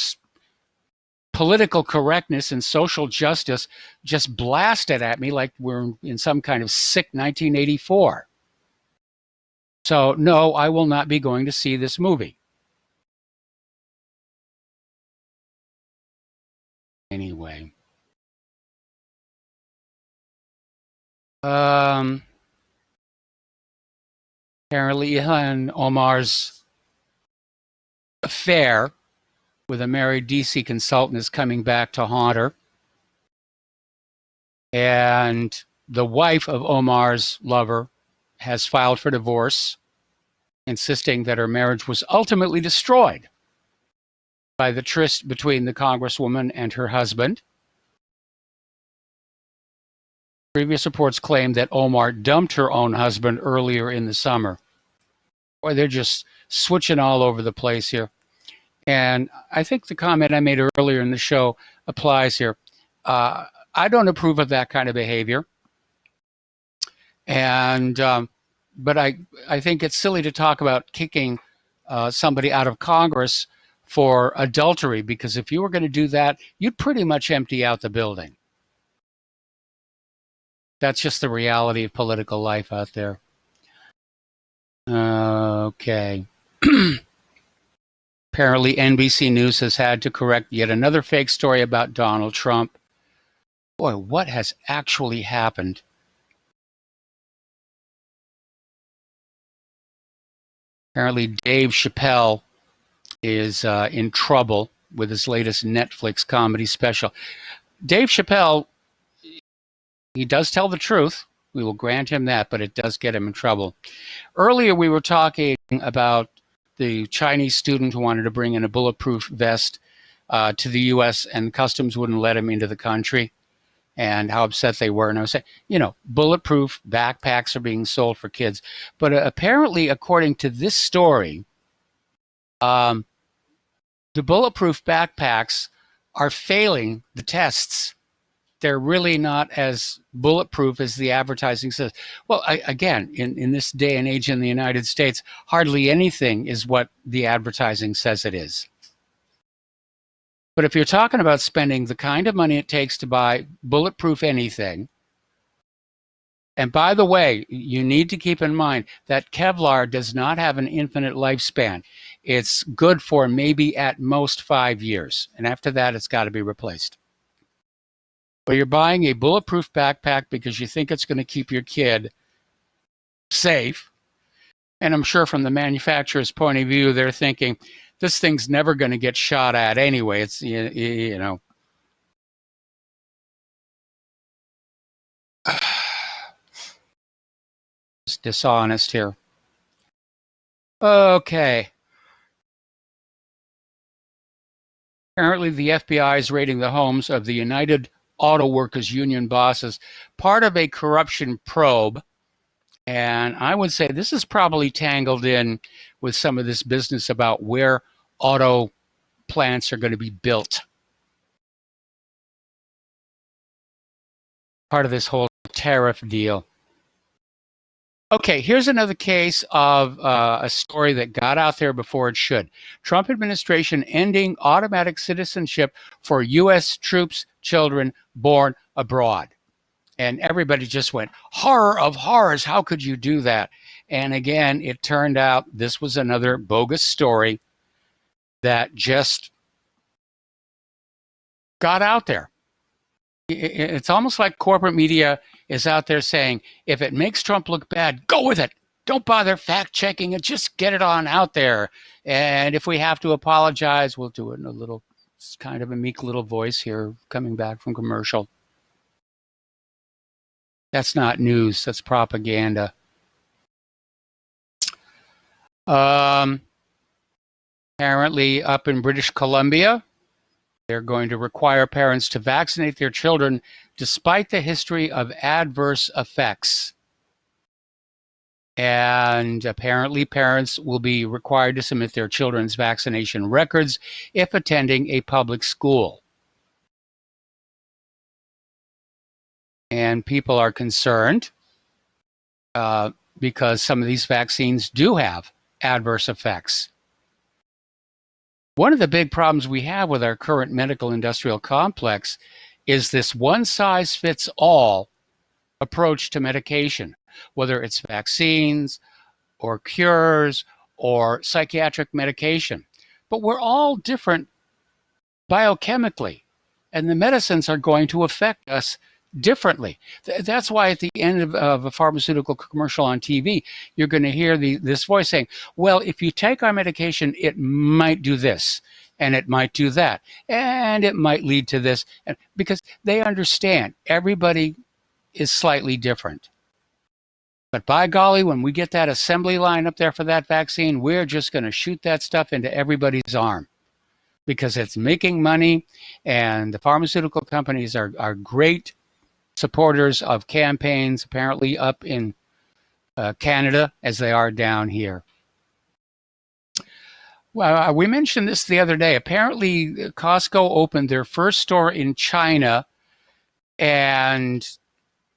Speaker 3: political correctness and social justice just blasted at me like we're in some kind of sick 1984. So, no, I will not be going to see this movie. Anyway. Apparently Ilhan Omar's affair with a married DC consultant is coming back to haunt her. And the wife of Omar's lover has filed for divorce, insisting that her marriage was ultimately destroyed by the tryst between the Congresswoman and her husband. Previous reports claimed that Omar dumped her own husband earlier in the summer. Boy, they're just switching all over the place here. And I think the comment I made earlier in the show applies here. I don't approve of that kind of behavior. And but I think it's silly to talk about kicking somebody out of Congress for adultery, because if you were going to do that, you'd pretty much empty out the building. That's just the reality of political life out there. Okay. Apparently, NBC News has had to correct yet another fake story about Donald Trump. Boy, what has actually happened? Apparently, Dave Chappelle is in trouble with his latest Netflix comedy special. Dave Chappelle, he does tell the truth. We will grant him that, but it does get him in trouble. Earlier, we were talking about the Chinese student who wanted to bring in a bulletproof vest to the U.S. and customs wouldn't let him into the country, and how upset they were. And I was saying, you know, bulletproof backpacks are being sold for kids. But apparently, according to this story, the bulletproof backpacks are failing the tests. They're really not as bulletproof as the advertising says. Well, again, in this day and age in the United States, hardly anything is what the advertising says it is. But if you're talking about spending the kind of money it takes to buy bulletproof anything, and by the way, you need to keep in mind that Kevlar does not have an infinite lifespan. It's good for maybe at most 5 years. And after that, it's got to be replaced. But you're buying a bulletproof backpack because you think it's going to keep your kid safe. And I'm sure from the manufacturer's point of view, they're thinking, this thing's never going to get shot at anyway. It's, you know. It's dishonest here. Okay. Apparently, the FBI is raiding the homes of the United Auto Workers Union bosses, part of a corruption probe. And I would say this is probably tangled in with some of this business about where auto plants are going to be built. Part of this whole tariff deal. Okay, here's another case of a story that got out there before it should. Trump administration ending automatic citizenship for U.S. troops' children born abroad. And everybody just went, horror of horrors, how could you do that? And again, it turned out this was another bogus story that just got out there. It's almost like corporate media is out there saying, if it makes Trump look bad, go with it. don't bother fact checking it. Just get it on out there. And if we have to apologize, we'll do it in a little, kind of a meek little voice here, coming back from commercial. That's not news. That's propaganda. Apparently, up in British Columbia, they're going to require parents to vaccinate their children despite the history of adverse effects. And apparently, parents will be required to submit their children's vaccination records if attending a public school. And people are concerned because some of these vaccines do have adverse effects. One of the big problems we have with our current medical industrial complex is this one-size-fits-all approach to medication, whether it's vaccines or cures or psychiatric medication. But we're all different biochemically, and the medicines are going to affect us differently. That's why at the end of a pharmaceutical commercial on TV, you're going to hear this voice saying, well, if you take our medication, it might do this, and it might do that, and it might lead to this, because they understand everybody is slightly different. But by golly, when we get that assembly line up there for that vaccine, we're just going to shoot that stuff into everybody's arm because it's making money, and the pharmaceutical companies are great supporters of campaigns, apparently up in Canada as they are down here. Well, we mentioned this the other day. Apparently, Costco opened their first store in China, and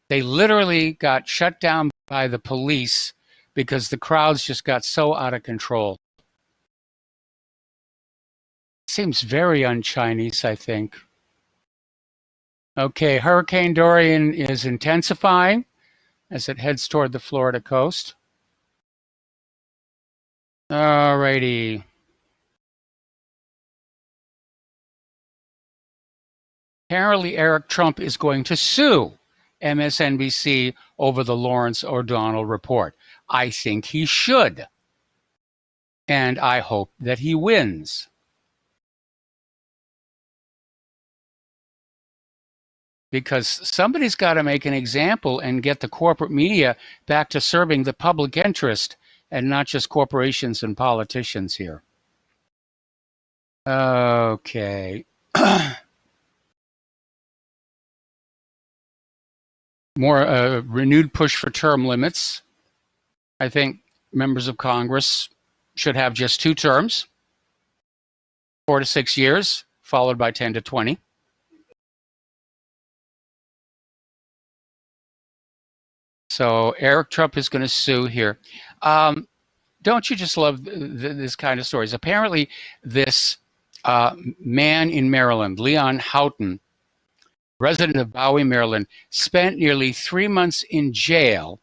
Speaker 3: they literally got shut down by the police because the crowds just got so out of control. Seems very un-Chinese, I think. Okay, Hurricane Dorian is intensifying as it heads toward the Florida coast. All righty. Apparently, Eric Trump is going to sue MSNBC over the Lawrence O'Donnell report. I think he should. And I hope that he wins. Because somebody's got to make an example and get the corporate media back to serving the public interest and not just corporations and politicians here. Okay. More renewed push for term limits. I think members of Congress should have just 2 terms, 4 to 6 years, followed by 10 to 20. So Eric Trump is going to sue here. Don't you just love this kind of stories? Apparently, this man in Maryland, Leon Houghton, resident of Bowie, Maryland, spent nearly 3 months in jail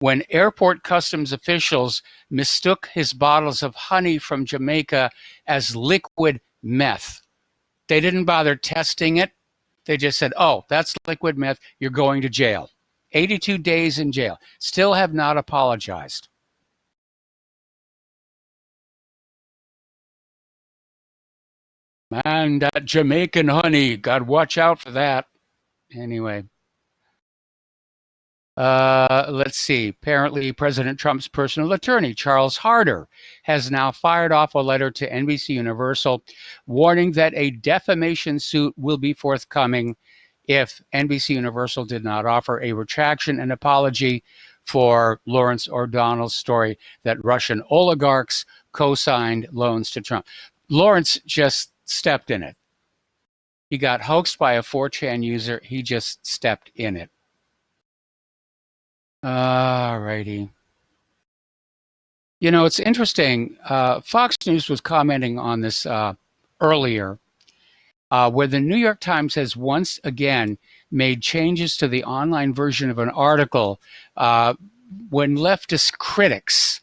Speaker 3: when airport customs officials mistook his bottles of honey from Jamaica as liquid meth. They didn't bother testing it. They just said, oh, that's liquid meth. You're going to jail. 82 days in jail. Still have not apologized. Man, that Jamaican honey, God, watch out for that. Anyway. Let's see. Apparently, President Trump's personal attorney, Charles Harder, has now fired off a letter to NBC Universal warning that a defamation suit will be forthcoming if NBC Universal did not offer a retraction and apology for Lawrence O'Donnell's story that Russian oligarchs co-signed loans to Trump. Lawrence just stepped in it. He got hoaxed by a 4chan user. He just stepped in it. All righty. You know, it's interesting. Fox News was commenting on this earlier, where the New York Times has once again made changes to the online version of an article when leftist critics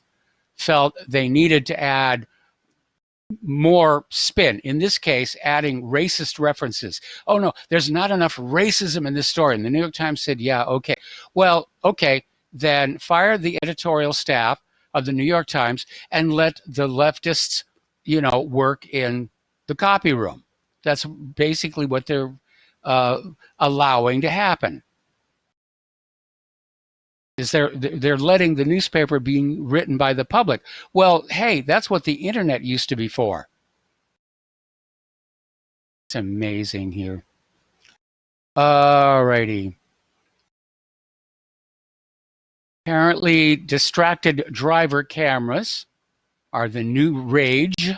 Speaker 3: felt they needed to add more spin. In this case, adding racist references. Oh, no, there's not enough racism in this story. And the New York Times said, yeah, okay. Well, okay, then fire the editorial staff of the New York Times and let the leftists, work in the copy room. That's basically what they're allowing to happen. Is they're letting the newspaper being written by the public. Well, hey, that's what the internet used to be for. It's amazing here. All righty. Apparently, distracted driver cameras are the new rage,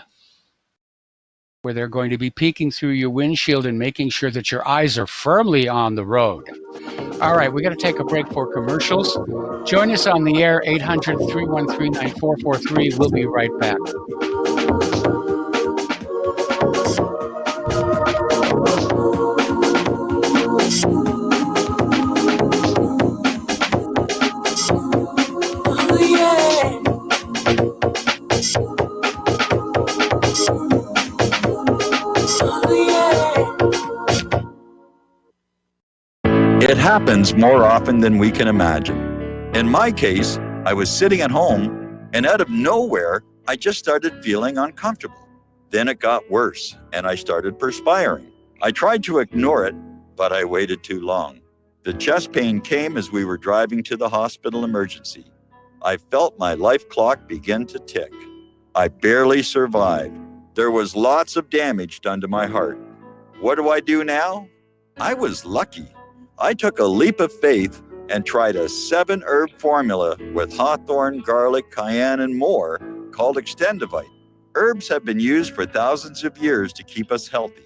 Speaker 3: where they're going to be peeking through your windshield and making sure that your eyes are firmly on the road. All right, we got to take a break for commercials. Join us on the air, 800-313-9443. We'll be right back.
Speaker 12: It happens more often than we can imagine. In my case, I was sitting at home, and out of nowhere, I just started feeling uncomfortable. Then it got worse, and I started perspiring. I tried to ignore it, but I waited too long. The chest pain came as we were driving to the hospital emergency. I felt my life clock begin to tick. I barely survived. There was lots of damage done to my heart. What do I do now? I was lucky. I took a leap of faith and tried a 7-herb formula with hawthorn, garlic, cayenne, and more called Extendivite. Herbs have been used for thousands of years to keep us healthy.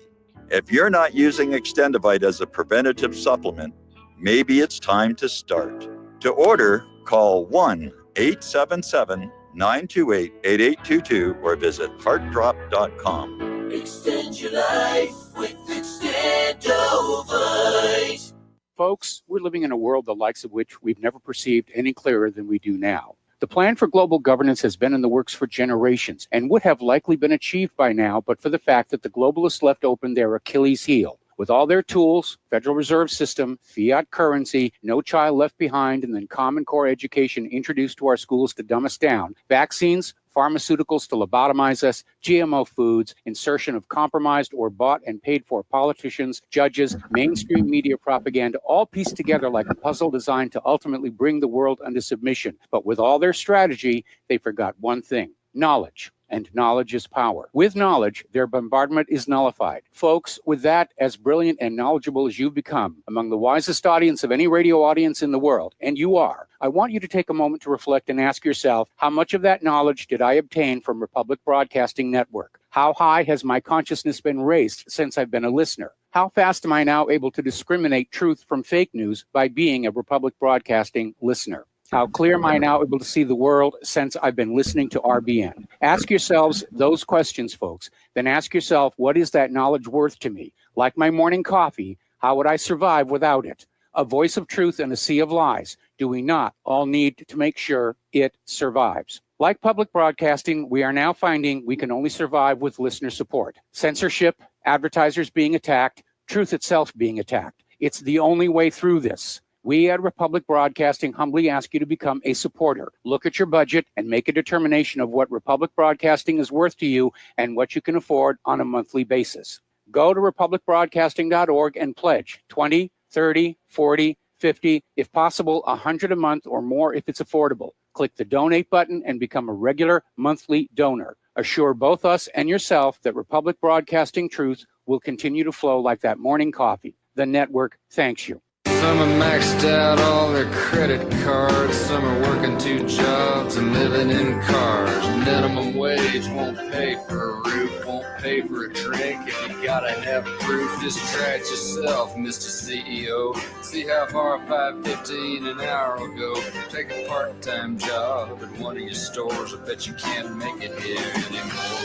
Speaker 12: If you're not using Extendivite as a preventative supplement, maybe it's time to start. To order, call 1-877-928-8822 or visit heartdrop.com.
Speaker 13: Extend your life with Extendovite.
Speaker 11: Folks, we're living in a world the likes of which we've never perceived any clearer than we do now. The plan for global governance has been in the works for generations and would have likely been achieved by now, but for the fact that the globalists left open their Achilles heel. With all their tools, Federal Reserve System, fiat currency, no child left behind, and then Common Core education introduced to our schools to dumb us down, vaccines, pharmaceuticals to lobotomize us, GMO foods, insertion of compromised or bought and paid for politicians, judges, mainstream media propaganda, all pieced together like a puzzle designed to ultimately bring the world under submission. But with all their strategy, they forgot one thing: knowledge. And knowledge is power. With knowledge, their bombardment is nullified. Folks, with that, as brilliant and knowledgeable as you've become, among the wisest audience of any radio audience in the world, and you are, I want you to take a moment to reflect and ask yourself, how much of that knowledge did I obtain from Republic Broadcasting Network? How high has my consciousness been raised since I've been a listener? How fast am I now able to discriminate truth from fake news by being a Republic Broadcasting listener? How clear am I now able to see the world since I've been listening to RBN? Ask yourselves those questions, folks. Then ask yourself, what is that knowledge worth to me? Like my morning coffee, how would I survive without it? A voice of truth in a sea of lies. Do we not all need to make sure it survives? Like public broadcasting, we are now finding we can only survive with listener support. Censorship, advertisers being attacked, truth itself being attacked. It's the only way through this. We at Republic Broadcasting humbly ask you to become a supporter. Look at your budget and make a determination of what Republic Broadcasting is worth to you and what you can afford on a monthly basis. Go to republicbroadcasting.org and pledge 20, 30, 40, 50, if possible, 100 a month or more if it's affordable. Click the donate button and become a regular monthly donor. Assure both us and yourself that Republic Broadcasting truth will continue to flow like that morning coffee. The network thanks you.
Speaker 14: Some are maxed out all their credit cards. Some are working 2 jobs and living in cars. Minimum wage won't pay for a roof, won't pay for a drink. If you gotta have proof, just try it yourself, Mr. CEO. See how far $5.15 an hour will go. Take a part-time job at one of your stores. I bet you can't make it here anymore.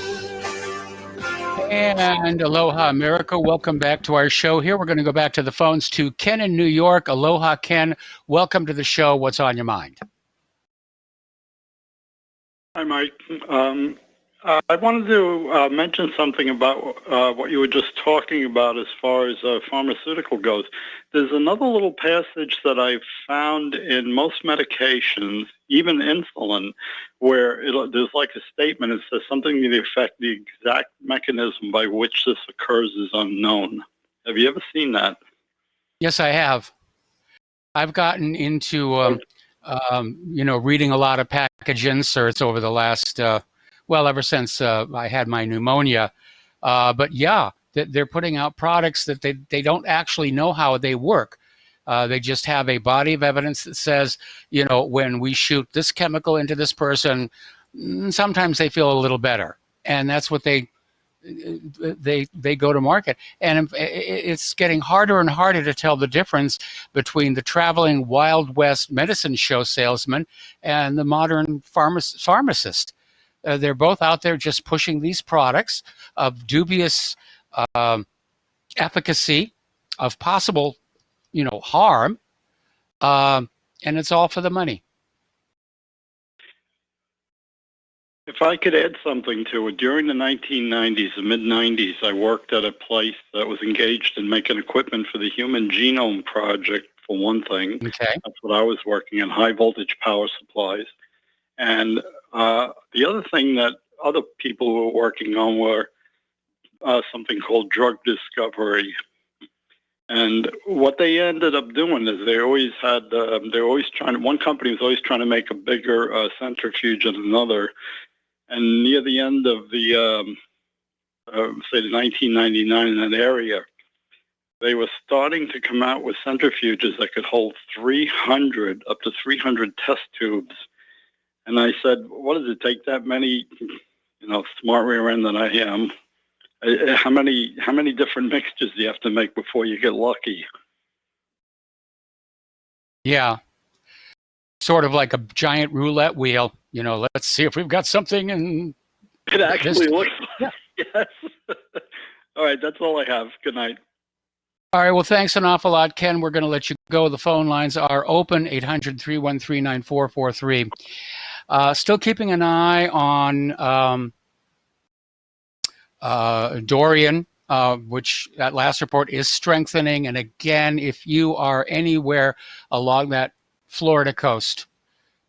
Speaker 3: And aloha, America. Welcome back to our show here. We're going to go back to the phones to Ken in New York. Aloha, Ken. Welcome to the show. What's on your mind?
Speaker 23: Hi, Mike.
Speaker 1: I wanted to mention something about what you were just talking about as far as pharmaceutical goes. There's another little passage that I've found in most medications, even insulin, where there's like a statement. It says something to the effect, the exact mechanism by which this occurs is unknown. Have you ever seen that?
Speaker 3: Yes, I have. I've gotten into, reading a lot of package inserts over the last, ever since I had my pneumonia. But yeah, they're putting out products that they don't actually know how they work. They just have a body of evidence that says, when we shoot this chemical into this person, sometimes they feel a little better. And that's what they go to market. And it's getting harder and harder to tell the difference between the traveling Wild West medicine show salesman and the modern pharmacist. They're both out there just pushing these products of dubious efficacy, of possible, harm, and it's all for the money.
Speaker 1: If I could add something to it, during the 1990s, the mid-90s, I worked at a place that was engaged in making equipment for the Human Genome Project, for one thing.
Speaker 3: Okay.
Speaker 1: That's what I was working in, high-voltage power supplies. And the other thing that other people were working on were something called drug discovery. And what they ended up doing is one company was always trying to make a bigger centrifuge than another. And near the end of the, say, the 1999 in that area, they were starting to come out with centrifuges that could hold up to 300 test tubes. And I said, what does it take that many, smart rear end that I am? How many different mixtures do you have to make before you get lucky?
Speaker 3: Yeah. Sort of like a giant roulette wheel. Let's see if we've got something. And
Speaker 1: it actually looks like, yes. All right, that's all I have. Good night.
Speaker 3: All right, well, thanks an awful lot, Ken. We're going to let you go. The phone lines are open, 800-313-9443. Still keeping an eye on Dorian, which that last report is strengthening. And again, if you are anywhere along that Florida coast,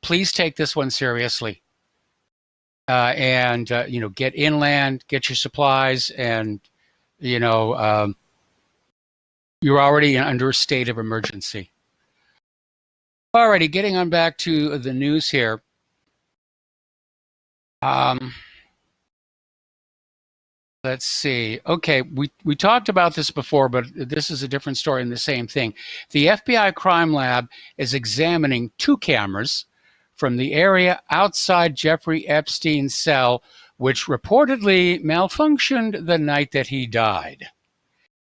Speaker 3: please take this one seriously. And get inland, get your supplies, and, you're already under a state of emergency. All righty, getting on back to the news here. Let's see. Okay, we talked about this before, but this is a different story in the same thing. The FBI Crime Lab is examining 2 cameras from the area outside Jeffrey Epstein's cell, which reportedly malfunctioned the night that he died.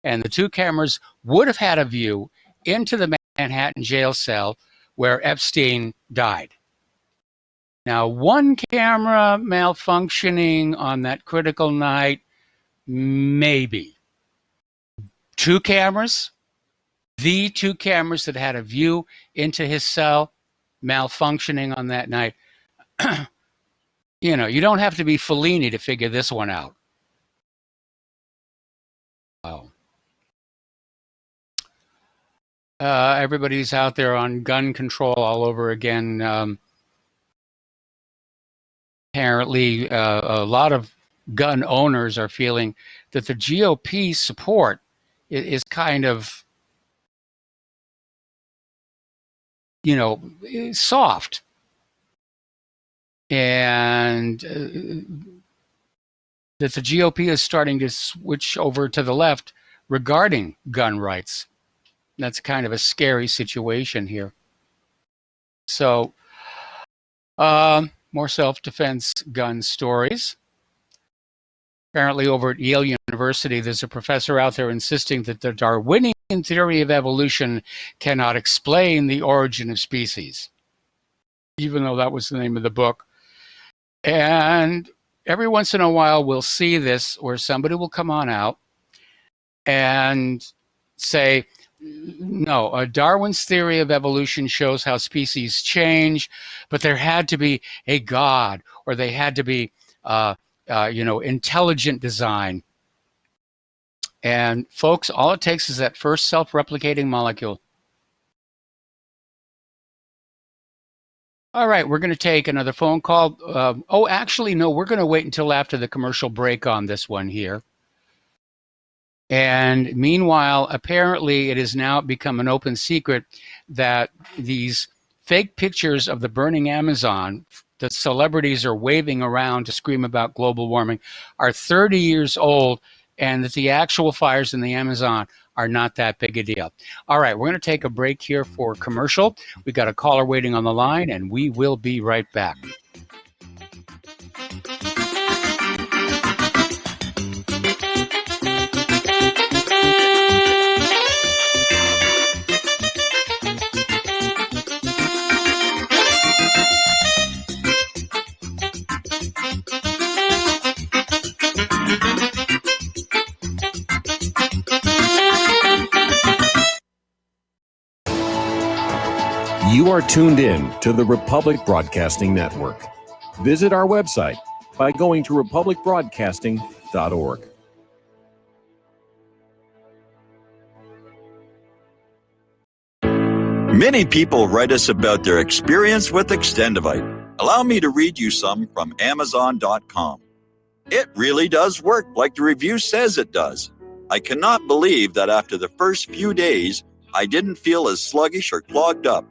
Speaker 3: And the 2 cameras would have had a view into the Manhattan jail cell where Epstein died. Now, 1 camera malfunctioning on that critical night, maybe. 2 cameras, the 2 cameras that had a view into his cell, malfunctioning on that night. You don't have to be Fellini to figure this one out. Wow. Everybody's out there on gun control all over again. Apparently, a lot of gun owners are feeling that the GOP support is kind of, soft. And that the GOP is starting to switch over to the left regarding gun rights. That's kind of a scary situation here. So, more self-defense gun stories. Apparently over at Yale University, there's a professor out there insisting that the Darwinian theory of evolution cannot explain the origin of species, even though that was the name of the book. And every once in a while, we'll see this where somebody will come on out and say, no, Darwin's theory of evolution shows how species change, but there had to be a God, or they had to be intelligent design. And folks, all it takes is that first self-replicating molecule. All right, we're going to take another phone call. Actually, no, we're going to wait until after the commercial break on this one here. And meanwhile, apparently it has now become an open secret that these fake pictures of the burning Amazon that celebrities are waving around to scream about global warming are 30 years old, and that the actual fires in the Amazon are not that big a deal. All right, we're going to take a break here for commercial. We got a caller waiting on the line, and we will be right back.
Speaker 9: You are tuned in to the Republic Broadcasting Network. Visit our website by going to republicbroadcasting.org.
Speaker 12: Many people write us about their experience with Extendivite. Allow me to read you some from Amazon.com. It really does work like the review says it does. I cannot believe that after the first few days, I didn't feel as sluggish or clogged up.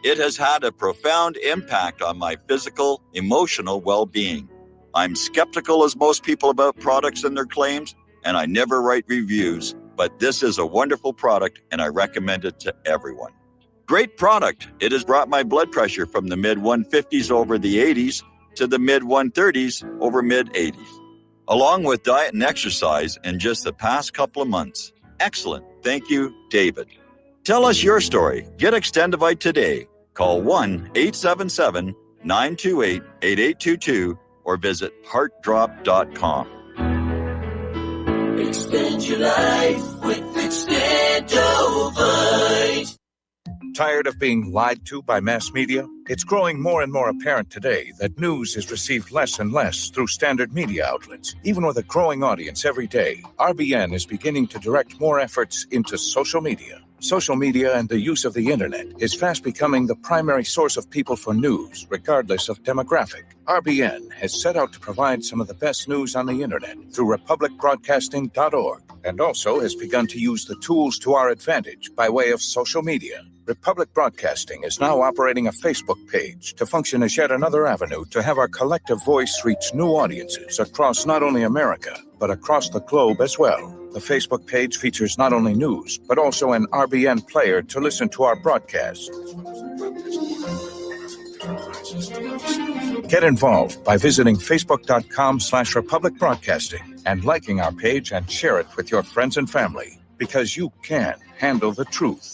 Speaker 12: It has had a profound impact on my physical, emotional well-being. I'm skeptical as most people about products and their claims, and I never write reviews, but this is a wonderful product and I recommend it to everyone. Great product. It has brought my blood pressure from the mid-150s over the 80s to the mid-130s over mid-80s, along with diet and exercise in just the past couple of months. Excellent. Thank you, David. Tell us your story. Get Extendivite today. Call 1-877-928-8822 or visit heartdrop.com.
Speaker 13: Extend your life with Extendovite.
Speaker 16: Tired of being lied to by mass media? It's growing more and more apparent today that news is received less and less through standard media outlets. Even with a growing audience every day, RBN is beginning to direct more efforts into social media. Social media and the use of the internet is fast becoming the primary source of people for news, regardless of demographic. RBN has set out to provide some of the best news on the internet through republicbroadcasting.org, and also has begun to use the tools to our advantage by way of social media. Republic Broadcasting is now operating a Facebook page to function as yet another avenue to have our collective voice reach new audiences across not only America, but across the globe as well. The Facebook page features not only news, but also an RBN player to listen to our broadcasts. Get involved by visiting facebook.com/Republic Broadcasting and liking our page and share it with your friends and family, because you can handle the truth.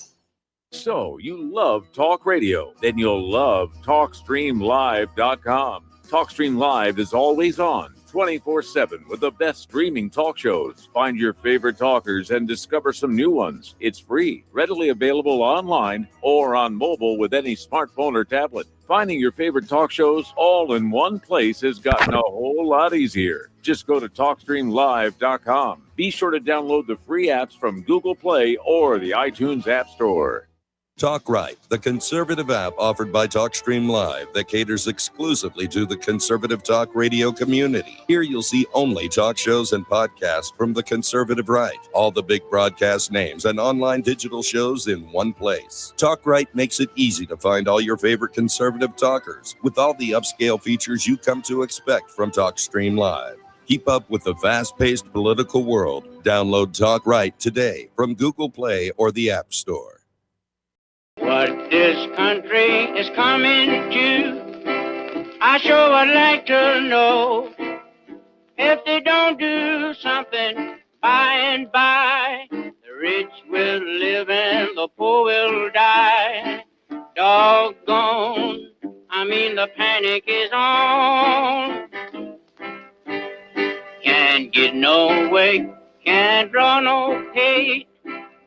Speaker 9: So, you love talk radio? Then you'll love TalkStreamLive.com. TalkStream Live is always on, 24/7, with the best streaming talk shows. Find your favorite talkers and discover some new ones. It's free, readily available online or on mobile with any smartphone or tablet. Finding your favorite talk shows all in one place has gotten a whole lot easier. Just go to TalkStreamLive.com. Be sure to download the free apps from Google Play or the iTunes App Store.
Speaker 17: Talk Right, the conservative app offered by TalkStream Live that caters exclusively to the conservative talk radio community. Here you'll see only talk shows and podcasts from the conservative right, all the big broadcast names and online digital shows in one place. Talk Right makes it easy to find all your favorite conservative talkers with all the upscale features you come to expect from TalkStream Live. Keep up with the fast-paced political world. Download Talk Right today from Google Play or the App Store.
Speaker 23: What this country is coming to, I sure would like to know. If they don't do something by and by, the rich will live and the poor will die. Doggone, the panic is on. Can't get no way, can't draw no pay.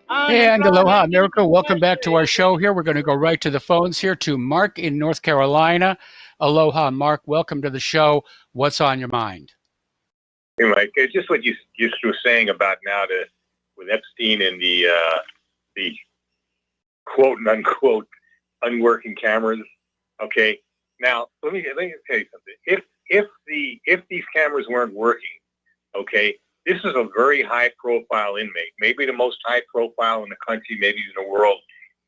Speaker 3: And aloha, America. Welcome back to our show here. We're going to go right to the phones here to Mark in North Carolina. Aloha, Mark. Welcome to the show. What's on your mind?
Speaker 15: Hey, Mike, just what you were saying about now with Epstein and the quote and unquote unworking cameras. Okay, now let me tell you something. If these cameras weren't working, okay, this is a very high profile inmate, maybe the most high profile in the country, maybe in the world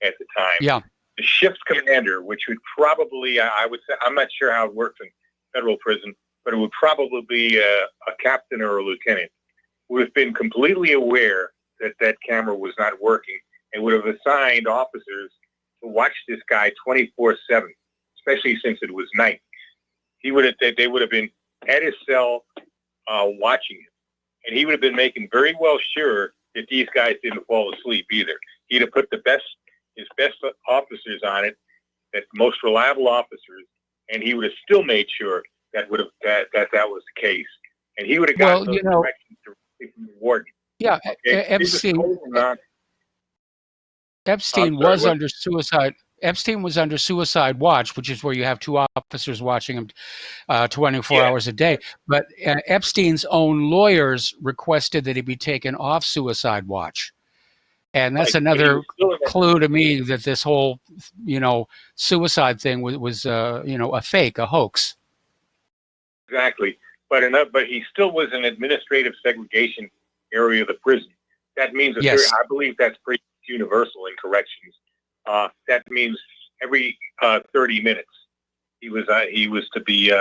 Speaker 15: at the time.
Speaker 3: Yeah.
Speaker 15: The shift commander, which would probably, I would say, I'm not sure how it works in federal prison, but it would probably be a captain or a lieutenant, would have been completely aware that that camera was not working and would have assigned officers to watch this guy 24/7, especially since it was night. They would have been at his cell watching him, and he would have been making very well sure that these guys didn't fall asleep either. He'd have put his best officers on it, that most reliable officers, and he would have still made sure that was the case, and he would have gotten those directions directly from the warden.
Speaker 3: Yeah,
Speaker 15: Okay?
Speaker 3: Epstein was under suicide. Epstein was under suicide watch, which is where you have two officers watching him 24 hours a day. But Epstein's own lawyers requested that he be taken off suicide watch. And that's another clue to me that this whole, suicide thing was a fake, a hoax.
Speaker 15: Exactly. But he still was an administrative segregation area of the prison. That means that I believe that's pretty universal in corrections. That means every 30 minutes he was to be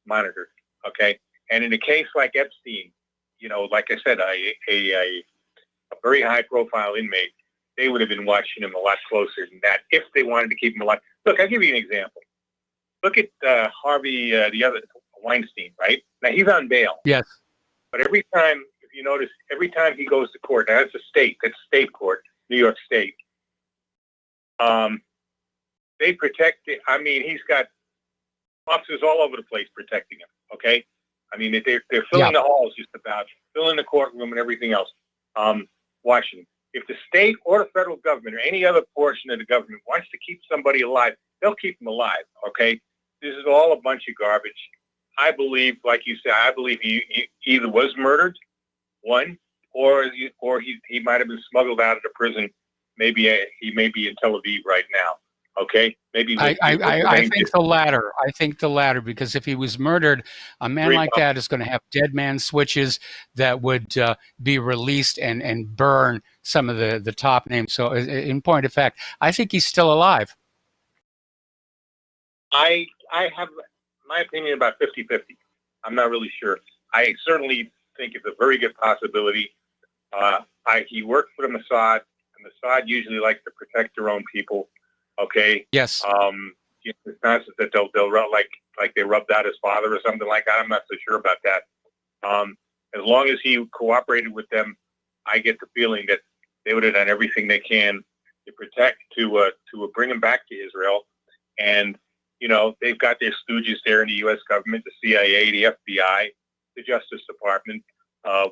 Speaker 15: monitored. Okay. And in a case like Epstein, like I said, a very high profile inmate, they would have been watching him a lot closer than that if they wanted to keep him alive. Look, I'll give you an example. Look at Harvey, the other Weinstein, right? Now he's on bail.
Speaker 3: Yes.
Speaker 15: But every time, if you notice, every time he goes to court, now that's state court, New York State. They protect it. I mean, he's got officers all over the place protecting him. Okay. I mean, they're filling the halls, just about filling the courtroom and everything else. Watching. If the state or the federal government or any other portion of the government wants to keep somebody alive, they'll keep them alive. Okay. This is all a bunch of garbage. I believe, like you said, he either was murdered, one, or he might have been smuggled out of the prison. Maybe he may be in Tel Aviv right now. Okay, maybe.
Speaker 3: I think the latter. I think the latter, because if he was murdered, a man like that is going to have dead man switches that would be released and burn some of the top names. So, in point of fact, I think he's still alive.
Speaker 15: I have my opinion about 50-50. I'm not really sure. I certainly think it's a very good possibility. He worked for the Mossad, and Mossad usually likes to protect their own people. Okay.
Speaker 3: Yes.
Speaker 15: It's not that they'll rub like they rubbed out his father or something like that. I'm not so sure about that. As long as he cooperated with them, I get the feeling that they would have done everything they can to protect, to bring him back to Israel. And they've got their stooges there in the U.S. government, the CIA, the FBI, the Justice Department,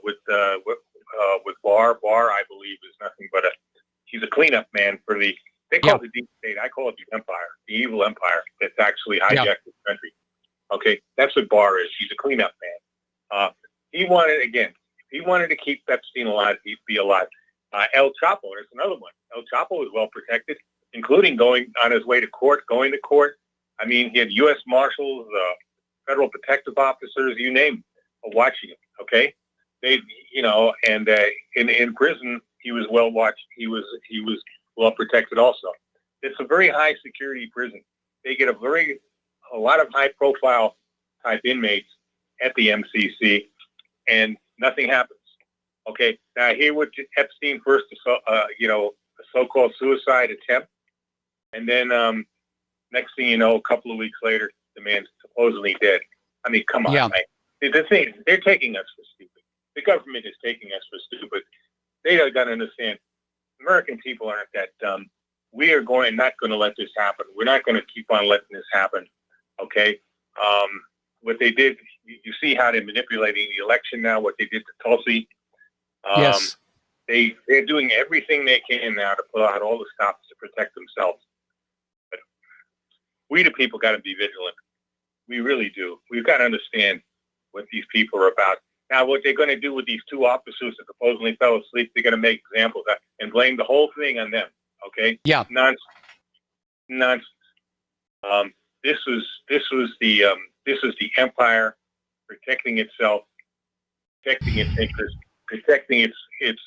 Speaker 15: with Barr. Barr, I believe, is nothing but he's a cleanup man for the. They call it the deep state. I call it the empire, the evil empire that's actually hijacked this country. Okay, that's what Barr is. He's a cleanup man. He wanted to keep Epstein alive. He'd be alive. El Chapo, there's another one. El Chapo was well protected, including going on his way to court, going to court. I mean, he had U.S. Marshals, federal protective officers, you name them, watching him. Okay, and in prison he was well watched. He was well protected also. It's a very high security prison. They get a lot of high profile type inmates at the MCC, and nothing happens. Okay, now here with Epstein first, a so-called suicide attempt, and then next thing you know, a couple of weeks later, the man's supposedly dead. I mean, come on, man. The thing, they're taking us for stupid. The government is taking us for stupid. They got to understand, American people aren't that dumb. We are not going to let this happen. We're not going to keep on letting this happen. Okay. What they did, you see how they're manipulating the election now. What they did to Tulsi.
Speaker 3: Yes.
Speaker 15: They're doing everything they can now to pull out all the stops to protect themselves. But we, the people, got to be vigilant. We really do. We've got to understand what these people are about. Now, what they're going to do with these two officers that supposedly fell asleep, they're going to make examples of and blame the whole thing on them. Okay?
Speaker 3: Yeah.
Speaker 15: Nonsense. This was the empire protecting itself, protecting its interests, protecting its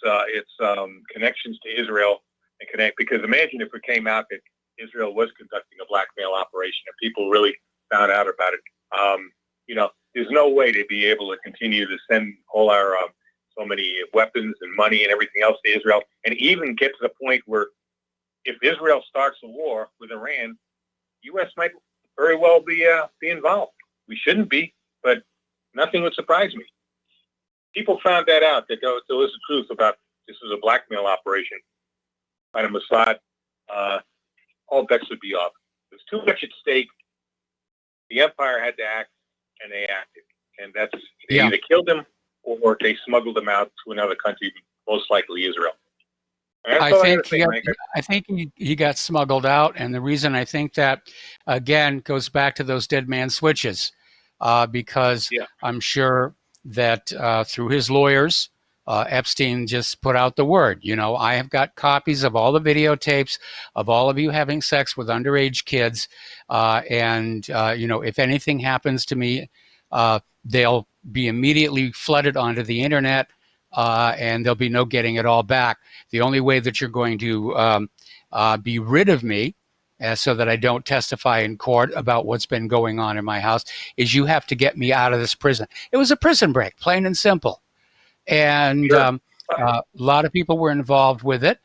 Speaker 15: connections to Israel and connect. Because imagine if it came out that Israel was conducting a blackmail operation and people really found out about it. There's no way to be able to continue to send all our so many weapons and money and everything else to Israel, and even get to the point where if Israel starts a war with Iran, U.S. might very well be involved. We shouldn't be, but nothing would surprise me. People found that out, that there was the truth about this was a blackmail operation by the Mossad. All bets would be off. There's too much at stake. The empire had to act, and they acted. And that's, they either killed them or they smuggled them out to another country, most likely Israel.
Speaker 3: I think he got smuggled out, and the reason I think that, again, goes back to those dead man switches, because I'm sure that through his lawyers, Epstein just put out the word. I have got copies of all the videotapes of all of you having sex with underage kids, and if anything happens to me, they'll be immediately flooded onto the internet. And there'll be no getting it all back. The only way that you're going to be rid of me so that I don't testify in court about what's been going on in my house is you have to get me out of this prison. It was a prison break, plain and simple. And a lot of people were involved with it.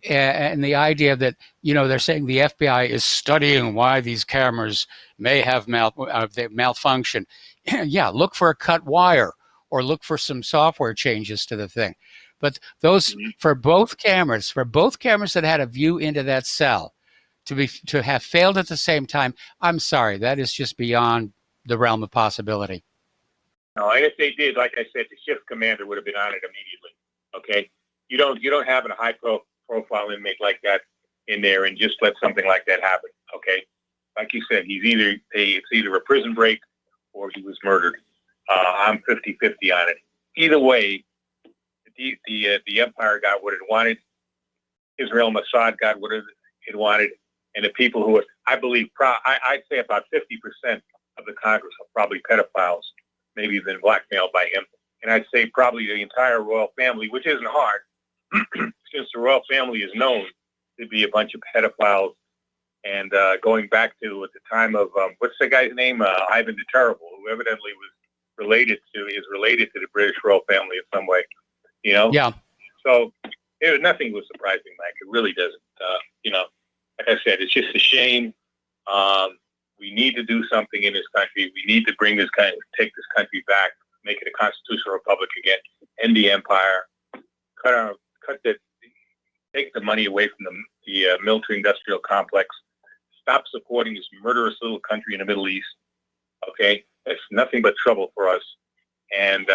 Speaker 3: And the idea that, they're saying the FBI is studying why these cameras may have malfunction. Yeah, look for a cut wire. Or look for some software changes to the thing. But those for both cameras that had a view into that cell to have failed at the same time, I'm sorry, that is just beyond the realm of possibility.
Speaker 15: No, and if they did, like I said, the shift commander would have been on it immediately. Okay, you don't have a high profile inmate like that in there and just let something like that happen. Okay, like you said, it's either a prison break or he was murdered. I'm 50-50 on it. Either way, the empire got what it wanted. Israel Mossad got what it wanted, and the people who are, I believe, I'd say about 50% of the Congress are probably pedophiles, maybe been blackmailed by him. And I'd say probably the entire royal family, which isn't hard, since the royal family is known to be a bunch of pedophiles. And going back to at the time of what's the guy's name, Ivan the Terrible, who evidently is related to the British royal family in some way, Yeah. So nothing was surprising, Mike. It really doesn't. Like I said, it's just a shame. We need to do something in this country. We need to take this country back, make it a constitutional republic again, end the empire, take the money away from the military-industrial complex, stop supporting this murderous little country in the Middle East. Okay. It's nothing but trouble for us, and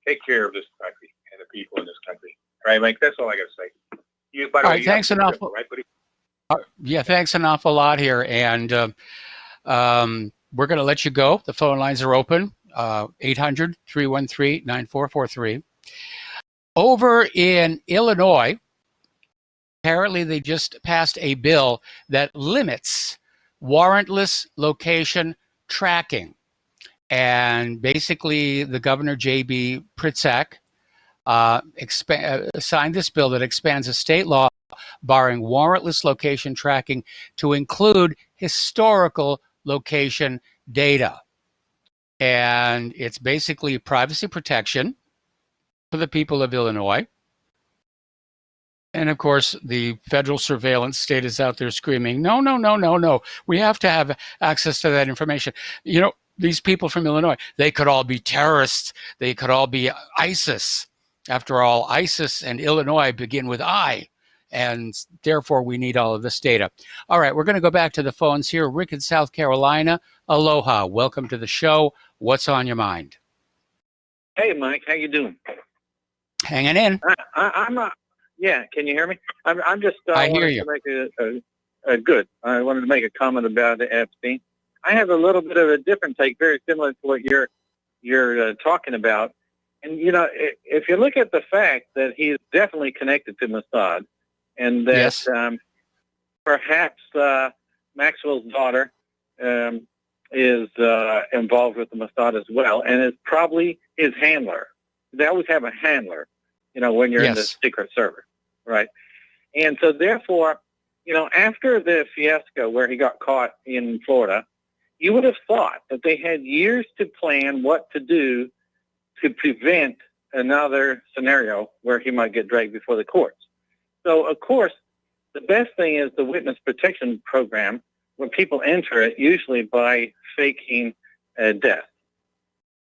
Speaker 15: take care of this country and the people in this country. All right, Mike, that's all I got to say.
Speaker 3: All right, thanks an awful. Right, buddy? Thanks an awful lot here, and we're going to let you go. The phone lines are open, 800-313-9443. Over in Illinois, apparently they just passed a bill that limits warrantless location tracking. And basically, the governor, J.B. Pritzak, signed this bill that expands a state law barring warrantless location tracking to include historical location data. And it's basically privacy protection for the people of Illinois. And of course, the federal surveillance state is out there screaming, no, no, no, no, no. We have to have access to that information. These people from Illinois, they could all be terrorists. They could all be ISIS. After all, ISIS and Illinois begin with I, and therefore we need all of this data. All right, we're going to go back to the phones here. Rick in South Carolina, aloha. Welcome to the show. What's on your mind?
Speaker 10: Hey, Mike, how you doing?
Speaker 3: Hanging in.
Speaker 10: Yeah, can you hear me? I'm just.
Speaker 3: I hear you.
Speaker 10: Good. I wanted to make a comment about Epstein. I have a little bit of a different take, very similar to what you're talking about. And, if you look at the fact that he's definitely connected to Mossad, and that
Speaker 3: Yes.
Speaker 10: Perhaps Maxwell's daughter is involved with the Mossad as well, and is probably his handler. They always have a handler, when you're in the
Speaker 3: Yes.
Speaker 10: Secret Service, right? And so therefore, after the fiasco where he got caught in Florida, you would have thought that they had years to plan what to do to prevent another scenario where he might get dragged before the courts. So, of course, the best thing is the witness protection program, where people enter it usually by faking death,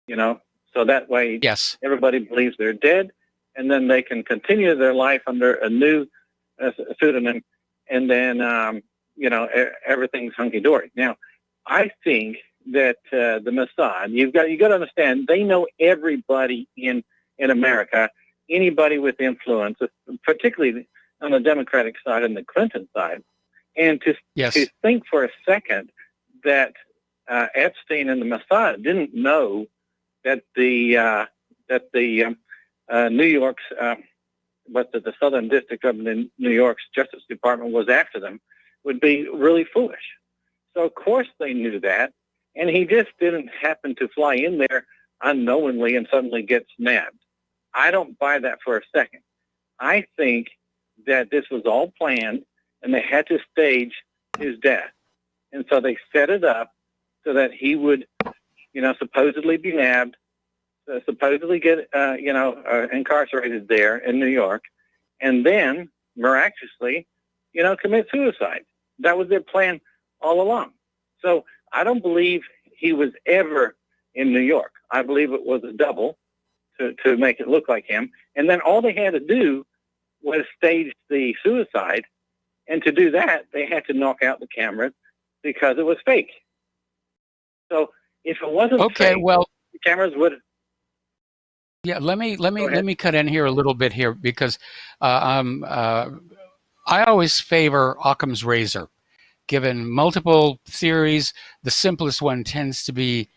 Speaker 10: so that way
Speaker 3: Yes.
Speaker 10: everybody believes they're dead, and then they can continue their life under a new pseudonym, and then, everything's hunky-dory. Now, I think that the Mossad, you got to understand, they know everybody in America, anybody with influence, particularly on the Democratic side and the Clinton side. And to think for a second that Epstein and the Mossad didn't know that the New York's the Southern District of New York's Justice Department was after them would be really foolish. So of course they knew that, and he just didn't happen to fly in there unknowingly and suddenly get snapped. I don't buy that for a second. I think that this was all planned, and they had to stage his death. And so they set it up so that he would, supposedly be nabbed, supposedly get, incarcerated there in New York, and then miraculously, commit suicide. That was their plan all along. So I don't believe he was ever in New York. I believe it was a double to make it look like him. And then all they had to do was stage the suicide. And to do that, they had to knock out the cameras because it was fake. So if it wasn't fake, the cameras would.
Speaker 3: Yeah, let me cut in here a little bit here, because I always favor Occam's razor. Given multiple theories, the simplest one tends to be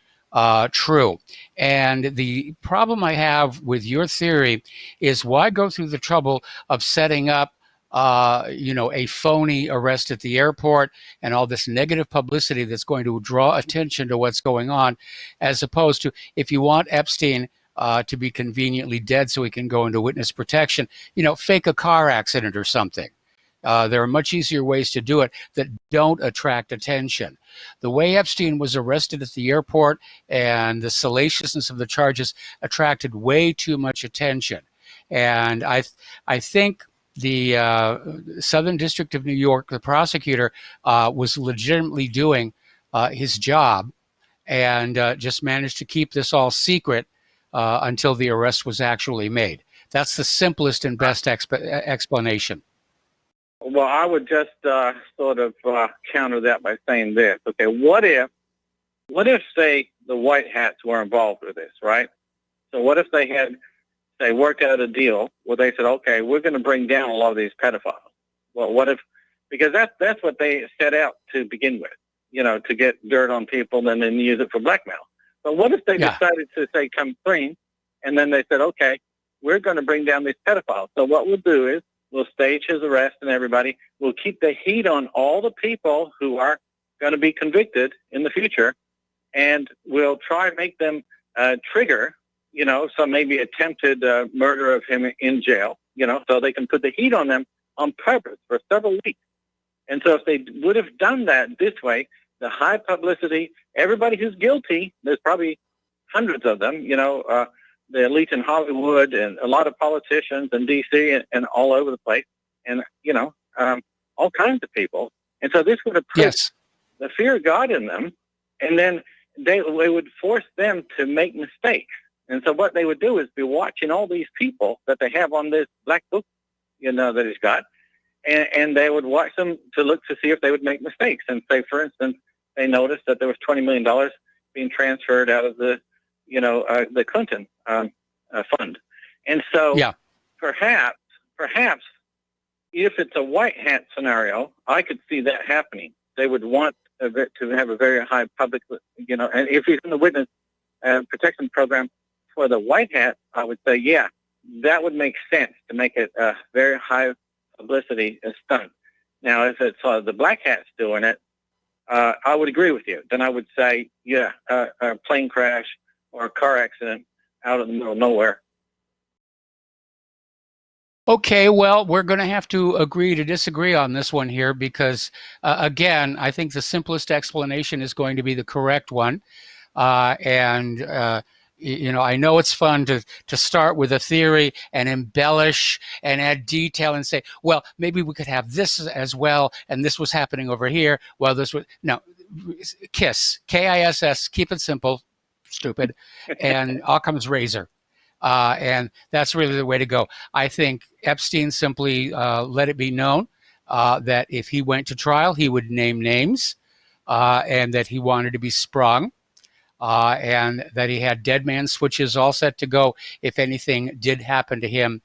Speaker 3: true. And the problem I have with your theory is, why go through the trouble of setting up a phony arrest at the airport and all this negative publicity that's going to draw attention to what's going on, as opposed to, if you want Epstein to be conveniently dead so he can go into witness protection, fake a car accident or something. There are much easier ways to do it that don't attract attention. The way Epstein was arrested at the airport and the salaciousness of the charges attracted way too much attention. And I think the Southern District of New York, the prosecutor, was legitimately doing his job, and just managed to keep this all secret until the arrest was actually made. That's the simplest and best explanation.
Speaker 10: Well, I would just sort of counter that by saying this. Okay, what if, say, the white hats were involved with this, right? So what if they had, say, worked out a deal where they said, okay, we're going to bring down a lot of these pedophiles. Well, what if, because that's what they set out to begin with, to get dirt on people and then use it for blackmail. But what if they decided to, say, come clean, and then they said, okay, we're going to bring down these pedophiles. So what we'll do is, we'll stage his arrest and everybody. We'll keep the heat on all the people who are going to be convicted in the future, and we'll try and make them trigger, some maybe attempted murder of him in jail, so they can put the heat on them on purpose for several weeks. And so if they would have done that this way, the high publicity, everybody who's guilty, there's probably hundreds of them, the elite in Hollywood and a lot of politicians in D.C. and all over the place, and, all kinds of people. And so this would have put the fear of God in them, and then they would force them to make mistakes. And so what they would do is be watching all these people that they have on this black book, that he's got, and they would watch them to look to see if they would make mistakes. And say, for instance, they noticed that there was $20 million being transferred out of the Clinton fund. And so perhaps if it's a white hat scenario, I could see that happening. They would want to have a very high public, and if he's in the witness protection program, for the white hat, I would say, yeah, that would make sense to make it a very high publicity stunt. Now, if it's the black hats doing it, I would agree with you. Then I would say, yeah, a plane crash or a car accident out in the middle of nowhere.
Speaker 3: Okay, well, we're going to have to agree to disagree on this one here because, again, I think the simplest explanation is going to be the correct one. You know, I know it's fun to start with a theory and embellish and add detail and say, well, maybe we could have this as well, and this was happening over here. Well, this was no, KISS, KISS, keep it simple, stupid, and Occam's razor. And that's really the way to go. I think Epstein simply let it be known that if he went to trial, he would name names and that he wanted to be sprung. And that he had dead man switches all set to go if anything did happen to him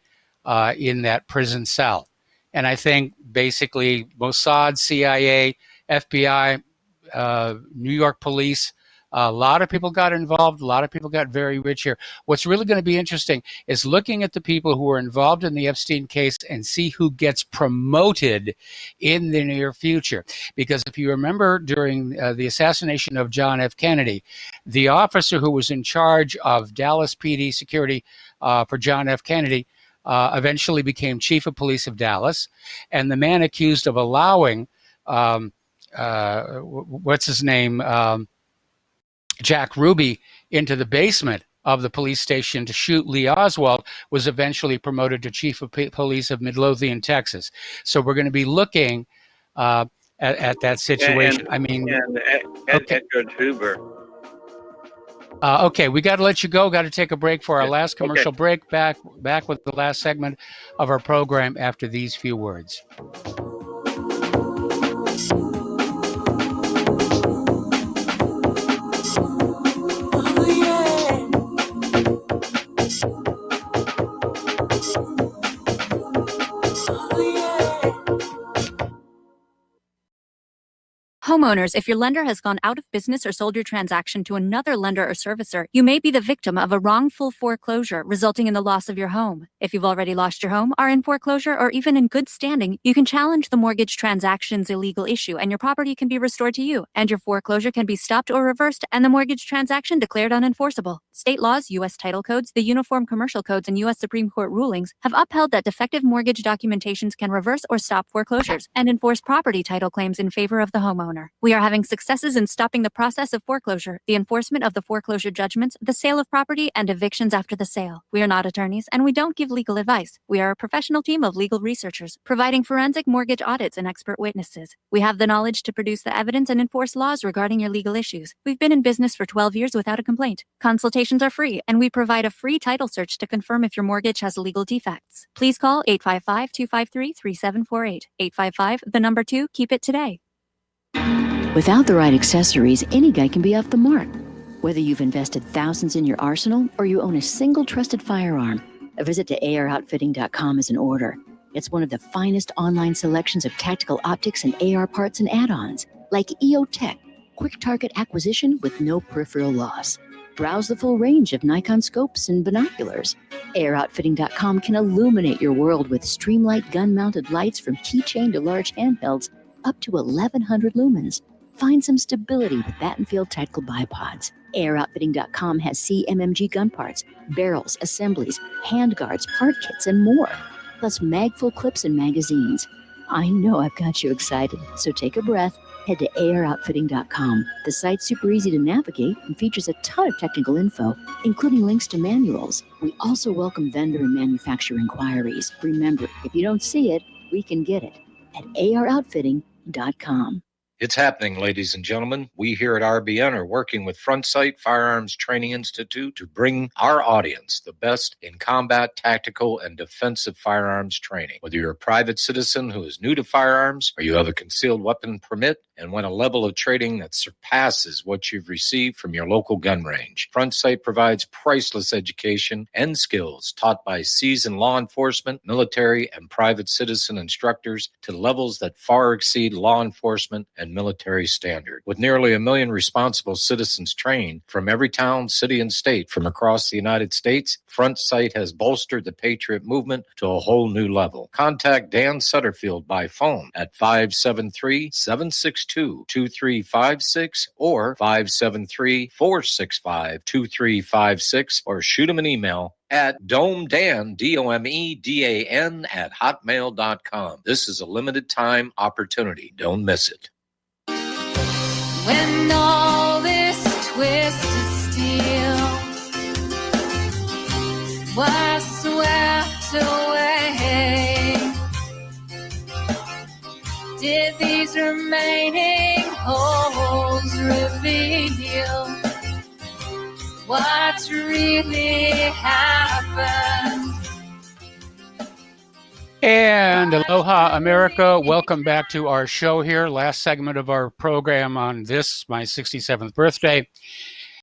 Speaker 3: in that prison cell. And I think basically Mossad, CIA, FBI, New York police, a lot of people got involved. A lot of people got very rich here. What's really going to be interesting is looking at the people who were involved in the Epstein case and see who gets promoted in the near future. Because if you remember during the assassination of John F. Kennedy, the officer who was in charge of Dallas PD security for John F. Kennedy eventually became chief of police of Dallas. And the man accused of allowing, what's his name, Jack Ruby into the basement of the police station to shoot Lee Oswald was eventually promoted to chief of police of Midlothian, Texas. So we're going to be looking at that situation.
Speaker 10: Edgar Hoover.
Speaker 3: Okay, we got to let you go. Got to take a break for our last commercial break. Back with the last segment of our program after these few words.
Speaker 18: Homeowners, if your lender has gone out of business or sold your transaction to another lender or servicer, you may be the victim of a wrongful foreclosure, resulting in the loss of your home. If you've already lost your home, are in foreclosure, or even in good standing, you can challenge the mortgage transaction's illegal issue, and your property can be restored to you, and your foreclosure can be stopped or reversed, and the mortgage transaction declared unenforceable. State laws, U.S. title codes, the Uniform Commercial Codes, and U.S. Supreme Court rulings have upheld that defective mortgage documentations can reverse or stop foreclosures and enforce property title claims in favor of the homeowner. We are having successes in stopping the process of foreclosure, the enforcement of the foreclosure judgments, the sale of property, and evictions after the sale. We are not attorneys, and we don't give legal advice. We are a professional team of legal researchers, providing forensic mortgage audits and expert witnesses. We have the knowledge to produce the evidence and enforce laws regarding your legal issues. We've been in business for 12 years without a complaint. Consultations are free, and we provide a free title search to confirm if your mortgage has legal defects. Please call 855-253-3748. 855, keep it today.
Speaker 19: Without the right accessories, any guy can be off the mark. Whether you've invested thousands in your arsenal or you own a single trusted firearm, a visit to AROutfitting.com is in order. It's one of the finest online selections of tactical optics and AR parts and add-ons, like EOTech, quick target acquisition with no peripheral loss. Browse the full range of Nikon scopes and binoculars. AROutfitting.com can illuminate your world with Streamlight gun-mounted lights from keychain to large handhelds up to 1,100 lumens. Find some stability with Battenfield Tactical Bipods. AirOutfitting.com has CMMG gun parts, barrels, assemblies, handguards, part kits, and more. Plus magful clips and magazines. I know I've got you excited, so take a breath. Head to AirOutfitting.com. The site's super easy to navigate and features a ton of technical info, including links to manuals. We also welcome vendor and manufacturer inquiries. Remember, if you don't see it, we can get it at AROutfitting.com.
Speaker 20: It's happening, ladies and gentlemen. We here at RBN are working with Front Sight Firearms Training Institute to bring our audience the best in combat, tactical, and defensive firearms training. Whether you're a private citizen who is new to firearms or you have a concealed weapon permit and win a level of trading that surpasses what you've received from your local gun range. Front Sight provides priceless education and skills taught by seasoned law enforcement, military, and private citizen instructors to levels that far exceed law enforcement and military standard. With nearly 1 million responsible citizens trained from every town, city, and state from across the United States, Front Sight has bolstered the Patriot movement to a whole new level. Contact Dan Sutterfield by phone at 573-762-2356 or 573-465-2356 or shoot him an email at domedan, DOMEDAN at hotmail.com. This is a limited time opportunity. Don't miss it.
Speaker 13: When all this twisted steel was swept away, did these remaining holes reveal what's really happened?
Speaker 3: And aloha, America. Welcome back to our show here. Last segment of our program on this, my 67th birthday.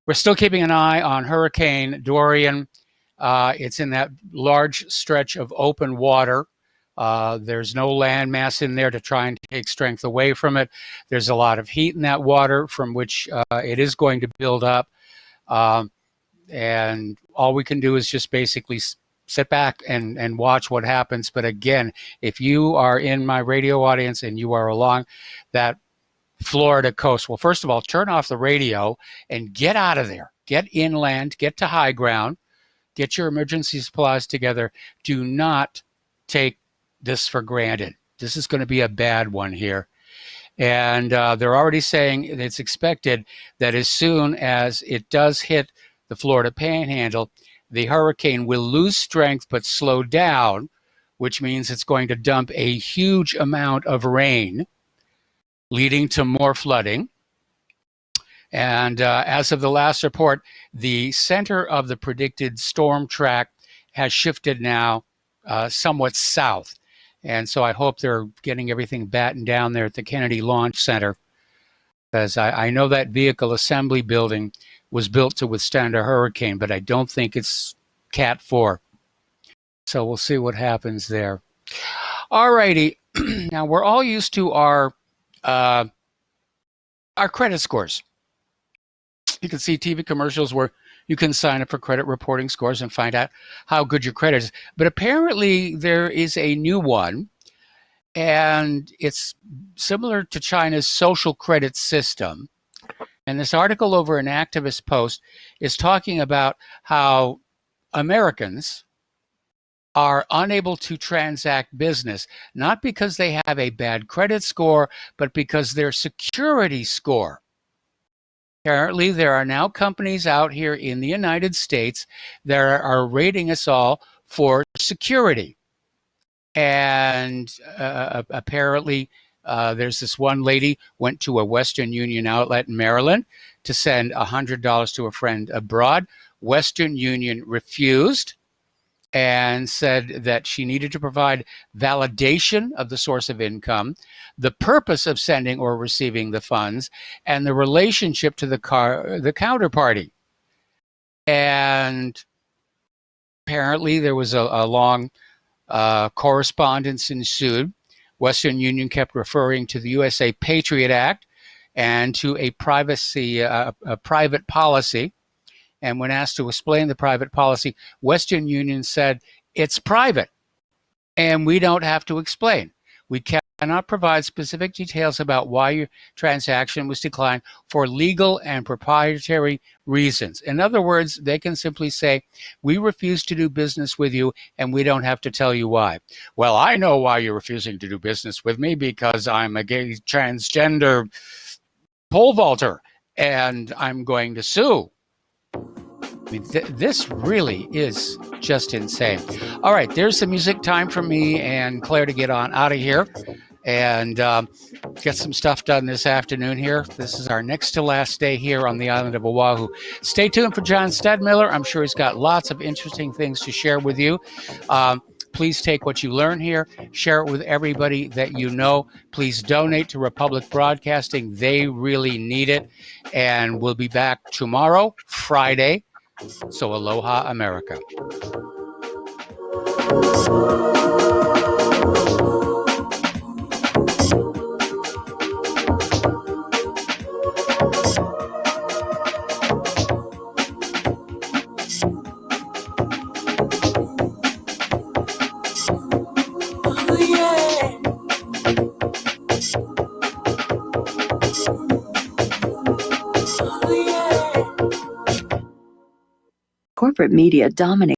Speaker 3: We're still keeping an eye on Hurricane Dorian. It's in that large stretch of open water. There's no land mass in there to try and take strength away from it. There's a lot of heat in that water from which it is going to build up. And all we can do is just basically sit back and watch what happens. But again, if you are in my radio audience and you are along that Florida coast, well, first of all, turn off the radio and get out of there. Get inland, get to high ground, get your emergency supplies together. Do not take this for granted. This is going to be a bad one here. And they're already saying it's expected that as soon as it does hit the Florida Panhandle, the hurricane will lose strength but slow down, which means it's going to dump a huge amount of rain, leading to more flooding. And as of the last report, the center of the predicted storm track has shifted now somewhat south. And so I hope they're getting everything battened down there at the Kennedy Launch Center, because I know that vehicle assembly building was built to withstand a hurricane, but I don't think it's Cat 4. So we'll see what happens there. All righty. Now, we're all used to our credit scores. You can see TV commercials where you can sign up for credit reporting scores and find out how good your credit is. But apparently there is a new one, and it's similar to China's social credit system. And this article over an activist post is talking about how Americans are unable to transact business, not because they have a bad credit score, but because their security score. Apparently, there are now companies out here in the United States that are rating us all for security. And apparently, there's this one lady went to a Western Union outlet in Maryland to send $100 to a friend abroad. Western Union refused and said that she needed to provide validation of the source of income, the purpose of sending or receiving the funds, and the relationship to the counterparty. And apparently there was a long correspondence ensued. Western Union kept referring to the USA Patriot Act and to a private policy. And when asked to explain the private policy, Western Union said, it's private, and we don't have to explain. We cannot provide specific details about why your transaction was declined for legal and proprietary reasons. In other words, they can simply say, we refuse to do business with you, and we don't have to tell you why. Well, I know why you're refusing to do business with me, because I'm a gay transgender pole vaulter, and I'm going to sue. I mean, this really is just insane. All right, there's the music. Time for me and Claire to get on out of here and get some stuff done this afternoon here. This is our next to last day here on the island of Oahu. Stay tuned for John Stedmiller. I'm sure he's got lots of interesting things to share with you. Please take what you learn here, share it with everybody that you know. Please donate to Republic Broadcasting. They really need it. And we'll be back tomorrow, Friday. So aloha, America.
Speaker 19: Corporate media dominates